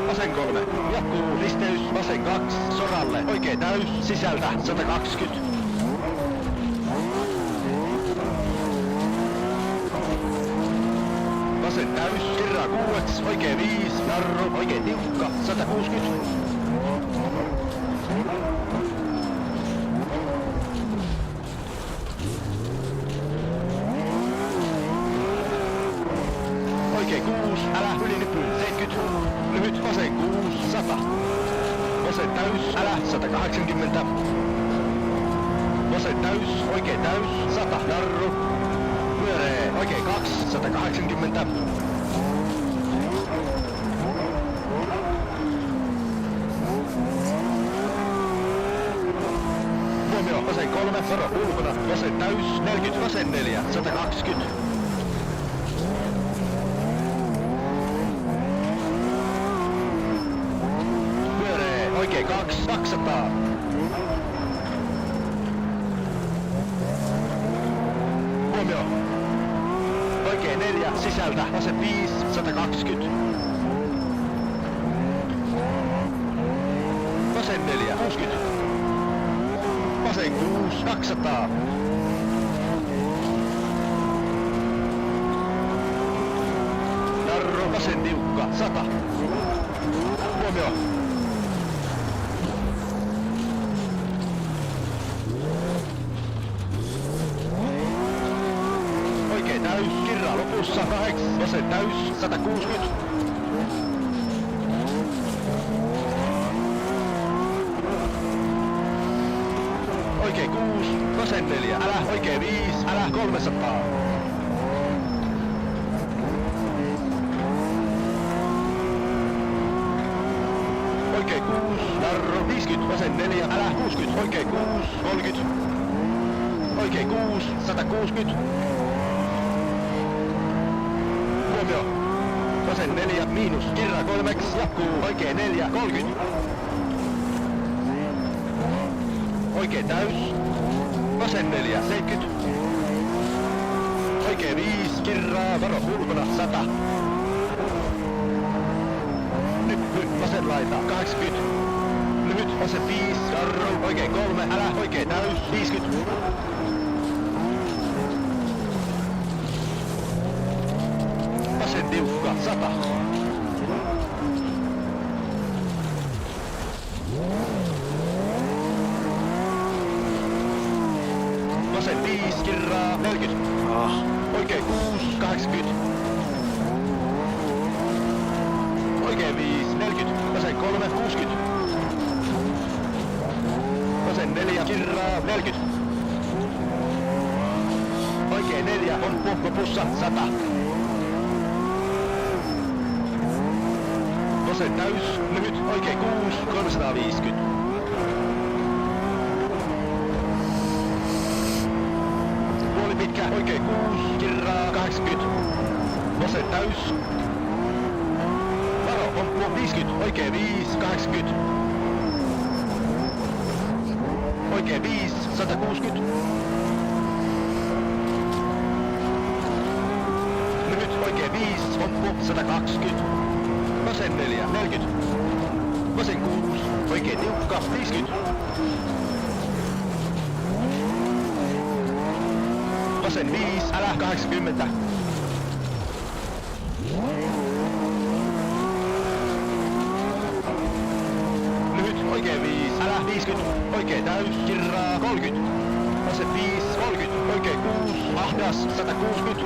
Vasen 3, jatkuu, risteys, vasen 2, soralle, oikein täys, sisältä, 120. Vasen täys, kirraa 6, oikein 5, jarru, oikein tiukka, 160. Oikein 6, älä yli nypyyn, 70. Lyhyt, vasen 6, 100. Vasen täys, älä, 180. Vasen täys, oikein täys, 100. Jarru. Pyöree, oikein 2, 180. Huomio, vasen 3, varo ulkona. Vasen täys, 40, vasen 4, 120. Oikein 2, 200. Huomio. Oikein 4, sisältä, vasen 5, 120. Vasen 4, 60. Vasen 6, 200. Jarru, vasen tiukka, 100. Huomio. Täys, kirraa lopussa, 8, vasen täys, 160. Oikein 6, vasen 4, älä, oikein 5, älä, 300. Oikein 6, jarru, 50, vasen 4, älä, 60, oikein 6, 30. Oikein 6, 160. Huomio. Vasen 4, miinus, kirraa 3, jatkuu, oikein 4, 30. Oikein täys. Vasen 4, 70. Oikein 5, kirraa, varo ulkona, 100. Nyppy, vasen laita, 80. Lyhyt, vasen 5, jarru, oikein 3, älä, oikein täys, 50. Vasen tiukka, 100. Vasen 5, kirraa, 40. Oikein 6, 80. Oikein 5, 40. Vasen 3, 60. Vasen 4, kirraa, 40. Oikein 4, pomppu, lopussa, 100. Vasen täys, lyhyt, oikein 6, 350. Puoli pitkä, oikein 6, kirraa, 80. Vasen täys. Varo, pomppu, 50, oikein 5, 80. Oikein 5, 160. Lyhyt, oikein 5, pomppu, 120. Vasen 4, 40. Vasen 6, oikein tiukka, 50. Vasen 5, älä, 80. Lyhyt, oikein 5, älä, 50. Oikein täys, kirraa, 30. Vasen 5, 30. Oikein 6, ahdas, 160.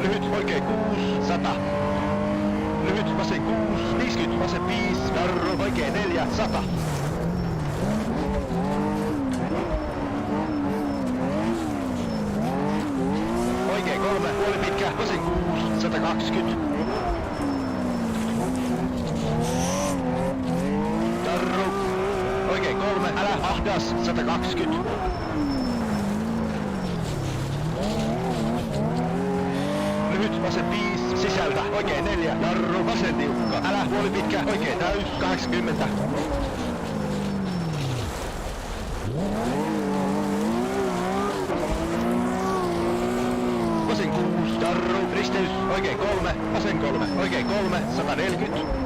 Lyhyt, oikein 6, 100. Lyhyt, vasen 6, 50. Vasen 5, jarru, oikein 4, 100. Oikein 3, puoli pitkä, vasen 6, 120. Jarru, oikein 3, älä, ahdas, 120. Lyhyt, vasen 5, sisältä, oikein 4, jarru, vasen tiukka, älä, puoli pitkä, oikein täys, 80. Vasen 6, jarru, risteys, oikein 3, vasen 3, oikein 3, 140.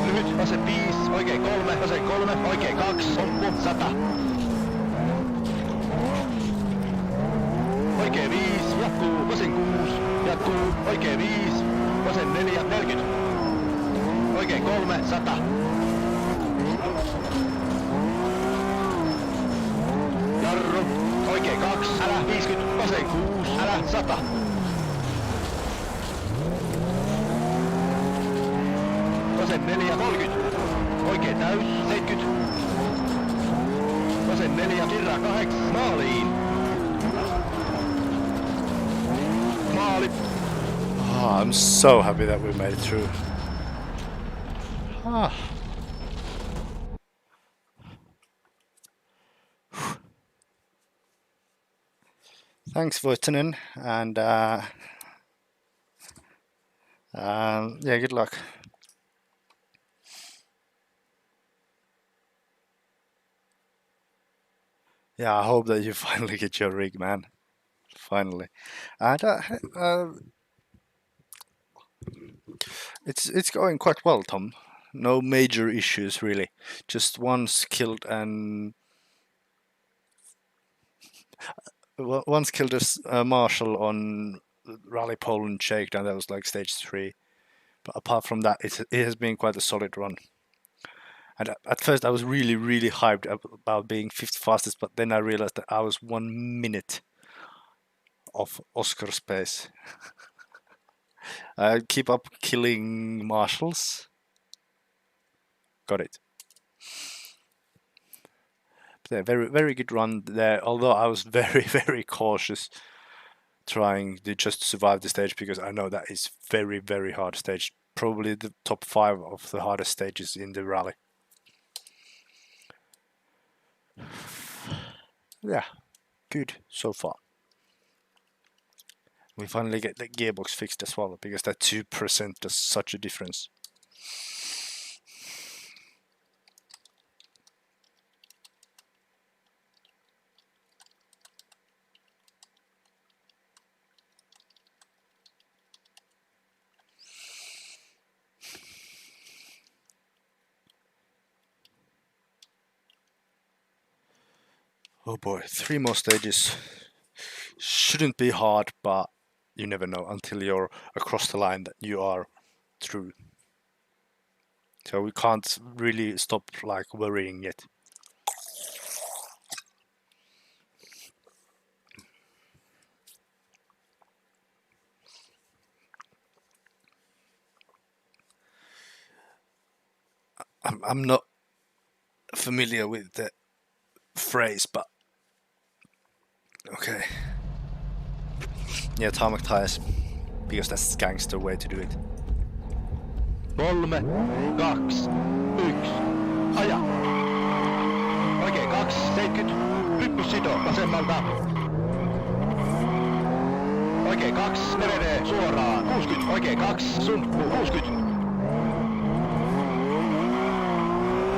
Lyhyt, vasen 5, oikein 3, vasen 3, oikein 2, pomppu, 100. Oikein 5, jatkuu, vasen 6, jatkuu, oikein 5, vasen 4, 40. Oikein 3, 100. Jarru, oikein 2, älä, 50, vasen 6, älä, 100. Vasen 4, 30. Oikein täys, 70. Vasen 4, kirraa 8, maaliin. Maali. Oh, I'm so happy that we made it through. Ah. Thanks, Voitanen, and yeah, good luck. Yeah, I hope that you finally get your rig, man. Finally, and it's going quite well, Tom. No major issues really. Just once killed and once killed a marshal on Rallye Poland shakedown. That was like stage 3. But apart from that, it has been quite a solid run. And at first I was really, really hyped about being 5th fastest, but then I realized that I was 1 minute off Oscar's pace. Keep up killing marshals. Got it. But yeah, very, very good run there, although I was very, very cautious trying to just survive the stage, because I know that is very, very hard stage. Probably the top 5 of the hardest stages in the rally. Yeah, good so far. We finally get the gearbox fixed as well, because that 2% does such a difference. Oh boy, 3 more stages. Shouldn't be hard, but you never know until you're across the line that you are through. So we can't really stop like worrying yet. I'm not familiar with the phrase, but okay. Yeah, tarmac tires, because that's the gangster way to do it. 3, 2, 1, aja. Oikein 270, hyppyssito vasemmalta. Oikein 2, menee suoraan, 60, oikein 2, sumppu, 60.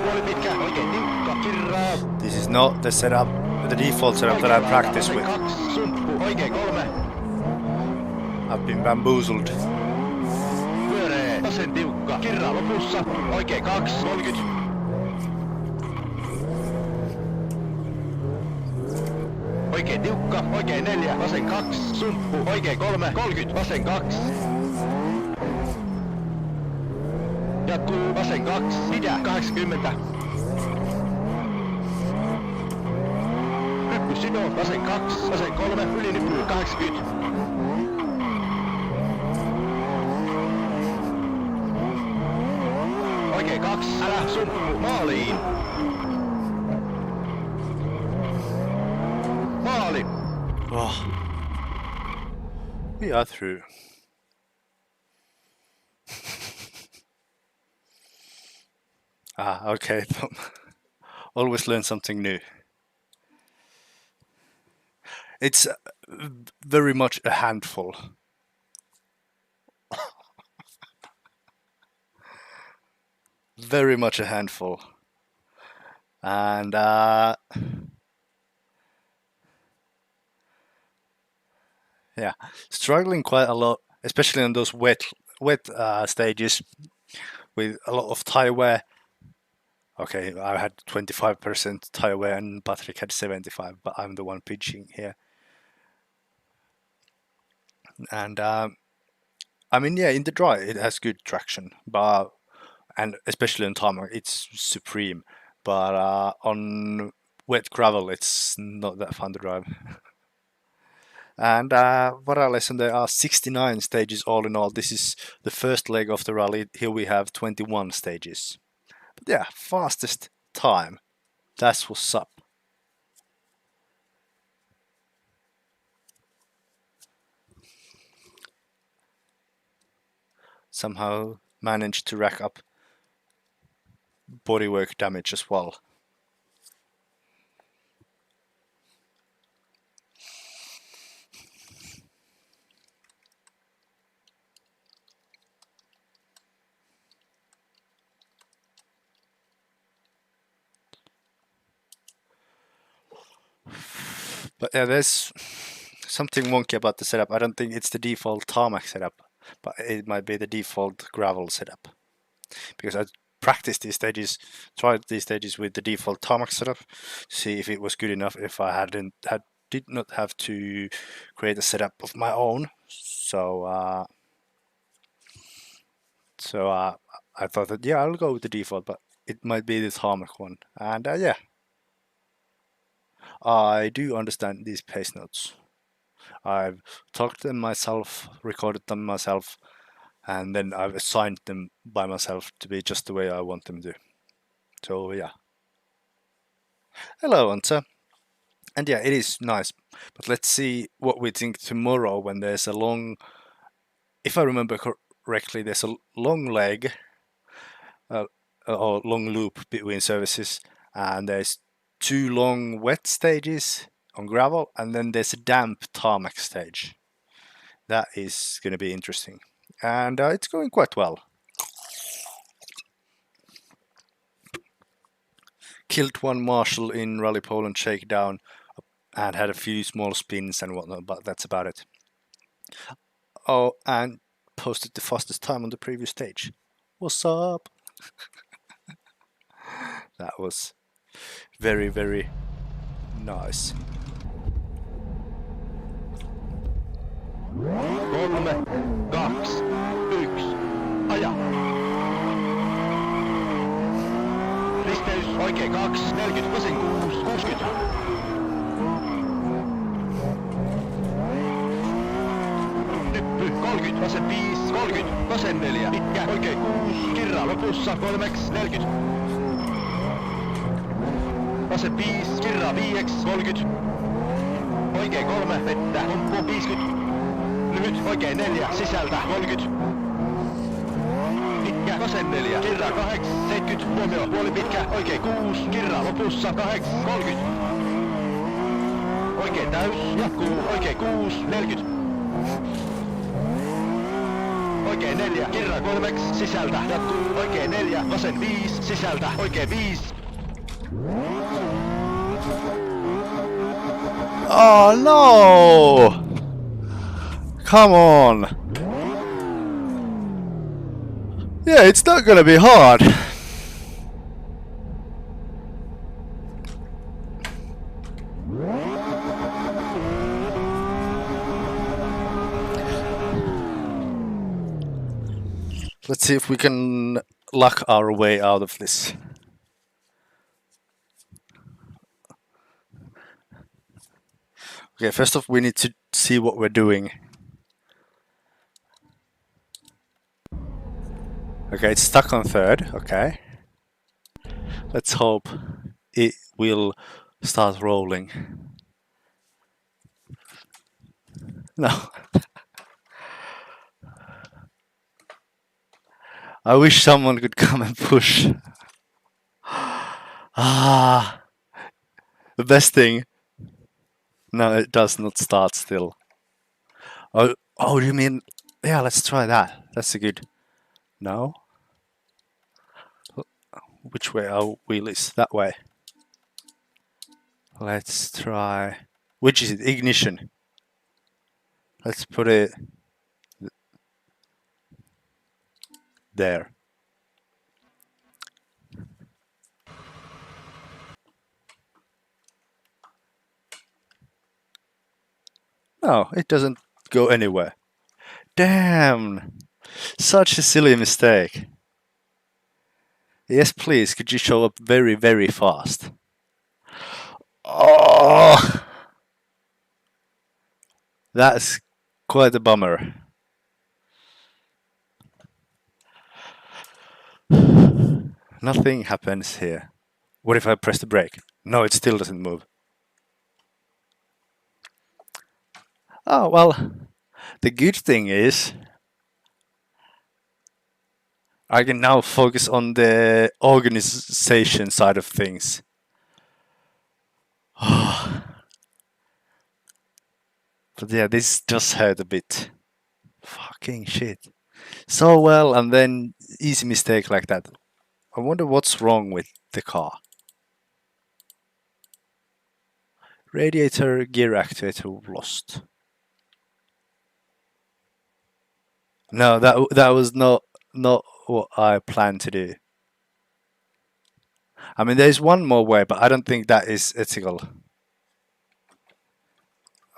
Puoli pitkä, oikein tiukka, kirraa. This is not the setup, the default setup that I practice with. 2, sumppu, oikein 3. I've been bamboozled. Pyöree, vasen tiukka, kirraa lopussa, oikein 2, 30. Oikein tiukka, oikein 4, vasen 2, sumppu, oikein 3, 30, vasen 2. Jatkuu, vasen 2, pidä, 80. Hyppy sidoo, vasen 2, vasen 3, yli nyppy, 80. Oikein 2, älä sumppu, maaliin. Maali. Oh. We are through. Okay. Always learn something new. It's very much a handful. Very much a handful. And yeah, struggling quite a lot, especially on those wet stages with a lot of tire wear. Okay, I had 25% tire wear and Patrick had 75, but I'm the one pitching here. And I mean, yeah, in the dry it has good traction, but and especially on tarmac it's supreme. But on wet gravel it's not that fun to drive. And what I listened, there are 69 stages all in all. This is the first leg of the rally. Here we have 21 stages. But yeah, fastest time. That's what's up. Somehow managed to rack up bodywork damage as well. But yeah, there's something wonky about the setup. I don't think it's the default tarmac setup, but it might be the default gravel setup. Because I practiced these stages, tried these stages with the default tarmac setup to see if it was good enough, if I did not have to create a setup of my own. So I thought that, yeah, I'll go with the default, but it might be the tarmac one. And yeah, I do understand these pace notes. I've talked them myself, recorded them myself, and then I've assigned them by myself to be just the way I want them to. So yeah. Hello, Anta. And yeah, it is nice. But let's see what we think tomorrow when there's a long, if I remember correctly, there's a long leg or long loop between services, and there's 2 long wet stages on gravel, and then there's a damp tarmac stage. That is going to be interesting. And it's going quite well. Killed one marshal in Rally Poland shakedown and had a few small spins and whatnot, but that's about it. Oh, and posted the fastest time on the previous stage. What's up? That was very, very Nice. 3, 2, 1, aja! Risteys, oikein 2, 40, vasen 6, 60. Nyppy, 30, vasen 5, 30, vasen 4, pitkä, oikein 6, kirra lopussa, 3, 40. Vasen 5, kirra 5, 30. Oikein 3, vettä, humppu 50. Lyhyt, oikein 4, sisältä 30. Pitkä, vasen 4, kirra 8, 70, huomio, puoli pitkä, oikein 6, kirra lopussa 8, 30. Oikein täys, jatkuu, oikein 6, 40. Oikein 4, kirra 3, sisältä, jatkuu, oikein 4, vasen 5, sisältä, oikein 5. Oh no! Come on! Yeah, it's not gonna be hard. Let's see if we can luck our way out of this. Okay, first off, we need to see what we're doing. Okay, it's stuck on third, okay. Let's hope it will start rolling. No. I wish someone could come and push. Ah, the best thing. No, it does not start still. Oh, you mean? Yeah, let's try that. That's a good. No. Which way? Our wheel is that way. Let's try. Which is it? Ignition. Let's put it there. No, it doesn't go anywhere. Damn! Such a silly mistake. Yes, please, could you show up very, very fast? Oh! That's quite a bummer. Nothing happens here. What if I press the brake? No, it still doesn't move. Oh, well, the good thing is I can now focus on the organization side of things. But yeah, this does hurt a bit. Fucking shit. So well, and then easy mistake like that. I wonder what's wrong with the car. Radiator gear actuator lost. No, that was not what I planned to do. I mean, there's one more way, but I don't think that is ethical.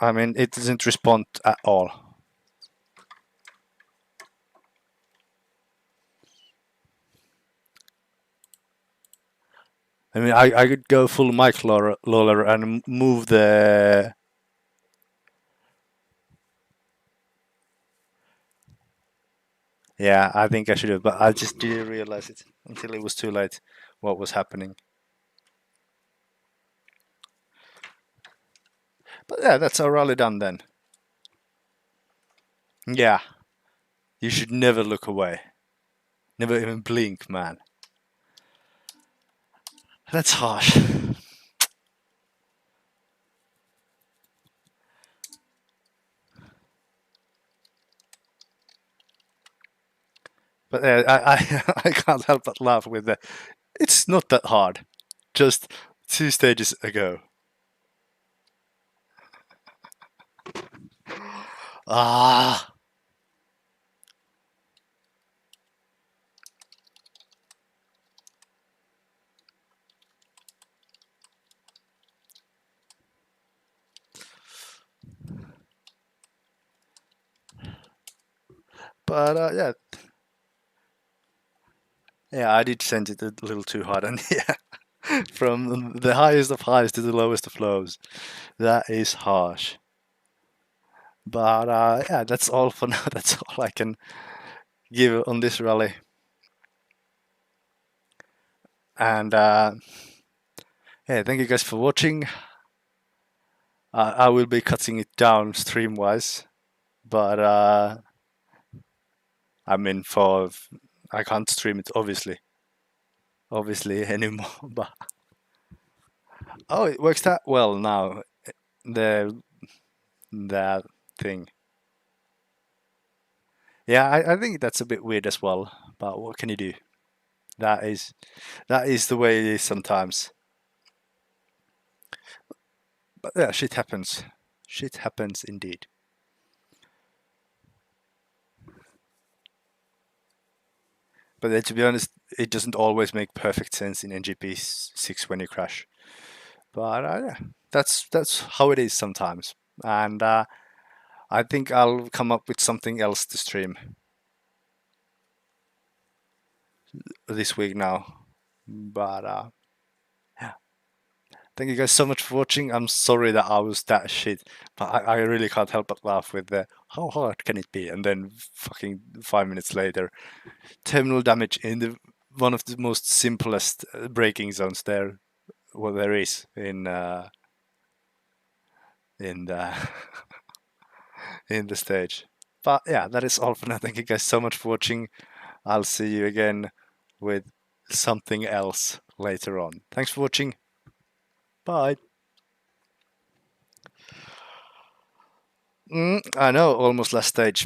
I mean, it doesn't respond at all. I mean, I could go full mic loller and move the... Yeah, I think I should have, but I just didn't realize it until it was too late what was happening. But yeah, that's our rally done then. Yeah. You should never look away. Never even blink, man. That's harsh. But I can't help but laugh with the... It's not that hard. Just 2 stages ago. Ah. But yeah, I did send it a little too hard, and yeah, from the highest of highs to the lowest of lows, that is harsh. But yeah, that's all for now. That's all I can give on this rally. And yeah, thank you guys for watching. I will be cutting it down stream wise, but I mean, I can't stream it obviously anymore. But oh, it works that well now. The that thing. Yeah, I think that's a bit weird as well. But what can you do? That is the way it is sometimes. But yeah, shit happens. Shit happens indeed. But then, to be honest, it doesn't always make perfect sense in NGP6 when you crash. But yeah, that's how it is sometimes. And I think I'll come up with something else to stream this week now. But yeah, thank you guys so much for watching. I'm sorry that I was that shit, but I really can't help but laugh with the how hard can it be? And then fucking 5 minutes later, terminal damage in the one of the most simplest braking zones there is in the in the stage. But yeah, that is all for now. Thank you guys so much for watching. I'll see you again with something else later on. Thanks for watching. Bye. I know, almost last stage.